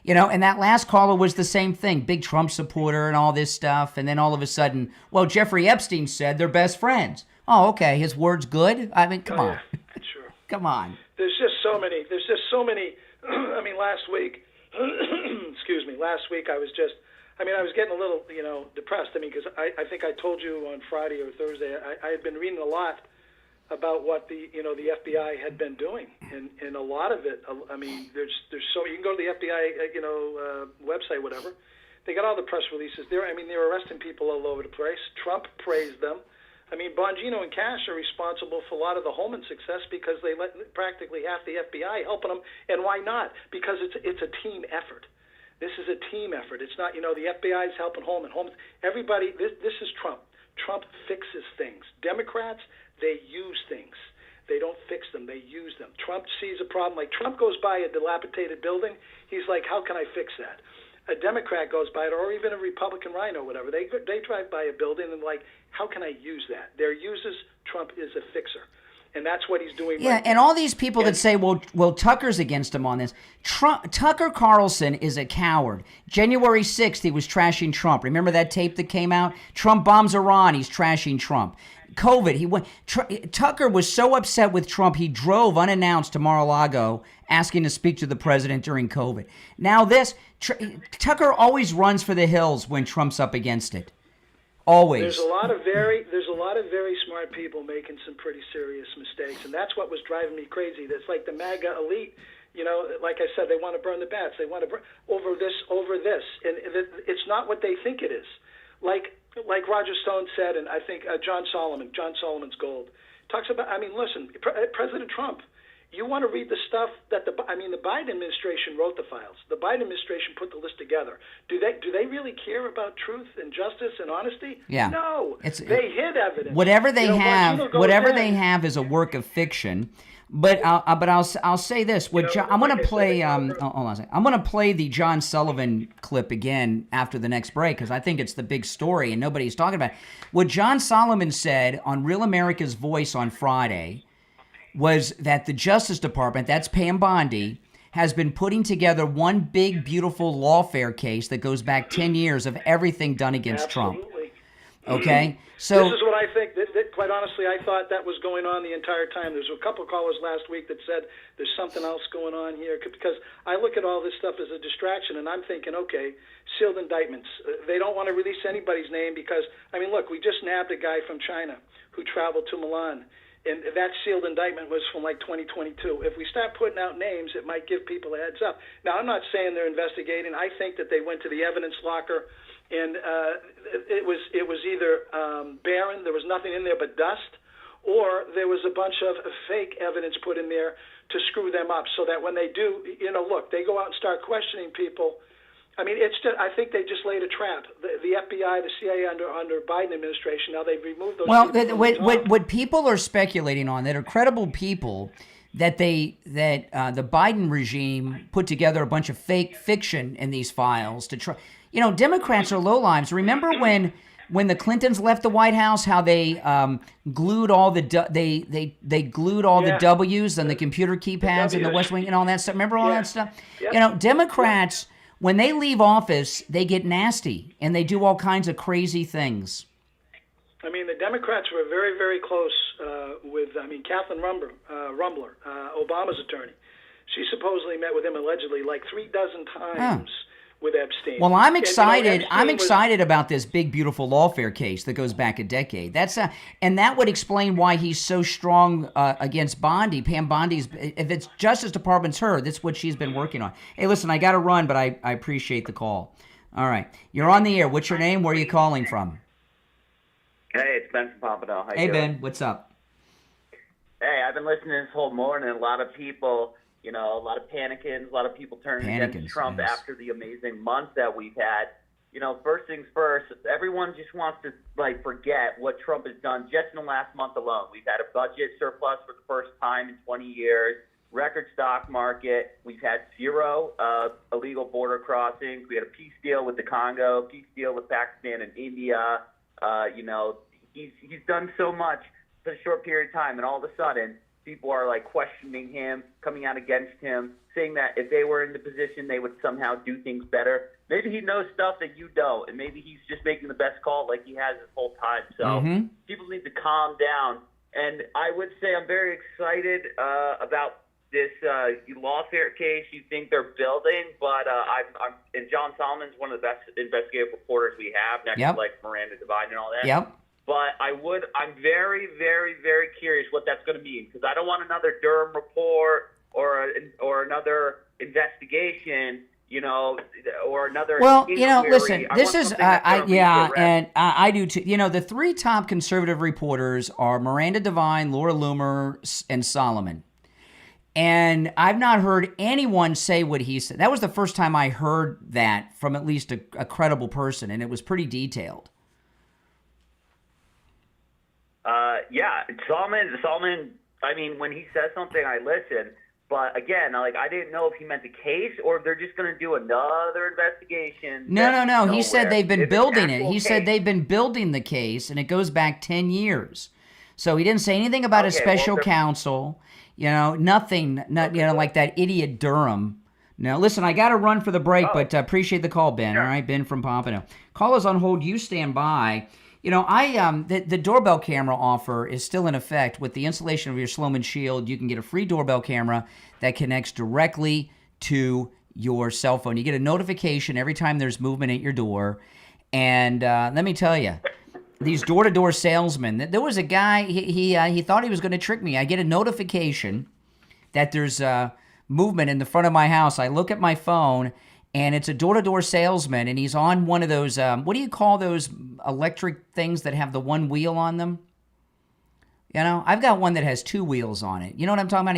And that last caller was the same thing, big Trump supporter and all this stuff. And then all of a sudden, well, Jeffrey Epstein said they're best friends. Oh, okay. His word's good. I mean, come on. Sure. Come on. There's just so many. I mean, last week, excuse me, last week I was getting a little, depressed. I mean, because I think I told you on Friday or Thursday, I had been reading a lot about what the FBI had been doing, and a lot of it. I mean, there's so you can go to the FBI website, whatever. They got all the press releases there. I mean, they're arresting people all over the place. Trump praised them. I mean, Bongino and Cash are responsible for a lot of the Holman success because they let practically half the FBI helping them. And why not? Because it's a team effort. This is a team effort. It's not, the FBI is helping Holman. Everybody, this is Trump. Trump fixes things. Democrats, they use things. They don't fix them. They use them. Trump sees a problem. Like Trump goes by a dilapidated building. He's like, how can I fix that? a Democrat goes by it, or even a Republican rhino, whatever, they drive by a building and like, how can I use that? Their uses Trump is a fixer. And that's what he's doing. Yeah, right and now. all these people that say, well, Tucker's against him on this. Tucker Carlson is a coward. January 6th, he was trashing Trump. Remember that tape that came out? Trump bombs Iran, he's trashing Trump. COVID, he went. Tucker was so upset with Trump, he drove unannounced to Mar-a-Lago asking to speak to the president during COVID. Now this, Tucker always runs for the hills when Trump's up against it. Always. There's a lot of very smart people making some pretty serious mistakes, and that's what was driving me crazy. That's like the MAGA elite. You know, like I said, they want to burn the bats. They want to burn over this, and it's not what they think it is. Like Roger Stone said, and I think John Solomon's Gold, talks about. I mean, listen, President Trump. You want to read the stuff that the Biden administration wrote the files. The Biden administration put the list together. Do they really care about truth and justice and honesty? Yeah. No. They hid evidence. Whatever they have is a work of fiction. But I'll say this. I'm going to play. Hold on a second. I'm going to play the John Sullivan clip again after the next break because I think it's the big story and nobody's talking about it. What John Solomon said on Real America's Voice on Friday was that the Justice Department, that's Pam Bondi, has been putting together one big, beautiful lawfare case that goes back 10 years of everything done against Trump. Okay? So this is what I think. That, quite honestly, I thought that was going on the entire time. There's a couple of callers last week that said there's something else going on here because I look at all this stuff as a distraction, and I'm thinking, okay, sealed indictments. They don't want to release anybody's name because, I mean, look, we just nabbed a guy from China who traveled to Milan. And that sealed indictment was from like 2022. If we start putting out names, it might give people a heads up. Now, I'm not saying they're investigating. I think that they went to the evidence locker, and it was either barren, there was nothing in there but dust, or there was a bunch of fake evidence put in there to screw them up so that when they do, look, they go out and start questioning people. I mean, I think they just laid a trap. The FBI, the CIA under Biden administration, now they've removed those. Well, what people are speculating on that are credible people that the Biden regime put together a bunch of fake fiction in these files to try. Democrats are lowlives. Remember when the Clintons left the White House, how they glued all the they glued all the W's and the computer keypads in the West Wing and all that stuff. Remember all that stuff? Yep. Democrats. When they leave office, they get nasty, and they do all kinds of crazy things. I mean, the Democrats were very, very close with, Kathleen Rumbler, Obama's attorney. She supposedly met with him allegedly like 36 times with Epstein. Well, I'm excited. And, I'm excited about this big, beautiful lawfare case that goes back a decade. And that would explain why he's so strong against Bondi. Pam Bondi's, if it's Justice Department's her, that's what she's been working on. Hey, listen, I got to run, but I appreciate the call. All right. You're on the air. What's your name? Where are you calling from? Hey, it's Ben from Pompano. How you doing? Ben, what's up? Hey, I've been listening this whole morning. A lot of people... a lot of panicking, a lot of people turning against Trump after the amazing month that we've had. First things first, everyone just wants to, forget what Trump has done just in the last month alone. We've had a budget surplus for the first time in 20 years, record stock market. We've had 0 illegal border crossings. We had a peace deal with the Congo, peace deal with Pakistan and India. He's done so much for a short period of time, and all of a sudden, people are questioning him, coming out against him, saying that if they were in the position, they would somehow do things better. Maybe he knows stuff that you don't, and maybe he's just making the best call like he has this whole time. So people need to calm down. And I would say I'm very excited about this lawfare case you think they're building, but and John Solomon's one of the best investigative reporters we have, next to Miranda Devine and all that. Yep. But I'm very, very, very curious what that's going to mean because I don't want another Durham report or another investigation, or another. Well, inquiry. Listen, this is and I do too. The 3 top conservative reporters are Miranda Devine, Laura Loomer, and Solomon. And I've not heard anyone say what he said. That was the first time I heard that from at least a credible person, and it was pretty detailed. Solomon, I mean, when he says something, I listen. But again, like I didn't know if he meant the case or if they're just going to do another investigation. No. He said they've been building it. He case. said they've been building the case, and it goes back 10 years. So he didn't say anything about a special counsel. Nothing. Like that idiot Durham. No, listen, I got to run for the break, but appreciate the call, Ben. All right, Ben from Pompano. Call us on hold. You stand by. The doorbell camera offer is still in effect. With the installation of your Sloman Shield, you can get a free doorbell camera that connects directly to your cell phone. You get a notification every time there's movement at your door. And let me tell you, these door-to-door salesmen, there was a guy, he thought he was going to trick me. I get a notification that there's movement in the front of my house. I look at my phone, and it's a door-to-door salesman, and he's on one of those, what do you call those electric things that have the one wheel on them? I've got one that has two wheels on it. You know what I'm talking about?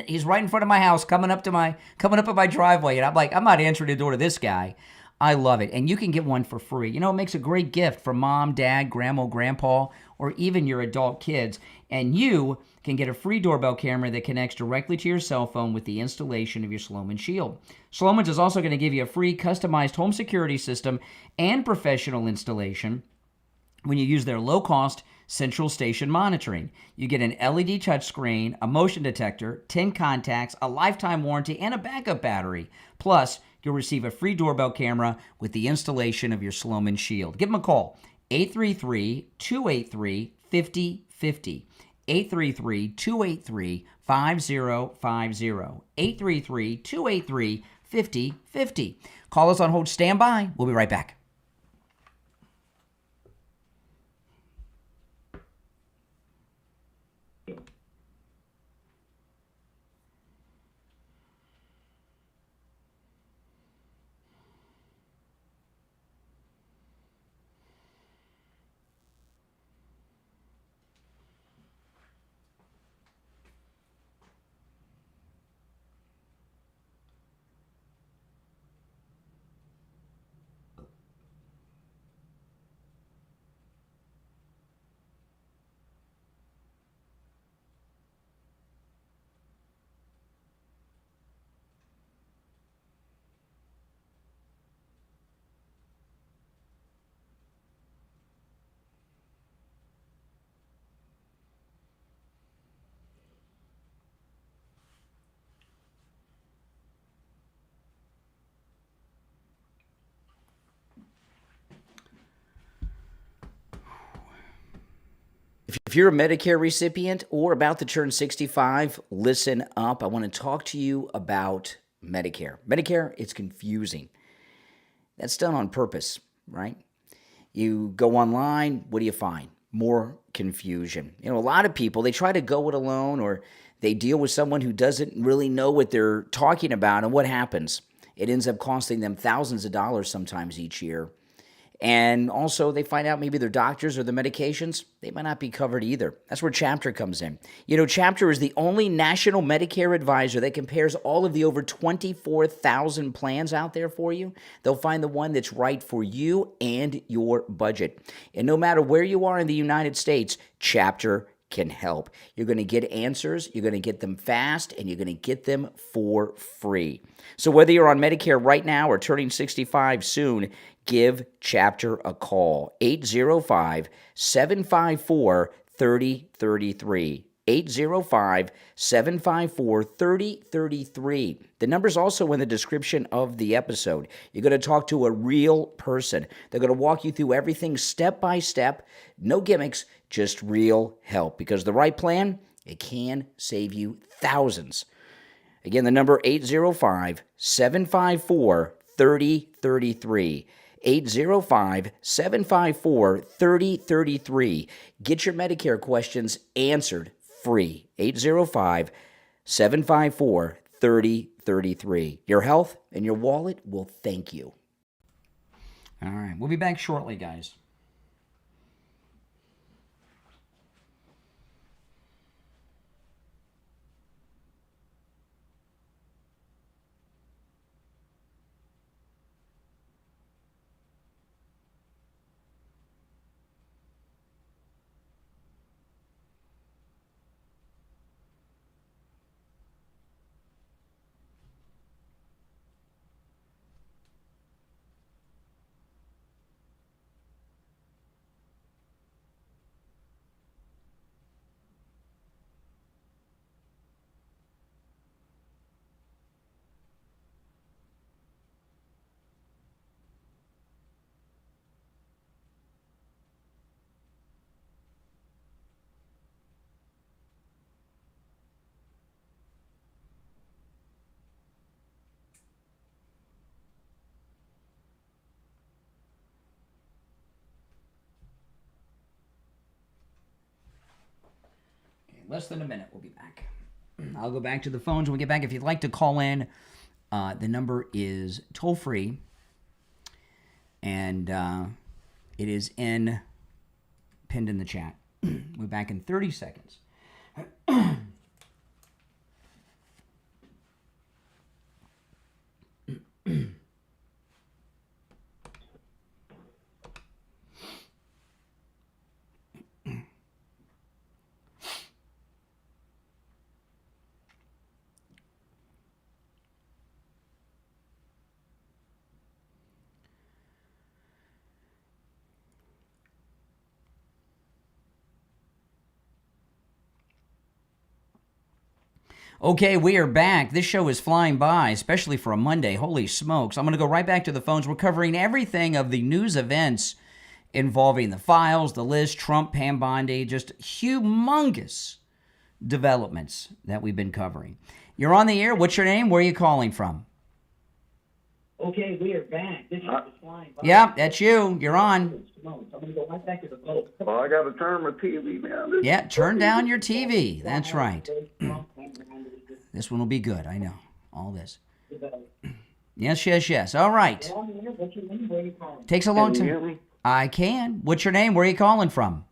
He's right in front of my house, coming up at my driveway, and I'm like, I'm not answering the door to this guy. I love it. And you can get one for free. It makes a great gift for mom, dad, grandma, grandpa, or even your adult kids. And you can get a free doorbell camera that connects directly to your cell phone with the installation of your Sloman Shield. Sloman's is also going to give you a free customized home security system and professional installation when you use their low-cost central station monitoring. You get an LED touchscreen, a motion detector, 10 contacts, a lifetime warranty, and a backup battery. Plus, you'll receive a free doorbell camera with the installation of your Sloman Shield. Give them a call, 833-283-5050. 833-283-5050. 833-283-5050. Call us on hold. Stand by. We'll be right back. If you're a Medicare recipient or about to turn 65, listen up. I want to talk to you about Medicare. Medicare, it's confusing. That's done on purpose, right? You go online, what do you find? More confusion. A lot of people, they try to go it alone, or they deal with someone who doesn't really know what they're talking about, and what happens? It ends up costing them thousands of dollars sometimes each year. And also, they find out maybe their doctors or the medications, they might not be covered either. That's where Chapter comes in. Chapter is the only national Medicare advisor that compares all of the over 24,000 plans out there for you. They'll find the one that's right for you and your budget. And no matter where you are in the United States, Chapter can help. You're going to get answers, you're going to get them fast, and you're going to get them for free. So whether you're on Medicare right now or turning 65 soon, give Chapter a call, 805-754-3033. 805-754-3033. The number's also in the description of the episode. You're going to talk to a real person. They're going to walk you through everything step by step. No gimmicks, just real help. Because the right plan, it can save you thousands. Again, the number 805-754-3033. 805-754-3033. Get your Medicare questions answered free. 805-754-3033. Your health and your wallet will thank you. All right, we'll be back shortly, guys. Less than a minute. We'll be back. I'll go back to the phones when we get back. If you'd like to call in, the number is toll-free. And it is pinned in the chat. We're back in 30 seconds. Okay, we are back. This show is flying by, especially for a Monday. Holy smokes. I'm going to go right back to the phones. We're covering everything of the news events involving the files, the list, Trump, Pam Bondi, just humongous developments that we've been covering. You're on the air. What's your name? Where are you calling from? Okay, we are back. This show is flying by. Yeah, that's you. You're on. I'm going to go right back to the phone. Well, I got to turn my TV down. Yeah, turn down your TV. That's right. This one will be good. I know. All this. Yes. All right. Takes a long time. I can. What's your name? Where are you calling from?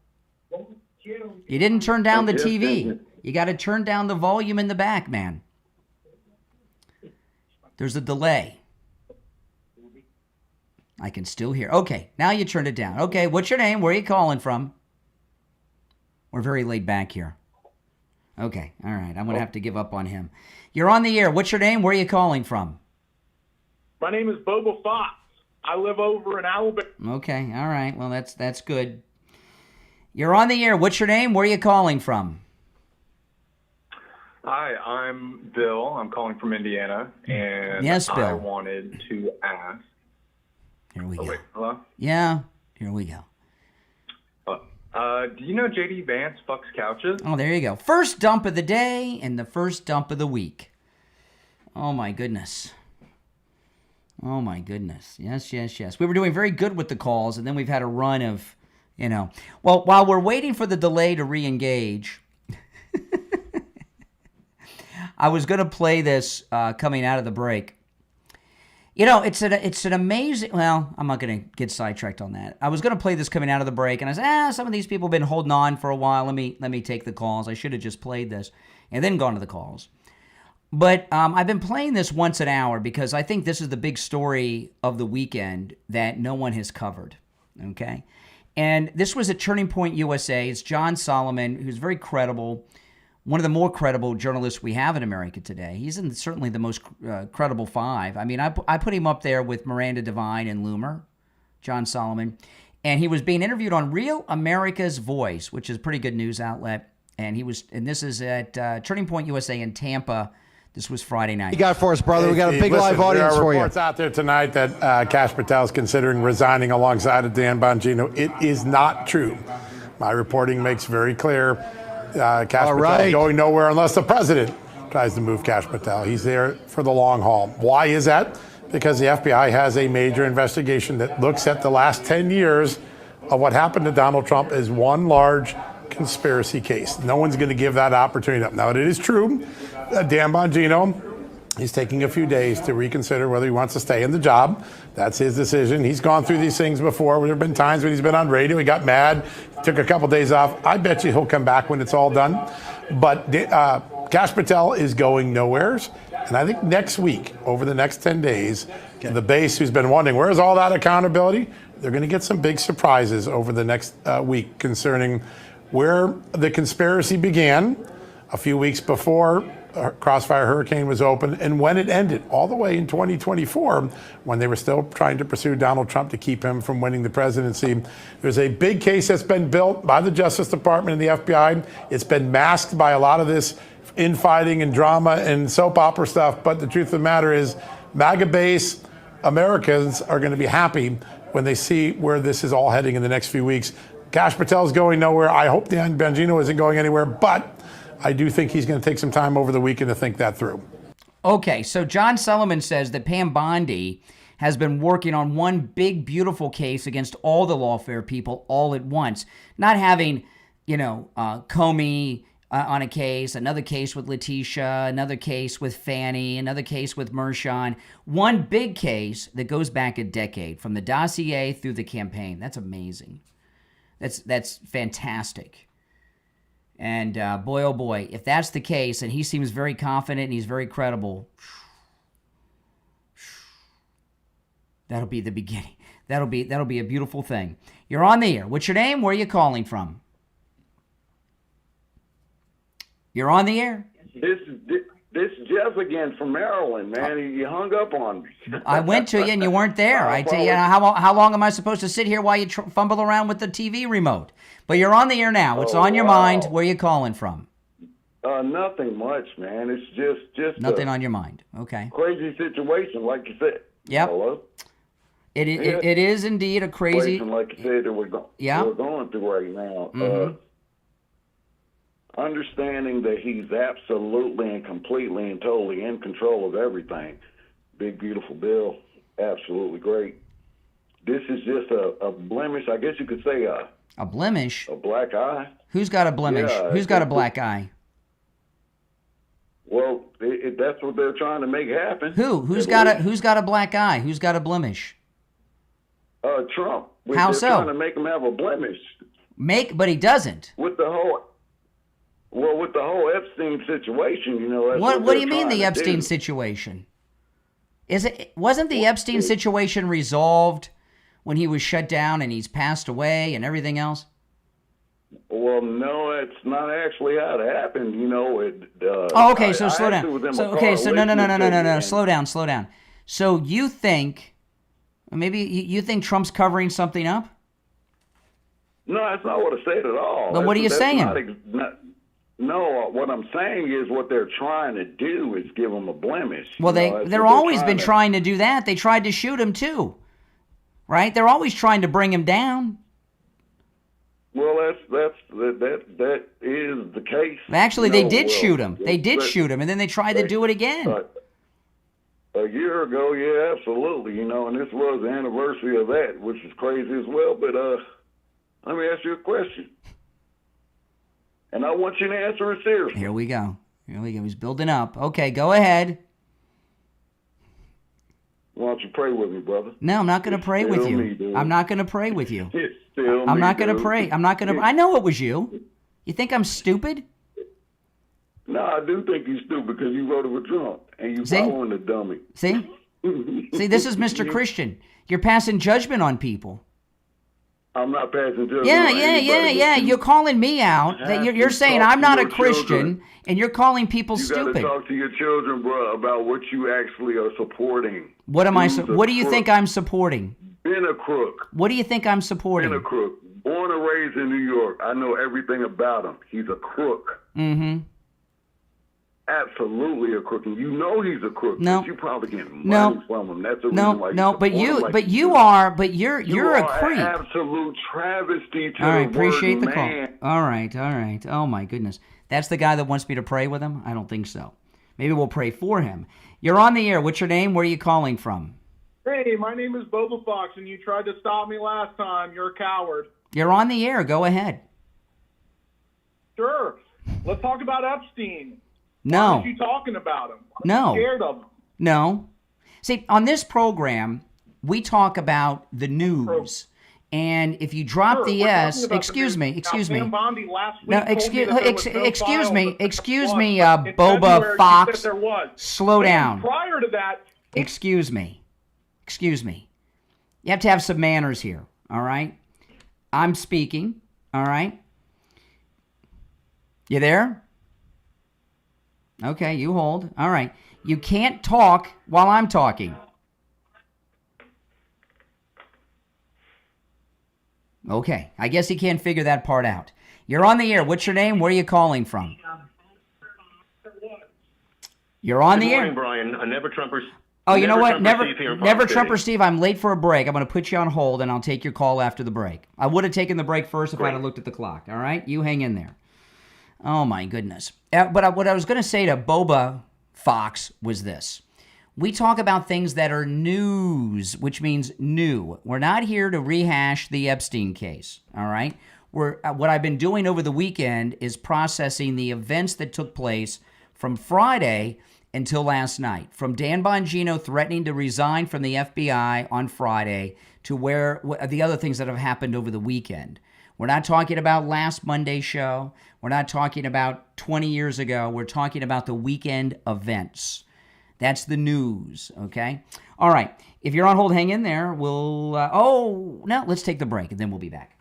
You didn't turn down the TV. You got to turn down the volume in the back, man. There's a delay. I can still hear. Okay, now you turned it down. Okay, what's your name? Where are you calling from? We're very laid back here. Okay, all right. I'm going to have to give up on him. You're on the air. What's your name? Where are you calling from? My name is Boba Fox. I live over in Alabama. Okay, all right. Well, that's good. You're on the air. What's your name? Where are you calling from? Hi, I'm Bill. I'm calling from Indiana, and Yes, Bill. I wanted to ask. Here we go. Wait, hello? Yeah, here we go. Do you know J.D. Vance fucks couches? Oh, there you go. First dump of the day and the first dump of the week. Oh, my goodness. Oh, my goodness. Yes. We were doing very good with the calls, and then we've had a run of, Well, while we're waiting for the delay to re-engage, I was going to play this coming out of the break. It's an amazing... Well, I'm not going to get sidetracked on that. I was going to play this coming out of the break, and I said, some of these people have been holding on for a while. Let me take the calls. I should have just played this and then gone to the calls. But I've been playing this once an hour because I think this is the big story of the weekend that no one has covered, okay? And this was at Turning Point USA. It's John Solomon, who's very credible, one of the more credible journalists we have in America today. He's certainly the most credible five. I mean, I put him up there with Miranda Devine and Loomer, John Solomon. And he was being interviewed on Real America's Voice, which is a pretty good news outlet. And this is at Turning Point USA in Tampa. This was Friday night. You got for us, brother. We got a big live audience for you. There are you. reports out there tonight that Kash Patel is considering resigning alongside of Dan Bongino. It is not true. My reporting makes very clear Kash Patel is going nowhere unless the president tries to move Kash Patel. He's there for the long haul. Why is that? Because the FBI has a major investigation that looks at the last 10 years of what happened to Donald Trump as one large conspiracy case. No one's going to give that opportunity up. Now, it is true that Dan Bongino is taking a few days to reconsider whether he wants to stay in the job. That's his decision. He's gone through these things before. There have been times when he's been on radio, he got mad, took a couple days off. I bet you he'll come back when it's all done. But Kash Patel is going nowhere. And I think next week, over the next 10 days, the base who's been wondering, where's all that accountability? They're going to get some big surprises over the next week concerning where the conspiracy began a few weeks before Crossfire Hurricane was open and when it ended, all the way in 2024, when they were still trying to pursue Donald Trump to keep him from winning the presidency. There's a big case that's been built by the Justice Department and the FBI. It's been masked by a lot of this infighting and drama and soap opera stuff. But the truth of the matter is, MAGA base Americans are going to be happy when they see where this is all heading in the next few weeks. Kash Patel is going nowhere. I hope Dan Bongino isn't going anywhere, but I do think he's going to take some time over the weekend to think that through. Okay, so John Solomon says that Pam Bondi has been working on one big, beautiful case against all the lawfare people all at once. Not having, Comey, on a case, another case with Letitia, another case with Fannie, another case with Mershon. One big case that goes back a decade, from the dossier through the campaign. That's amazing. That's fantastic. And boy, oh boy, if that's the case, and he seems very confident and he's very credible, that'll be the beginning. That'll be a beautiful thing. You're on the air. What's your name? Where are you calling from? You're on the air. This is Jeff again from Maryland, man. You hung up on me. I went to you and you weren't there. I tell you, how long am I supposed to sit here while you fumble around with the TV remote? But you're on the air now. What's on your mind? Where are you calling from? Nothing much, man. It's just nothing on your mind. Okay. Crazy situation, like you said. Yep. Hello? It is indeed a crazy. Like you said, that we're going through right now. Mm-hmm. Understanding that he's absolutely and completely and totally in control of everything. Big, beautiful bill. Absolutely great. This is just a blemish, I guess you could say. A blemish? A black eye. Who's got a blemish? Yeah, Who's got a black eye? Well, that's what they're trying to make happen. Who's got a black eye? Who's got a blemish? Trump. How they're so? Trying to make him have a blemish. But he doesn't. With the whole Epstein situation, you know. That's What do you mean the Epstein situation? Wasn't the Epstein situation resolved when he was shut down and he's passed away and everything else? Well, no, it's not actually how it happened. You know, okay. So slow down. No. Slow down. So you think maybe you think Trump's covering something up? No, that's not what I said at all. But what are you saying? No, what I'm saying is what they're trying to do is give him a blemish. Well, they're always been trying to do that. They tried to shoot him too, right? They're always trying to bring him down. Well, that is the case. Actually, they did shoot him. They did shoot him, and then they tried to do it again. A year ago, yeah, absolutely. You know, and this was the anniversary of that, which is crazy as well. But let me ask you a question. And I want you to answer it seriously. Here we go. He's building up. Okay, go ahead. Why don't you pray with me, brother? No, I'm not going to pray with you. I'm not going to pray with you. I'm not going to pray. I know it was you. You think I'm stupid? No, I do think you're stupid because you voted with Trump and you following the dummy. See, this is Mr. Christian. You're passing judgment on people. I'm not passing judgment. Yeah. You're calling me out. That you're saying I'm not a Christian, and you're calling people stupid. You got to talk to your children, bro, about what you actually are supporting. What am I? What do you think I'm supporting? Being a crook. What do you think I'm supporting? Being a crook. Born and raised in New York. I know everything about him. He's a crook. Mm-hmm. Absolutely a crook, and you know he's a crook. No, you probably get money from him. That's the reason why. You're a creep. Absolute travesty to All right, the appreciate word the call. man. All right. Oh my goodness, that's the guy that wants me to pray with him. I don't think so. Maybe we'll pray for him. You're on the air. What's your name? Where are you calling from? Hey, my name is Boba Fox, and you tried to stop me last time. You're a coward. You're on the air. Go ahead. Sure. Let's talk about Epstein. No. Why aren't you talking about him? No. I'm scared of him. No. See, on this program, we talk about the news. And if you drop the S, excuse me. No, excuse me, Boba Fox. Slow down. Prior to that, Excuse me. You have to have some manners here, all right? I'm speaking, all right? You there? Okay, you hold. All right. You can't talk while I'm talking. Okay, I guess he can't figure that part out. You're on the air. What's your name? Where are you calling from? You're on the air. Good morning, Brian. Never Trumper. Oh, you know what? Never Trumper Trumper Steve. I'm late for a break. I'm going to put you on hold, and I'll take your call after the break. I would have taken the break first if I had looked at the clock. All right? You hang in there. Oh, my goodness. But what I was going to say to Boba Fox was this. We talk about things that are news, which means new. We're not here to rehash the Epstein case, all right? what I've been doing over the weekend is processing the events that took place from Friday until last night. From Dan Bongino threatening to resign from the FBI on Friday to the other things that have happened over the weekend. We're not talking about last Monday's show. We're not talking about 20 years ago. We're talking about the weekend events. That's the news, okay? All right. If you're on hold, hang in there. Let's take the break, and then we'll be back.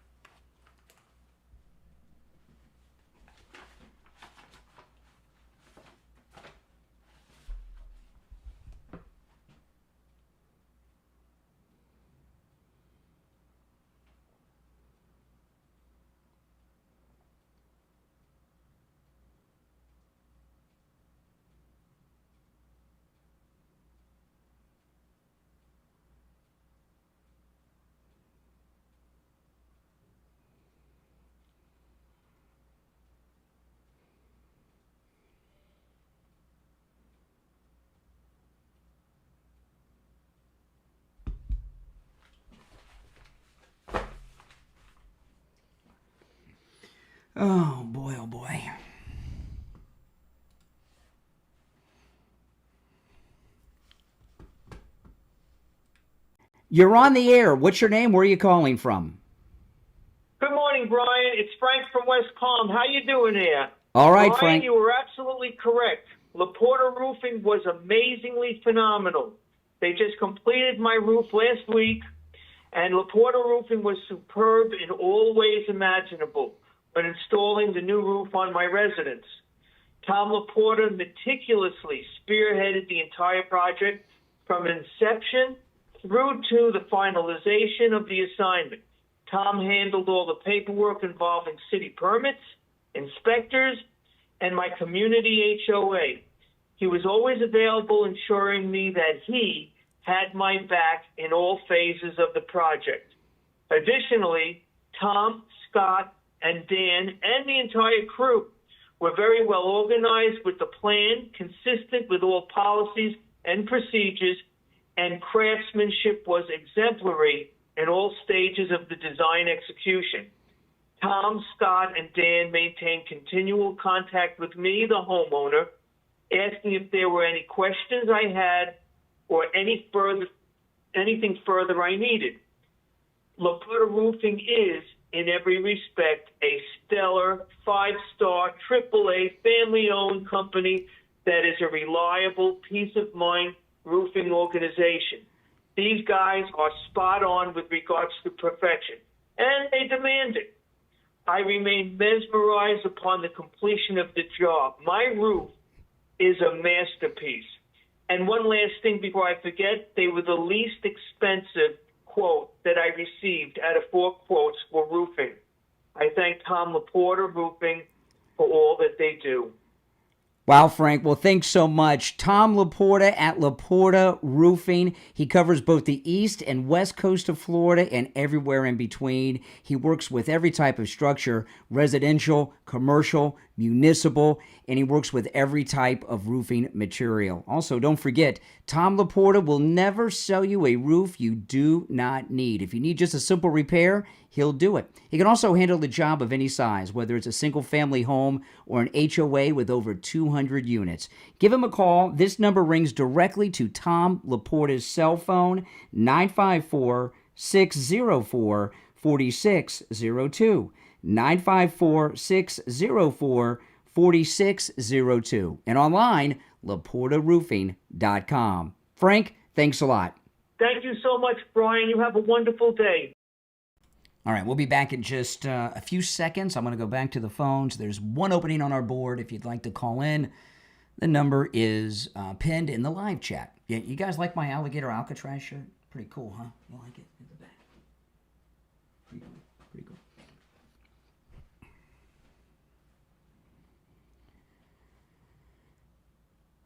Oh, boy, oh, boy. You're on the air. What's your name? Where are you calling from? Good morning, Brian. It's Frank from West Palm. How you doing here? All right, Brian, Frank. you were absolutely correct. LaPorta Roofing was amazingly phenomenal. They just completed my roof last week, and LaPorta Roofing was superb in all ways imaginable when installing the new roof on my residence. Tom LaPorta meticulously spearheaded the entire project from inception through to the finalization of the assignment. Tom handled all the paperwork involving city permits, inspectors, and my community HOA. He was always available, ensuring me that he had my back in all phases of the project. Additionally, Tom, Scott, and Dan, and the entire crew were very well organized with the plan, consistent with all policies and procedures, and craftsmanship was exemplary in all stages of the design execution. Tom, Scott, and Dan maintained continual contact with me, the homeowner, asking if there were any questions I had or anything further I needed. LaPorta Roofing is, in every respect, a stellar, 5-star, AAA, family-owned company that is a reliable, peace-of-mind roofing organization. These guys are spot on with regards to perfection, and they demand it. I remain mesmerized upon the completion of the job. My roof is a masterpiece. And one last thing before I forget, they were the least expensive quote that I received out of 4 quotes for roofing. I thank Tom LaPorta Roofing for all that they do. Wow, Frank. Well, thanks so much. Tom LaPorta at LaPorta Roofing. He covers both the east and west coast of Florida and everywhere in between. He works with every type of structure, residential, commercial, municipal, and he works with every type of roofing material. Also, don't forget, Tom LaPorta will never sell you a roof you do not need. If you need just a simple repair, he'll do it. He can also handle the job of any size, whether it's a single-family home or an HOA with over 200 units. Give him a call. This number rings directly to Tom LaPorta's cell phone, 954-604-4602. 954-604-4602. And online, LaPortaRoofing.com. Frank, thanks a lot. Thank you so much, Brian. You have a wonderful day. All right, we'll be back in just a few seconds. I'm going to go back to the phones. There's one opening on our board if you'd like to call in. The number is pinned in the live chat. Yeah, you guys like my alligator Alcatraz shirt? Pretty cool, huh? You like it? In the back. Pretty cool. Pretty cool.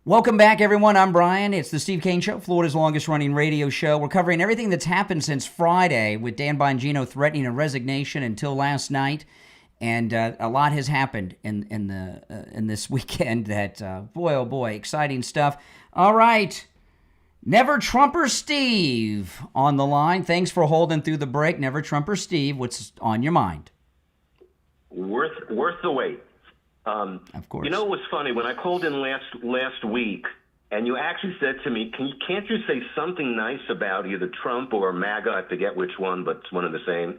Welcome back, everyone. I'm Brian. It's the Steve Kane Show, Florida's longest-running radio show. We're covering everything that's happened since Friday with Dan Bongino threatening a resignation until last night. And a lot has happened in this weekend that, boy, oh boy, exciting stuff. All right. Never Trumper Steve on the line. Thanks for holding through the break. Never Trumper Steve, what's on your mind? worth the wait. Of course. You know, it was funny when I called in last week, and you actually said to me, "Can't you say something nice about either Trump or MAGA?" I forget which one, but it's one and the same.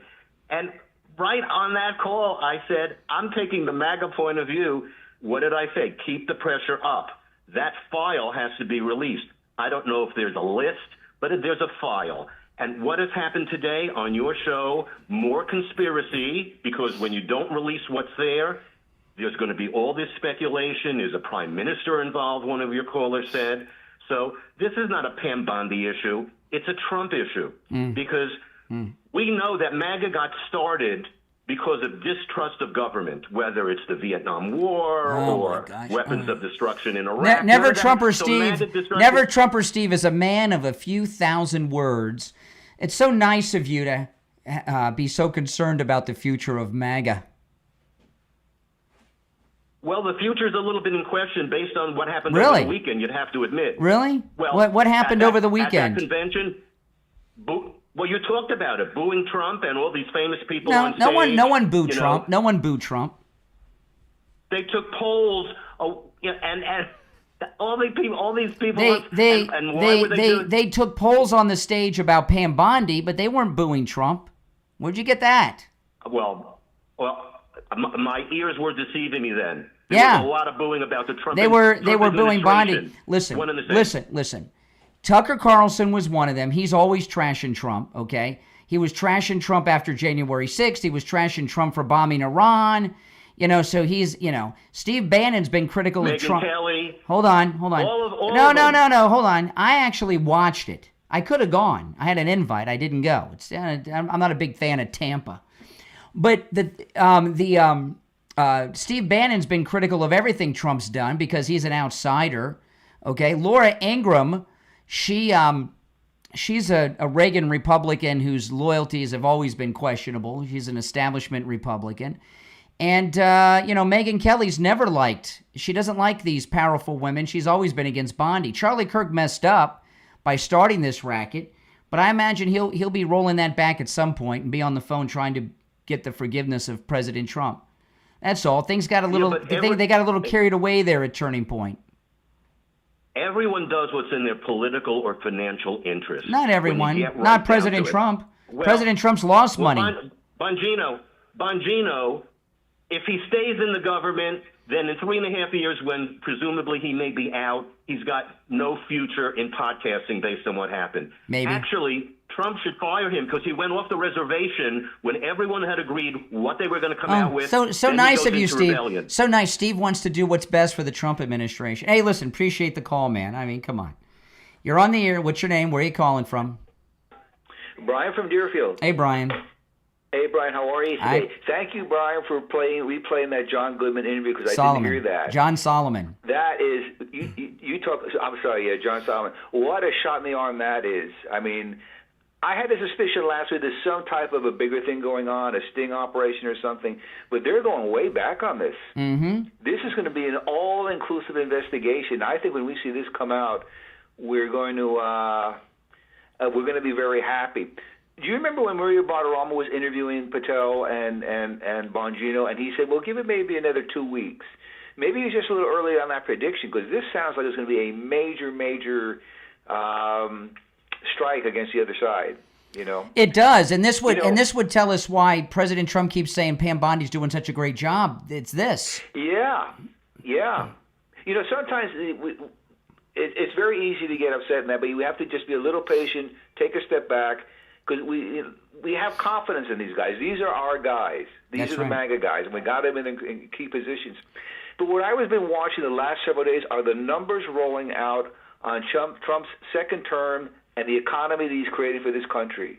And right on that call, I said, "I'm taking the MAGA point of view." What did I say? Keep the pressure up. That file has to be released. I don't know if there's a list, but there's a file. And what has happened today on your show? More conspiracy, because when you don't release what's there's going to be all this speculation. Is a prime minister involved, one of your callers said. So this is not a Pam Bondi issue. It's a Trump issue, because we know that MAGA got started because of distrust of government, whether it's the Vietnam War or weapons of destruction in Iraq. Never Trumper Steve is a man of a few thousand words. It's so nice of you to be so concerned about the future of MAGA. Well, the future is a little bit in question based on what happened over the weekend, you'd have to admit. Really? Well, what happened over the weekend? At that convention, well, you talked about it, booing Trump and all these famous people No, on stage. no one booed Trump. No one booed Trump. They took polls, and all these people. They took polls on the stage about Pam Bondi, but they weren't booing Trump. Where'd you get that? Well, my ears were deceiving me then. There Yeah, was a lot of booing about the Trump. they were Trump booing Bondi. administration. Listen. Tucker Carlson was one of them. He's always trashing Trump, okay? He was trashing Trump after January 6th. He was trashing Trump for bombing Iran. So he's, Steve Bannon's been critical of Trump. Kelly. Hold on. All No, hold on. I actually watched it. I could have gone. I had an invite. I didn't go. I'm not a big fan of Tampa. But Steve Bannon's been critical of everything Trump's done because he's an outsider, okay? Laura Ingraham, she's a Reagan Republican whose loyalties have always been questionable. She's an establishment Republican. And, Megyn Kelly's never she doesn't like these powerful women. She's always been against Bondi. Charlie Kirk messed up by starting this racket, but I imagine he'll be rolling that back at some point and be on the phone trying to get the forgiveness of President Trump. That's all. Things got a little, they got a little carried away there at Turning Point. Everyone does what's in their political or financial interest. Not everyone. Not President Trump. Well, President Trump's lost money. Bongino, if he stays in the government, then in 3.5 years, when presumably he may be out, he's got no future in podcasting based on what happened. Maybe. Actually, Trump should fire him because he went off the reservation when everyone had agreed what they were going to come out with. So nice of you, Steve. Rebellion. So nice. Steve wants to do what's best for the Trump administration. Hey, listen, appreciate the call, man. I mean, come on. You're on the air. What's your name? Where are you calling from? Brian from Deerfield. Hey, Brian. Hey, Brian, how are you today? Thank you, Brian, for replaying that John Goodman interview because I didn't hear that. John Solomon. That is, you talk, I'm sorry, John Solomon. What a shot in the arm that is. I mean, I had a suspicion last week there's some type of a bigger thing going on, a sting operation or something, but they're going way back on this. Mm-hmm. This is going to be an all-inclusive investigation. I think when we see this come out, we're going to be very happy. Do you remember when Maria Bartiromo was interviewing Patel and Bongino, and he said, well, give it maybe another 2 weeks. Maybe he's just a little early on that prediction because this sounds like it's going to be a major strike against the other side. It does, and this would tell us why President Trump keeps saying Pam Bondi's doing such a great job. It's this. Yeah. Sometimes it's very easy to get upset in that, but you have to just be a little patient, take a step back. Because we have confidence in these guys. These are our guys. These are the MAGA guys, and we got them in key positions. But what I've been watching the last several days are the numbers rolling out on Trump's second term and the economy that he's creating for this country.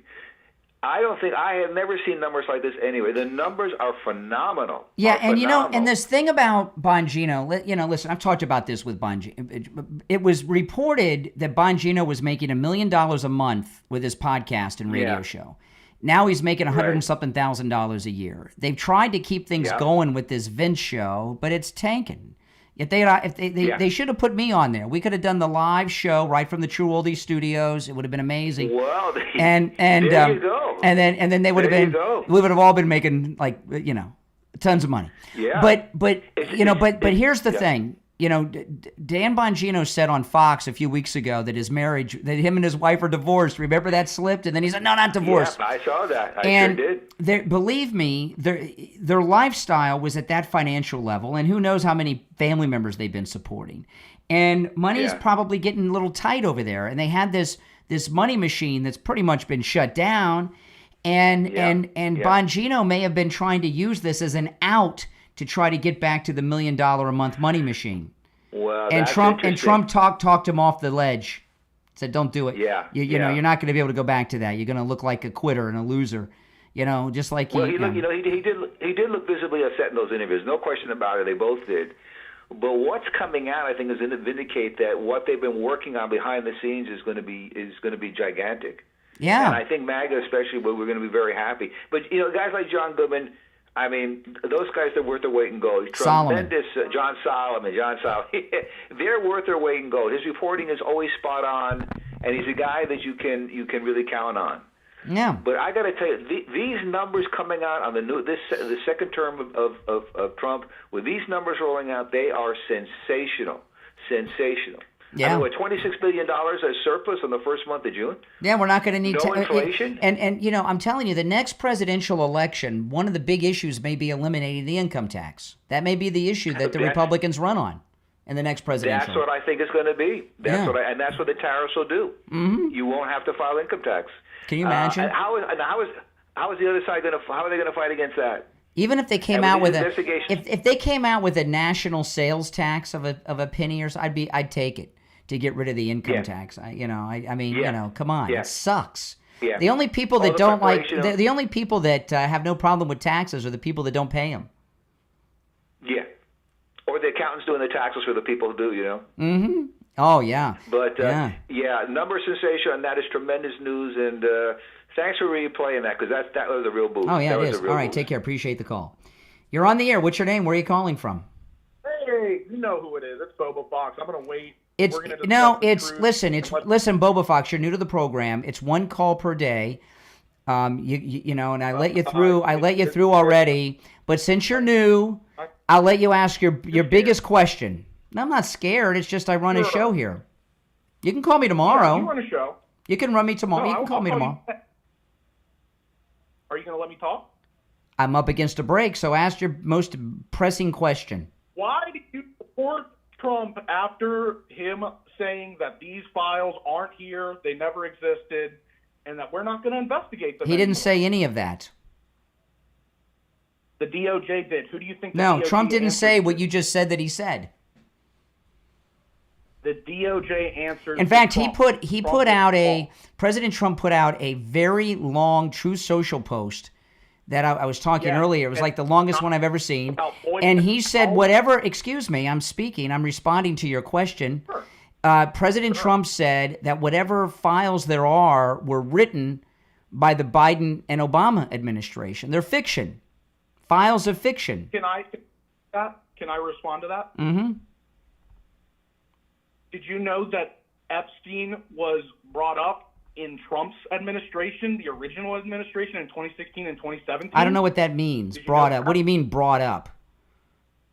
I have never seen numbers like this anywhere. The numbers are phenomenal. Yeah, and this thing about Bongino, listen, I've talked about this with Bongino. It was reported that Bongino was making $1 million a month with his podcast and radio show. Now he's making $100-something thousand a year. They've tried to keep things going with this Vince show, but it's tanking. If they should have put me on there. We could have done the live show right from the True Oldies studios. It would have been amazing. Well, and there you go. And then they would have been. We would have all been making Tons of money. Yeah. But here's the thing. Dan Bongino said on Fox a few weeks ago that that him and his wife are divorced. Remember that slipped? And then he said, no, not divorced. Yeah, I saw that. And sure did. Believe me, their lifestyle was at that financial level, and who knows how many family members they've been supporting. And money's probably getting a little tight over there. And they had this money machine that's pretty much been shut down. And Bongino may have been trying to use this as an out to try to get back to the $1 million a month money machine. Well, and Trump talked him off the ledge. Said, "Don't do it. Yeah, you know, you're not going to be able to go back to that. You're going to look like a quitter and a loser. Just like he did look visibly upset in those interviews. No question about it. They both did. But what's coming out, I think, is going to vindicate that what they've been working on behind the scenes is going to be gigantic. Yeah. And I think MAGA, especially, we're going to be very happy. But guys like John Goodman. I mean, those guys are worth their weight in gold. Tremendous. John Solomon. They're worth their weight in gold. His reporting is always spot on, and he's a guy that you can really count on. Yeah. But I got to tell you, these numbers coming out on the second term of Trump, with these numbers rolling out, they are sensational. Yeah. I mean, $26 billion as surplus in the first month of June? Yeah, we're not going to need no inflation. And I'm telling you, the next presidential election, one of the big issues may be eliminating the income tax. That may be the issue that the Republicans run on in the next presidential. That's what I think it's going to be. That's what the tariffs will do. Mm-hmm. You won't have to file income tax. Can you imagine? How is the other side going to? How are they going to fight against that? Even if they came out with if they came out with a national sales tax of a penny or so, I'd take it. To get rid of the income tax, come on, it sucks. Yeah. The only people that don't like the only people that have no problem with taxes are the people that don't pay them. Yeah, or the accountants doing the taxes for the people who do. Mm-hmm. Oh yeah. But number sensation, and that is tremendous news. And thanks for replaying that because that was a real boost. Oh yeah, it is. All right, take care. Appreciate the call. You're on the air. What's your name? Where are you calling from? Hey, you know who it is. It's Bobo Fox. I'm gonna wait. Listen, Boba Fox, you're new to the program. It's one call per day. And I let you through. I let you through already. But since you're new, I'll let you ask your biggest question. No, I'm not scared. It's just I run a show here. You can call me tomorrow. Yeah, you run a show. You can run me tomorrow. You can call me tomorrow. Are you going to let me talk? I'm up against a break, so ask your most pressing question. Why did you support Trump after him saying that these files aren't here, they never existed, and that we're not going to investigate them? He didn't say any of that. The DOJ did. Who do you think? No, Trump didn't say what you just said that he said. The DOJ answered. In fact, President Trump put out a very long Truth Social post that I was talking earlier. It was like the longest one I've ever seen. And he said whatever, excuse me, I'm responding to your question. President Trump said that whatever files there are were written by the Biden and Obama administration. They're fiction. Files of fiction. Can I respond to that? Mm-hmm. Did you know that Epstein was brought up in Trump's administration, the original administration, in 2016 and 2017? I don't know what that means, brought up. What do you mean brought up?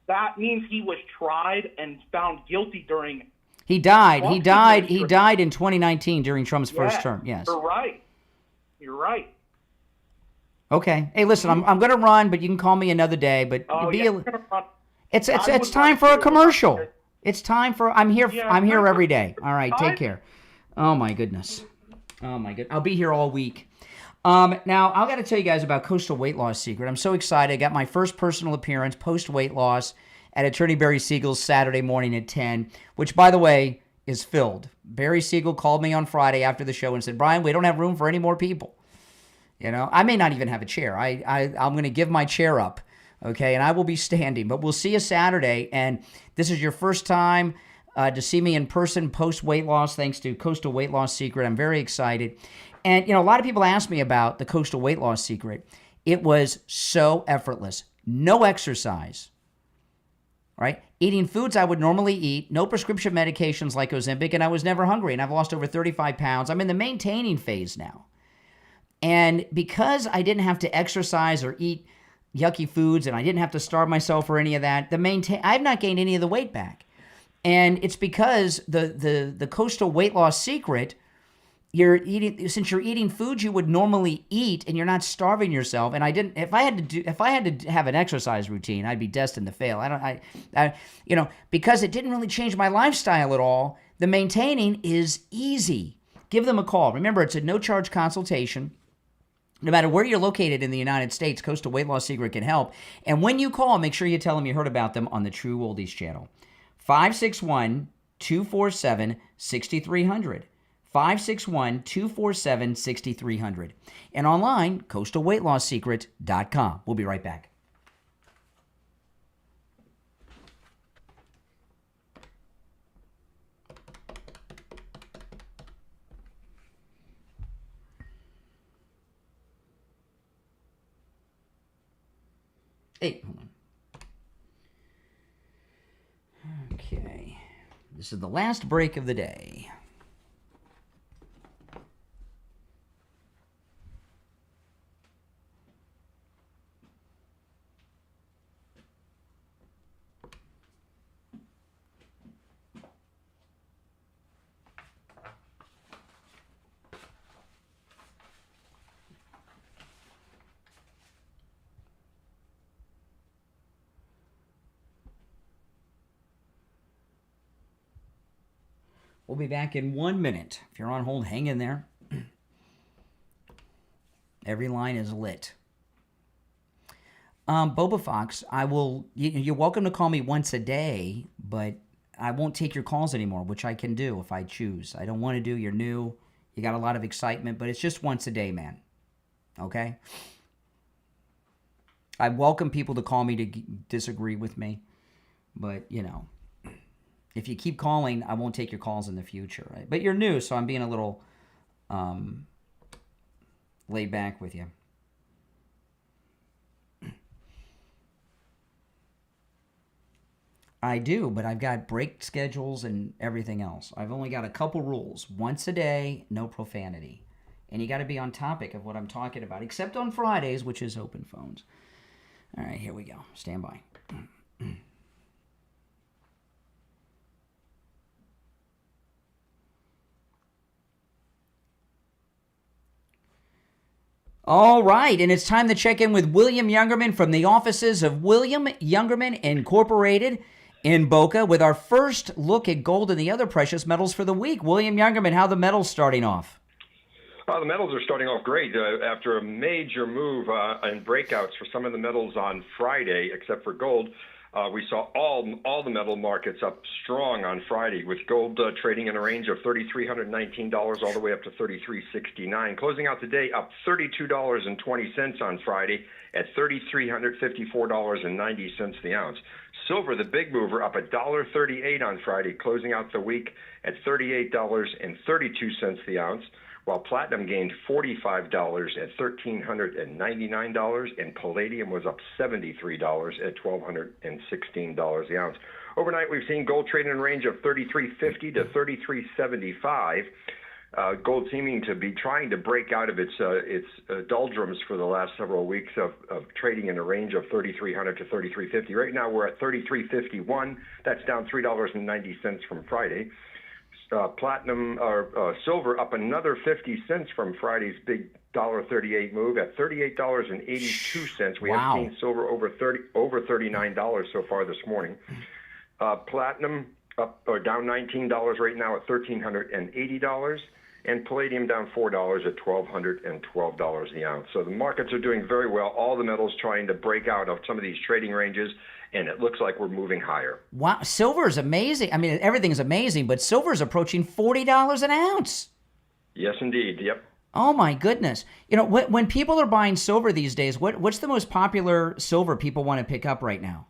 That means he was tried and found guilty during... He died in 2019 during Trump's first term, yes. You're right. Okay. Hey, listen, I'm going to run, but you can call me another day. But it's time for a commercial. It's time for I'm here every day. All right, take care. Oh my goodness. I'll be here all week. Now I got to tell you guys about Coastal Weight Loss Secret. I'm so excited. I got my first personal appearance post weight loss at Attorney Barry Siegel's Saturday morning at 10, which by the way is filled. Barry Siegel called me on Friday after the show and said, "Brian, we don't have room for any more people." I may not even have a chair. I'm going to give my chair up, okay, and I will be standing. But we'll see you Saturday, and this is your first time to see me in person post-weight loss thanks to Coastal Weight Loss Secret. I'm very excited. And, a lot of people ask me about the Coastal Weight Loss Secret. It was so effortless. No exercise, right? Eating foods I would normally eat, no prescription medications like Ozempic, and I was never hungry, and I've lost over 35 pounds. I'm in the maintaining phase now. And because I didn't have to exercise or eat yucky foods, and I didn't have to starve myself or any of that. I've not gained any of the weight back. And it's because the coastal weight loss secret, since you're eating foods you would normally eat and you're not starving yourself. And if I had to have an exercise routine, I'd be destined to fail. Because it didn't really change my lifestyle at all. The maintaining is easy. Give them a call. Remember, it's a no-charge consultation. No matter where you're located in the United States, Coastal Weight Loss Secret can help. And when you call, make sure you tell them you heard about them on the True Oldies channel. 561-247-6300. 561-247-6300. And online, coastalweightlosssecret.com. We'll be right back. Hey, hold on. Okay. This is the last break of the day. We'll be back in 1 minute. If you're on hold, hang in there. Every line is lit. Boba Fox, you're welcome to call me once a day, but I won't take your calls anymore, which I can do if I choose. I don't want to do, you're new, you got a lot of excitement, but it's just once a day, man. Okay? I welcome people to call me to disagree with me, but, if you keep calling, I won't take your calls in the future, right? But you're new, so I'm being a little laid back with you. I do, but I've got break schedules and everything else. I've only got a couple rules. Once a day, no profanity. And you got to be on topic of what I'm talking about, except on Fridays, which is open phones. All right, here we go. Stand by. All right, and it's time to check in with William Youngerman from the offices of William Youngerman Incorporated in Boca with our first look at gold and the other precious metals for the week. William Youngerman, how the metals starting off? The metals are starting off great after a major move and breakouts for some of the metals on Friday, except for gold. We saw all the metal markets up strong on Friday, with gold trading in a range of $3,319 all the way up to $3,369. Closing out the day up $32.20 on Friday at $3,354.90 the ounce. Silver, the big mover, up $1.38 on Friday, closing out the week at $38.32 the ounce. While platinum gained $45 at $1,399, and palladium was up $73 at $1,216 the ounce. Overnight, we've seen gold trading in a range of $3,350 to $3,375. Gold seeming to be trying to break out of its doldrums for the last several weeks of trading in a range of $3,300 to $3,350. Right now, we're at $3,351. That's down $3.90 from Friday. Platinum or silver up another 50 cents from Friday's big $1.38 move at $38.82. We have seen silver over $39 so far this morning. Platinum up or down $19 right now at $1,380, and palladium down $4 at $1,212 the ounce. So the markets are doing very well. All the metals trying to break out of some of these trading ranges, and it looks like we're moving higher. Wow, silver is amazing. I mean, everything's amazing, but silver is approaching $40 an ounce. Yes, indeed. Yep. Oh, my goodness. When people are buying silver these days, what's the most popular silver people want to pick up right now?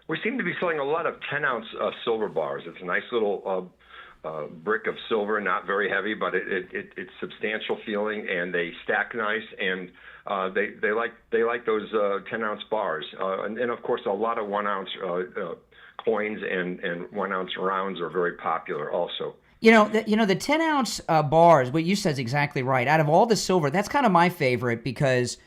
We seem to be selling a lot of 10-ounce silver bars. It's a nice little brick of silver, not very heavy, but it's substantial feeling, and they stack nice, and they like those 10-ounce bars, and of course a lot of 1-ounce coins and 1-ounce rounds are very popular also. The 10-ounce bars, what you said is exactly right. Out of all the silver, that's kind of my favorite because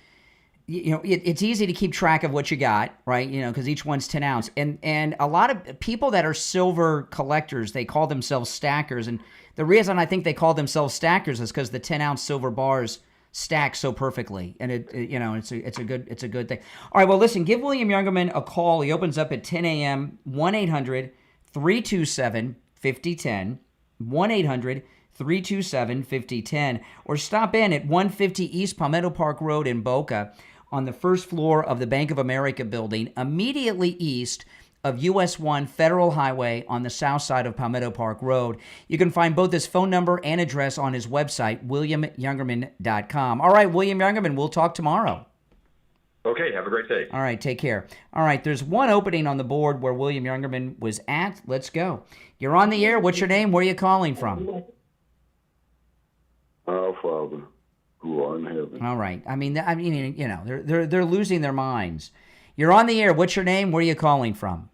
it's easy to keep track of what you got, right? Because each one's 10 ounce. And a lot of people that are silver collectors, they call themselves stackers. And the reason I think they call themselves stackers is because the 10 ounce silver bars stack so perfectly. And it's a good thing. All right, well, listen, give William Youngerman a call. He opens up at 10 a.m., 1-800-327-5010, 1-800-327-5010, or stop in at 150 East Palmetto Park Road in Boca on the first floor of the Bank of America building, immediately east of US 1 Federal Highway on the south side of Palmetto Park Road. You can find both his phone number and address on his website, williamyoungerman.com. All right, William Youngerman, we'll talk tomorrow. Okay, have a great day. All right, take care. All right, there's one opening on the board where William Youngerman was at. Let's go. You're on the air. What's your name? Where are you calling from? Our Father, who art in heaven. All right. I mean, they're losing their minds. You're on the air. What's your name? Where are you calling from?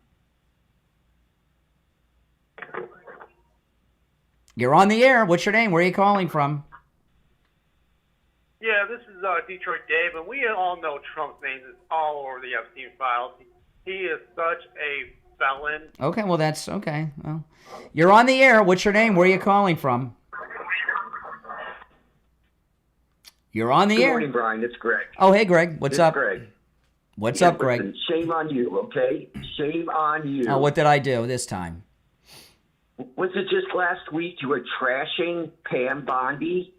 You're on the air. What's your name? Where are you calling from? Yeah, this is Detroit Dave, and we all know Trump's name is all over the Epstein files. He is such a felon. Okay, well, that's okay. Well, you're on the air. What's your name? Where are you calling from? You're on the air. Good morning, Brian. It's Greg. Oh, hey, Greg. What's up? Greg. What's up, Greg? Listen, shame on you, okay? Shame on you. Oh, what did I do this time? Was it just last week you were trashing Pam Bondi?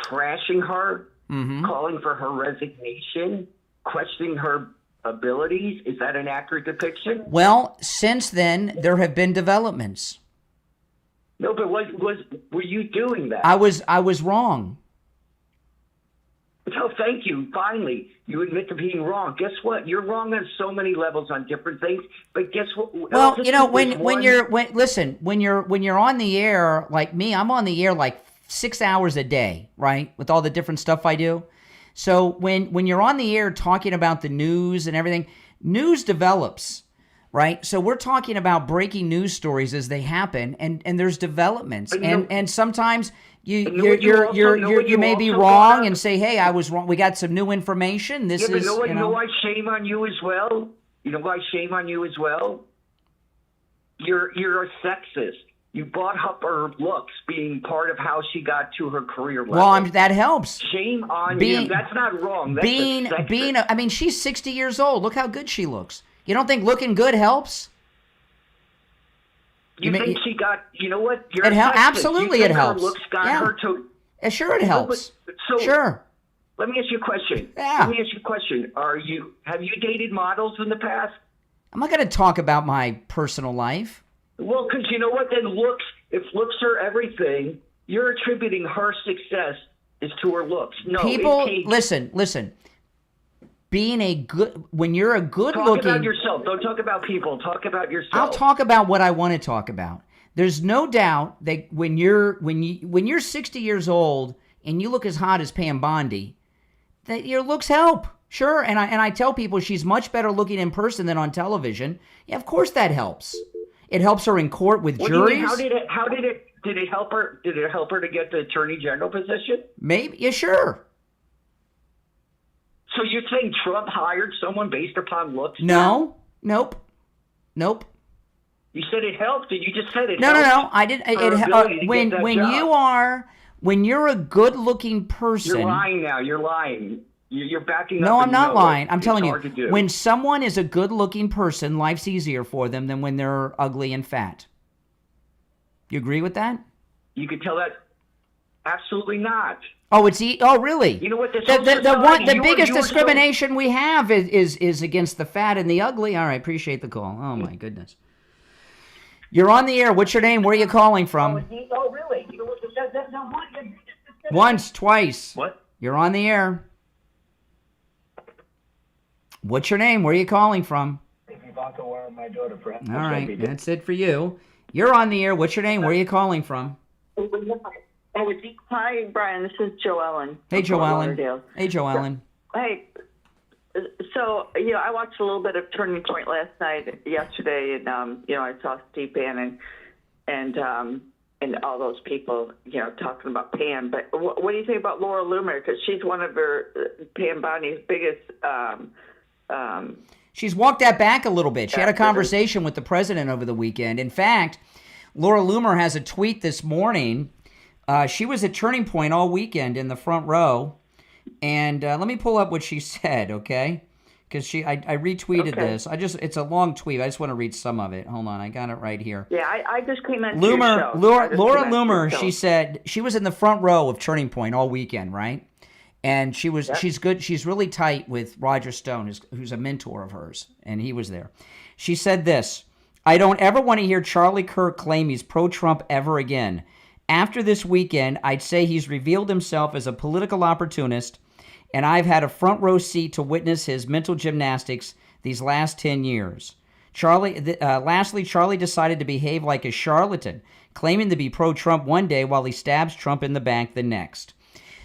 Trashing her? Mm-hmm. Calling for her resignation? Questioning her abilities? Is that an accurate depiction? Well, since then, there have been developments. No, but were you doing that? I was wrong. Oh, thank you. Finally, you admit to being wrong. Guess what? You're wrong on so many levels on different things. But guess what? Well, when you're on the air like me, I'm on the air like 6 hours a day, right? With all the different stuff I do. So when you're on the air talking about the news and everything, news develops, right? So we're talking about breaking news stories as they happen, and there's developments, and sometimes you may be wrong and say, hey, I was wrong. We got some new information. This is, you know why shame on you as well? You know why shame on you as well? You're a sexist. You brought up her looks being part of how she got to her career level. Well, that helps. Shame on you. That's not wrong. That's I mean, she's 60 years old. Look how good she looks. You don't think looking good helps? You think she got, you know what? You're absolutely, it helps. Her looks got her to. Sure, it helps. So, sure. Let me ask you a question. Yeah. Let me ask you a question. Have you dated models in the past? I'm not going to talk about my personal life. Well, because you know what? Then if looks are everything, you're attributing her success is to her looks. No, listen. When you're a good looking. Talk about yourself. Don't talk about people. Talk about yourself. I'll talk about what I want to talk about. There's no doubt that when you're 60 years old and you look as hot as Pam Bondi, that your looks help. Sure, and I tell people she's much better looking in person than on television. Yeah, of course that helps. It helps her in court with juries. Did it help her? Did it help her to get the attorney general position? Maybe. Yeah, sure. So you're saying Trump hired someone based upon looks? No. Nope. You said it helped, and you just said it. No. I didn't. When you're a good-looking person. You're lying now. You're lying. You're backing up. No, I'm not lying. I'm telling you, when someone is a good-looking person, life's easier for them than when they're ugly and fat. You agree with that? You could tell that. Absolutely not. Oh, really? You know what? The biggest discrimination we have is against the fat and the ugly. All right, appreciate the call. Oh my goodness. You're on the air. What's your name? Where are you calling from? Oh, really? Once, twice. What? You're on the air. What's your name? Where are you calling from? All right, that's it for you. You're on the air. What's your name? Where are you calling from? Hi, Brian. This is Joellen. Hey, Joellen. Hey, Joellen. Hey. So, I watched a little bit of Turning Point yesterday, and, I saw Steve Bannon, and, and all those people, talking about Pam. But what do you think about Laura Loomer? Because she's one of Pam Bondi's biggest. She's walked that back a little bit. She had a conversation with the president over the weekend. In fact, Laura Loomer has a tweet this morning. She was at Turning Point all weekend in the front row. And let me pull up what she said, okay? Because I retweeted this. It's a long tweet. I just want to read some of it. Hold on, I got it right here. Yeah, I just came in. Laura Loomer, she said she was in the front row of Turning Point all weekend, right? And she's good. She's really tight with Roger Stone, who's a mentor of hers, and he was there. She said this: "I don't ever want to hear Charlie Kirk claim he's pro-Trump ever again. After this weekend, I'd say he's revealed himself as a political opportunist, and I've had a front row seat to witness his mental gymnastics these last 10 years. Lastly, Charlie decided to behave like a charlatan, claiming to be pro-Trump one day while he stabs Trump in the back the next."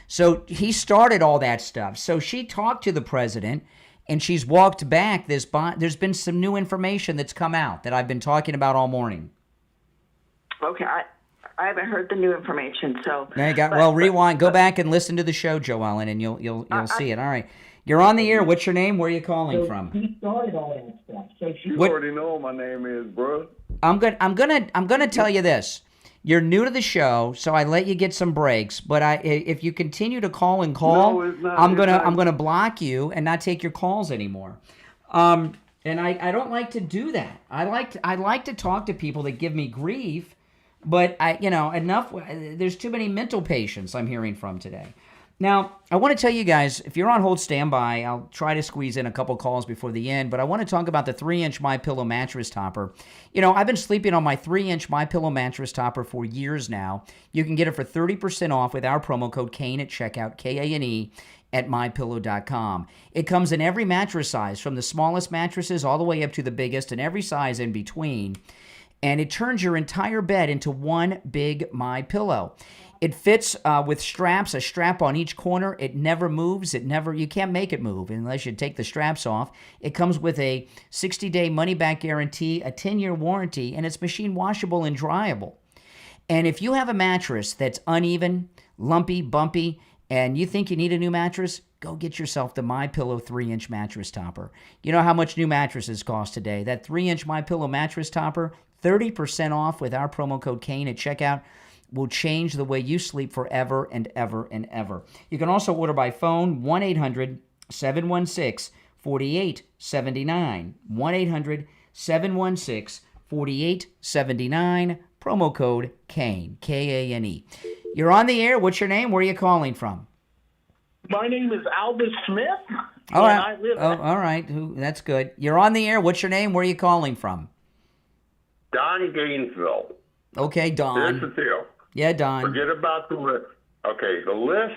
So he started all that stuff. So she talked to the president, and she's walked back this bond. There's been some new information that's come out that I've been talking about all morning. Okay, I haven't heard the new information, so. There you go. Rewind. Go back and listen to the show, Joe Allen, and you'll see it. All right, you're on the air. What's your name? Where are you calling from? He started all that stuff. So you already know what my name is, bro. I'm gonna tell you this. You're new to the show, so I let you get some breaks. But if you continue to call, I'm gonna block you and not take your calls anymore. And I don't like to do that. I like to talk to people that give me grief, but enough. There's too many mental patients I'm hearing from today. Now, I want to tell you guys, if you're on hold, stand by. I'll try to squeeze in a couple calls before the end, but I want to talk about the 3-inch MyPillow mattress topper. I've been sleeping on my 3-inch MyPillow mattress topper for years now. You can get it for 30% off with our promo code KANE at checkout, KANE, at mypillow.com. It comes in every mattress size, from the smallest mattresses all the way up to the biggest, and every size in between. And it turns your entire bed into one big MyPillow. It fits with straps, a strap on each corner. It never moves. You can't make it move unless you take the straps off. It comes with a 60-day money-back guarantee, a 10-year warranty, and it's machine washable and dryable. And if you have a mattress that's uneven, lumpy, bumpy, and you think you need a new mattress, go get yourself the MyPillow 3-inch mattress topper. You know how much new mattresses cost today. That 3-inch MyPillow mattress topper, 30% off with our promo code KANE at checkout, will change the way you sleep forever and ever and ever. You can also order by phone, 1-800-716-4879. 1-800-716-4879. Promo code KANE, K-A-N-E. You're on the air. What's your name? Where are you calling from? My name is Albus Smith. All right. All right. That's good. You're on the air. What's your name? Where are you calling from? Don Gainesville. Okay, Don. Here's the deal. Yeah, Don. Forget about the list. Okay, the list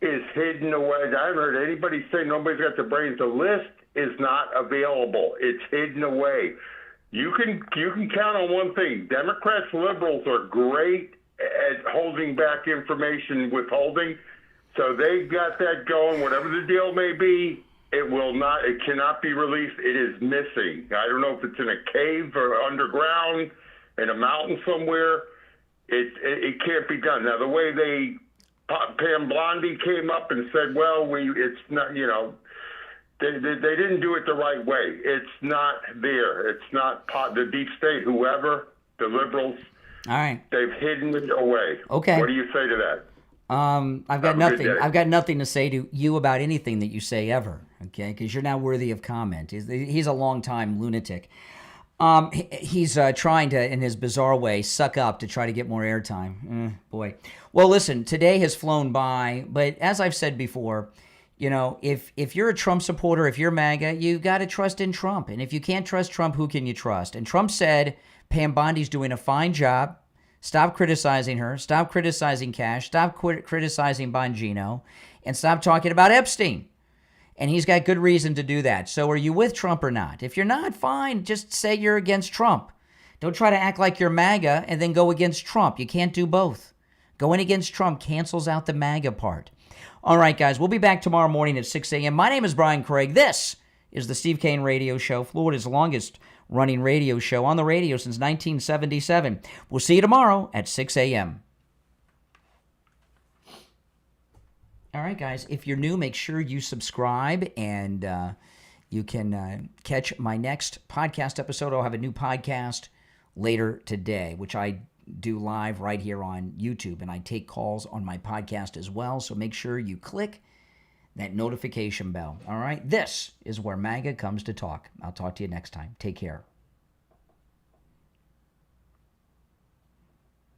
is hidden away. I haven't heard anybody say nobody's got the brains. The list is not available. It's hidden away. You can count on one thing. Democrats, liberals are great at holding back information, withholding. So they've got that going. Whatever the deal may be, it cannot be released. It is missing. I don't know if it's in a cave or underground, in a mountain somewhere. It can't be done. Now, the way Pam Bondi came up and said, well, it's not, they didn't do it the right way. It's not there. It's not the deep state, whoever, the liberals. All right. They've hidden it away. Okay. What do you say to that? I've got nothing. I've got nothing to say to you about anything that you say ever. Okay, because you're not worthy of comment. He's a longtime lunatic. He's trying to, in his bizarre way, suck up to try to get more airtime. Boy. Well, listen, today has flown by, but as I've said before, if you're a Trump supporter, if you're MAGA, you've got to trust in Trump. And if you can't trust Trump, who can you trust? And Trump said Pam Bondi's doing a fine job. Stop criticizing her. Stop criticizing Cash. Stop criticizing Bongino. And stop talking about Epstein. And he's got good reason to do that. So are you with Trump or not? If you're not, fine. Just say you're against Trump. Don't try to act like you're MAGA and then go against Trump. You can't do both. Going against Trump cancels out the MAGA part. All right, guys. We'll be back tomorrow morning at 6 a.m. My name is Brian Craig. This is the Steve Kane Radio Show, Florida's longest running radio show on the radio since 1977. We'll see you tomorrow at 6 a.m. All right, guys, if you're new, make sure you subscribe, and you can catch my next podcast episode. I'll have a new podcast later today, which I do live right here on YouTube, and I take calls on my podcast as well, so make sure you click that notification bell. All right, this is where MAGA comes to talk. I'll talk to you next time. Take care.